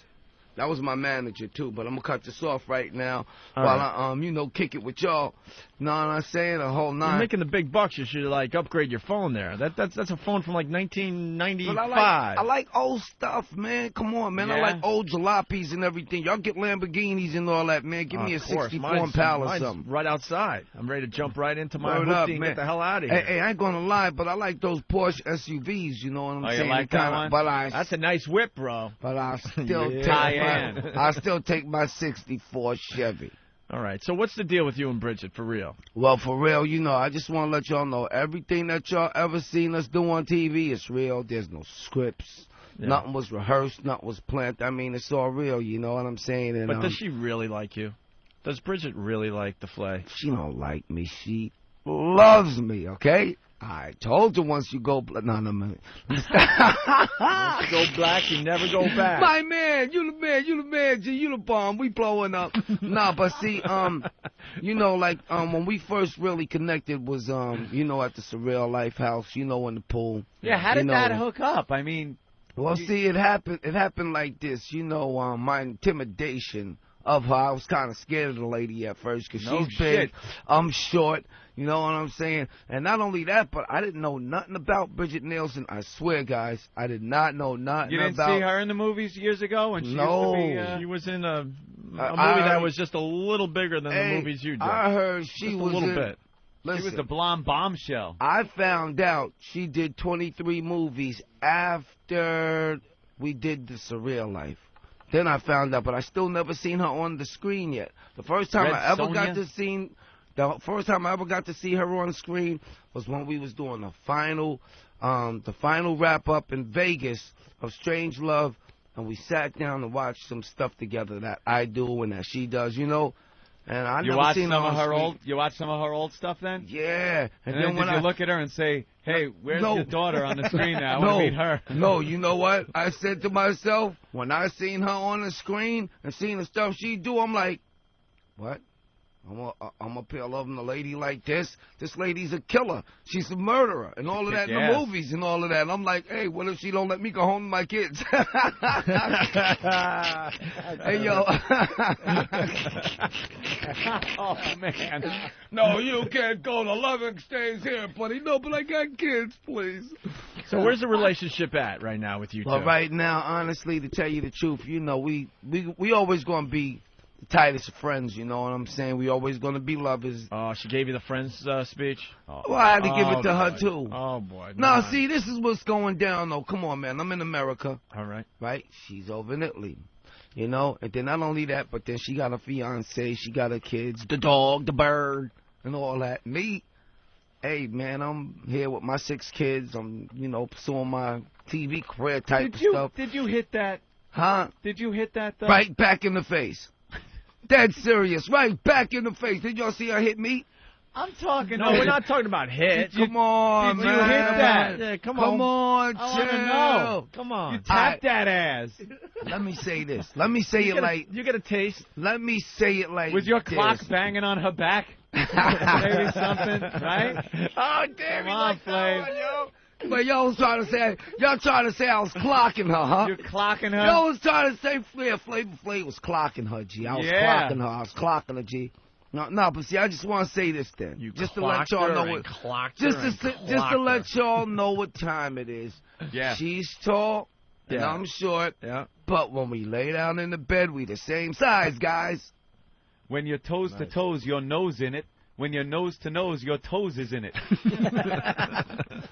That was my manager, too, but I'm going to cut this off right now while I, kick it with y'all. Know what I'm saying? A whole 9.
You're making the big bucks. You should, upgrade your phone there. That's a phone from, 1995.
But I like old stuff, man. Come on, man. Yeah. I like old jalopies and everything. Y'all get Lamborghinis and all that, man. Give me a 64 Impala or something.
Right outside. I'm ready to jump right into my hoopty and get the hell out of here.
Hey, I ain't going to lie, but I like those Porsche SUVs, you know what I'm saying?
You like that one?
That's a nice whip, bro.
But I still I still take my 64 Chevy.
All right. So what's the deal with you and Bridget, for real?
Well, for real, I just want to let y'all know everything that y'all ever seen us do on TV is real. There's no scripts. Yeah. Nothing was rehearsed. Nothing was planned. I mean, it's all real. You know what I'm saying? And,
but does she really like you? Does Bridget really like the Flay?
She don't like me. She loves me, okay? I told you once you go black. No.
Once you go black, you never go back.
My man, you the man, G, you the bomb. We blowing up. But see, when we first really connected was, at the Surreal Life House, in the pool.
Yeah, how did that hook up? I mean,
well, see, it happened like this. My intimidation of her. I was kind of scared of the lady at first because she's big. I'm short. You know what I'm saying? And not only that, but I didn't know nothing about Bridget Nielsen. I swear, guys, I did not know nothing about...
You didn't see her in the movies years ago? When she used to be,
she was in a movie that was just a little bigger than the movies you did.
I heard she was
a little bit.
Listen,
she was the blonde bombshell.
I found out she did 23 movies after we did The Surreal Life. Then I found out, but I still never seen her on the screen yet. The first time I ever got to see her on screen was when we was doing the final wrap up in Vegas of Strange Love, and we sat down and watched some stuff together that I do and that she does, And I never seen her on screen.
You watched some of her old stuff then?
Yeah.
And then did you look at her and say, "Hey, where's your daughter on the screen now? I want to meet her."
No, you know what? I said to myself, when I seen her on the screen and seen the stuff she do, I'm like, what? I'm up here loving a lady like this. This lady's a killer. She's a murderer and all of that in the movies and all of that. And I'm like, hey, what if she don't let me go home to my kids? Hey, yo.
Oh, man.
No, you can't go. The loving stays here, buddy. No, but I got kids, please.
So where's the relationship at right now with you two?
Well, right now, honestly, to tell you the truth, you know, we always going to be the tightest of friends, you know what I'm saying? We always going to be lovers.
Oh, she gave you the friends speech?
Well, I had to give it to her, too.
Oh, boy.
No, see, this is what's going down, though. Come on, man. I'm in America.
All right.
Right? She's over in Italy. You know? And then not only that, but then she got a fiancé. She got her kids, the dog, the bird, and all that. Me, hey, man, I'm here with my 6 kids. I'm, you know, pursuing my TV career type of stuff.
Did you hit that?
Huh?
Did you hit that, though?
Right back in the face. Dead serious. Right back in the face. Did y'all see her hit me?
I'm talking. No, we're not talking about hit.
Come on,
Did
man.
you hit that? Yeah, come on.
Come on,
I want to know. Come on. You tapped that ass.
Let me say this. Let me say it like...
You get a taste.
Let me say it like
Was your
this.
clock banging on her back? Maybe something, right?
Oh, damn.
Come on, Flav.
But y'all was trying to say I was clocking her, huh?
You're clocking her?
Y'all was trying to say Flavor Flav was clocking her, G. I was clocking her. I was clocking her, G. No, but see, I just want to say this then. Just to let y'all know what just to let y'all know what time it is.
Yeah.
She's tall and I'm short.
Yeah.
But when we lay down in the bed, we the same size, guys.
When you're toes to toes, your nose in it. When you're nose to nose, your toes is in it.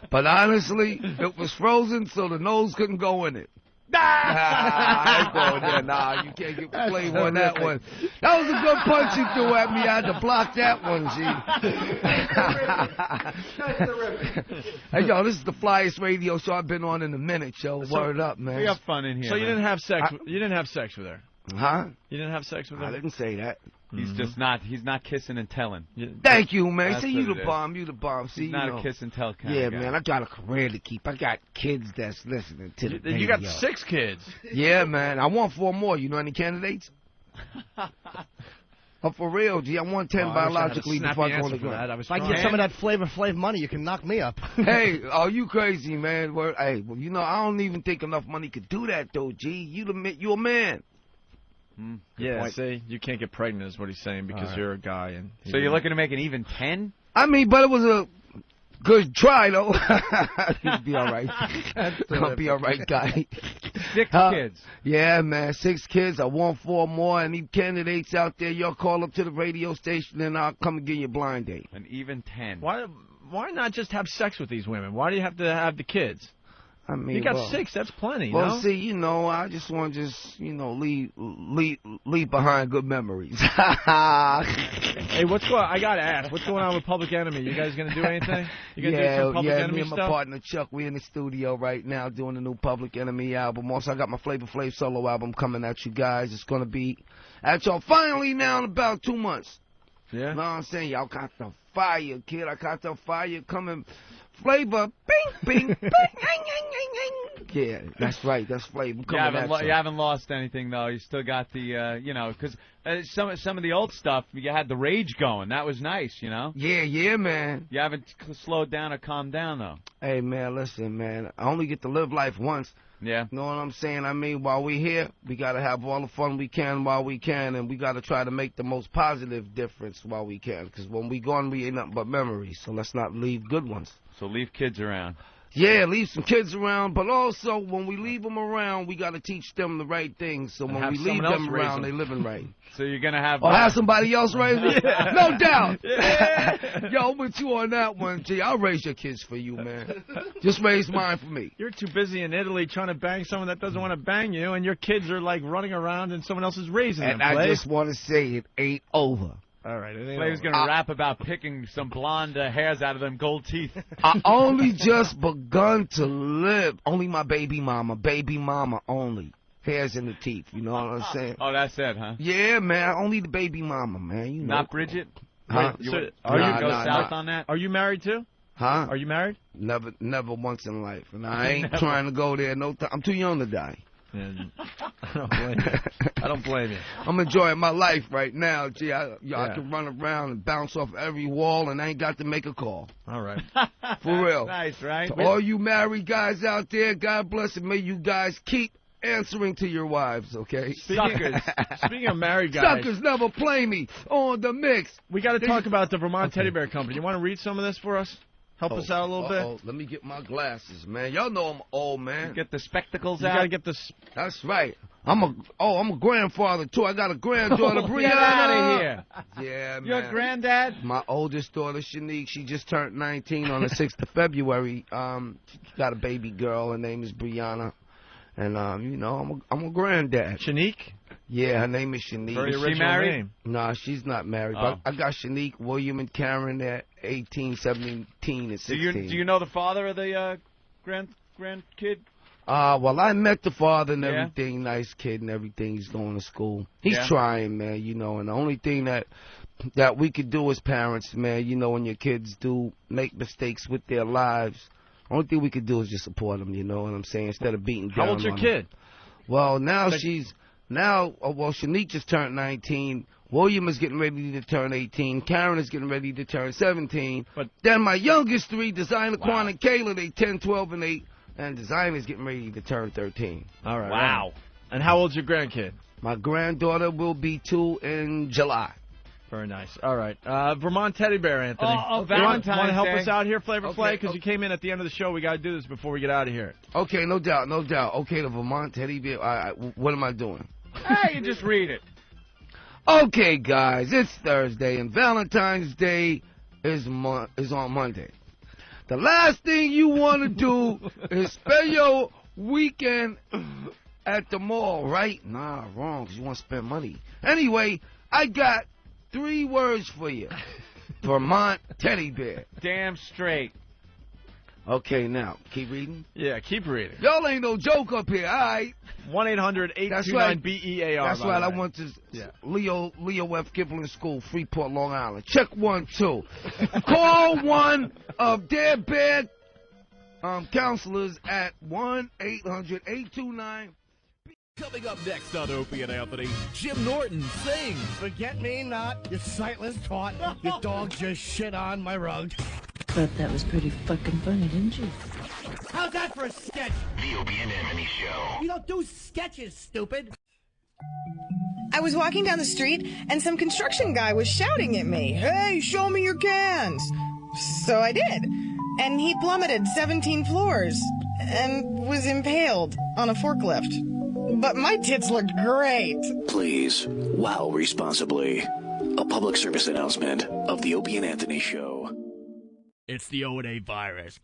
But honestly, it was frozen, so the nose couldn't go in it. I ain't going there. Nah, you can't get Flav on that one. That was a good punch you threw at me. I had to block that one, G. Hey, yo, this is the flyest radio show I've been on in a minute, yo. Word up, man.
We have fun in here.
So you didn't have sex? You didn't have sex with her?
Huh?
You didn't have sex with her?
I didn't say that.
He's just not. He's not kissing and telling.
Thank you, man.
That's
See, you
what
the
it
bomb. You the bomb. See,
He's not
you know.
a kiss and tell kind
Yeah,
of guy.
man. I got a career to keep. I got kids that's listening to the radio.
You got 6 kids.
Yeah, man. I want 4 more. You know any candidates? Oh, for real, G. I want 10 biologically before I go on the ground.
If I can get some of that Flavor Flav money, you can knock me up.
Hey, are you crazy, man? Hey, well, you know, I don't even think enough money could do that, though, G. You a man.
Yeah, see, you can't get pregnant is what he's saying because you're a guy. And
so you're looking to make an even 10?
I mean, but it was a good try, though. You'll be all right. I'll be all right, guy.
6 kids.
Yeah, man, 6 kids. I want 4 more. Any candidates out there, y'all call up to the radio station and I'll come and give you a blind date.
An even 10.
Why not just have sex with these women? Why do you have to have the kids?
I mean,
you got 6. That's plenty.
Well,
no?
see, you know, I just want to leave behind good memories.
Hey, what's going? I gotta ask, what's going on with Public Enemy? You guys gonna do anything? You gonna do some Public Enemy
me and
stuff?
my partner Chuck, we in the studio right now doing the new Public Enemy album. Also, I got my Flavor Flav solo album coming at you guys. It's gonna be at y'all finally now in about 2 months.
Yeah.
You know what I'm saying? Y'all got the fire, kid. I got the fire coming. Flavor, bing, bing, bing, yeah, that's right. That's Flavor.
You haven't lost anything though. You still got the, you know, because some of the old stuff you had the rage going. That was nice, you know.
Yeah, man.
You haven't slowed down or calmed down though.
Hey, man, listen, man. I only get to live life once.
Yeah.
You know what I'm saying? I mean, while we're here, we got to have all the fun we can while we can, and we got to try to make the most positive difference while we can, because when we gone, we ain't nothing but memories, so let's not leave good ones.
So leave kids around.
Yeah, leave some kids around, but also when we leave them around, we got to teach them the right things, so when we leave them around, they living right.
So you're going to have...
Or have somebody else raise them?
Yeah.
No doubt.
Yeah.
Yo, I'm with you on that one, G. I'll raise your kids for you, man. Just raise mine for me.
You're too busy in Italy trying to bang someone that doesn't want to bang you, and your kids are, like, running around and someone else is raising them.
And I just want to say it ain't over.
All right.
Flav's going to rap about picking some blonde hairs out of them gold teeth.
I only just begun to live. Only my baby mama only. Hairs in the teeth, you know what I'm saying?
Oh, that's it, huh?
Yeah, man. Only the baby mama, man. You know.
Not Bridget?
Huh?
Wait, you go south on that?
Are you married too?
Huh?
Are you married?
Never once in life. And I ain't trying to go there. I'm too young to die.
I don't blame you.
I'm enjoying my life right now. Gee, I can run around and bounce off every wall, and I ain't got to make a call.
All right.
For real.
Nice, right?
To all you married guys out there, God bless and may you guys keep answering to your wives, okay?
Speaking of married guys.
Suckers never play me on the mix.
We got to talk about the Vermont Teddy Bear Company. You want to read some of this for us? Help us out a little bit?
Let me get my glasses, man. Y'all know I'm old, man.
You get the spectacles out?
You got to get the...
That's right. I'm a grandfather, too. I got a granddaughter, Brianna.
Get out of here.
Yeah, man.
Your granddad?
My oldest daughter, Shanique, she just turned 19 on the 6th of February. She got a baby girl. Her name is Brianna. And, I'm a granddad.
Shanique?
Yeah, her name is Shanique.
Very original name.
Nah, she's not married. But I got Shanique, William, and Karen at 18, 17, and 16.
Do you know the father of the grandkid?
Well, I met the father and everything. Nice kid and everything. He's going to school. He's trying, man, and the only thing that we could do as parents, man, when your kids do make mistakes with their lives, the only thing we could do is just support them, you know what I'm saying, instead of beating down on them.
How old's your kid?
Well, now Shanique just turned 19. William is getting ready to turn 18. Karen is getting ready to turn 17. But then my youngest three, Designer, Quan, and Kayla, they 10, 12, and 8. And Designer is getting ready to turn 13.
All right. Wow. Right. And how old's your grandkid?
My granddaughter will be 2 in July.
Very nice. All right. Vermont Teddy Bear, Anthony.
Valentine's
Want to help
Day.
us out here, Flavor Flay? Because you came in at the end of the show. We got to do this before we get out of here.
Okay, no doubt. Okay, the Vermont Teddy Bear. What am I doing?
Hey, you just read it.
Okay, guys, it's Thursday, and Valentine's Day is on Monday. The last thing you want to do is spend your weekend at the mall, right? Nah, wrong, because you want to spend money. Anyway, I got 3 words for you. Vermont Teddy Bear.
Damn straight.
Okay, now, keep reading?
Yeah, keep reading.
Y'all ain't no joke up here, all right?
1-800-829-BEAR.
That's right, I went to Leo F. Kipling School, Freeport, Long Island. Check 1, 2. Call one of their bed counselors at 1-800-829.
Coming up next on Opie and Anthony, Jim Norton sings.
Forget me not, you sightless twat. Your dog just shit on my rug.
Thought that was pretty fucking funny, didn't you?
How's that for a sketch?
The Opie and Anthony Show.
You don't do sketches, stupid.
I was walking down the street, and some construction guy was shouting at me, "Hey, show me your cans!" So I did. And he plummeted 17 floors and was impaled on a forklift. But my tits looked great.
Please, wow responsibly. A public service announcement of the Opie and Anthony Show.
It's the O&A virus.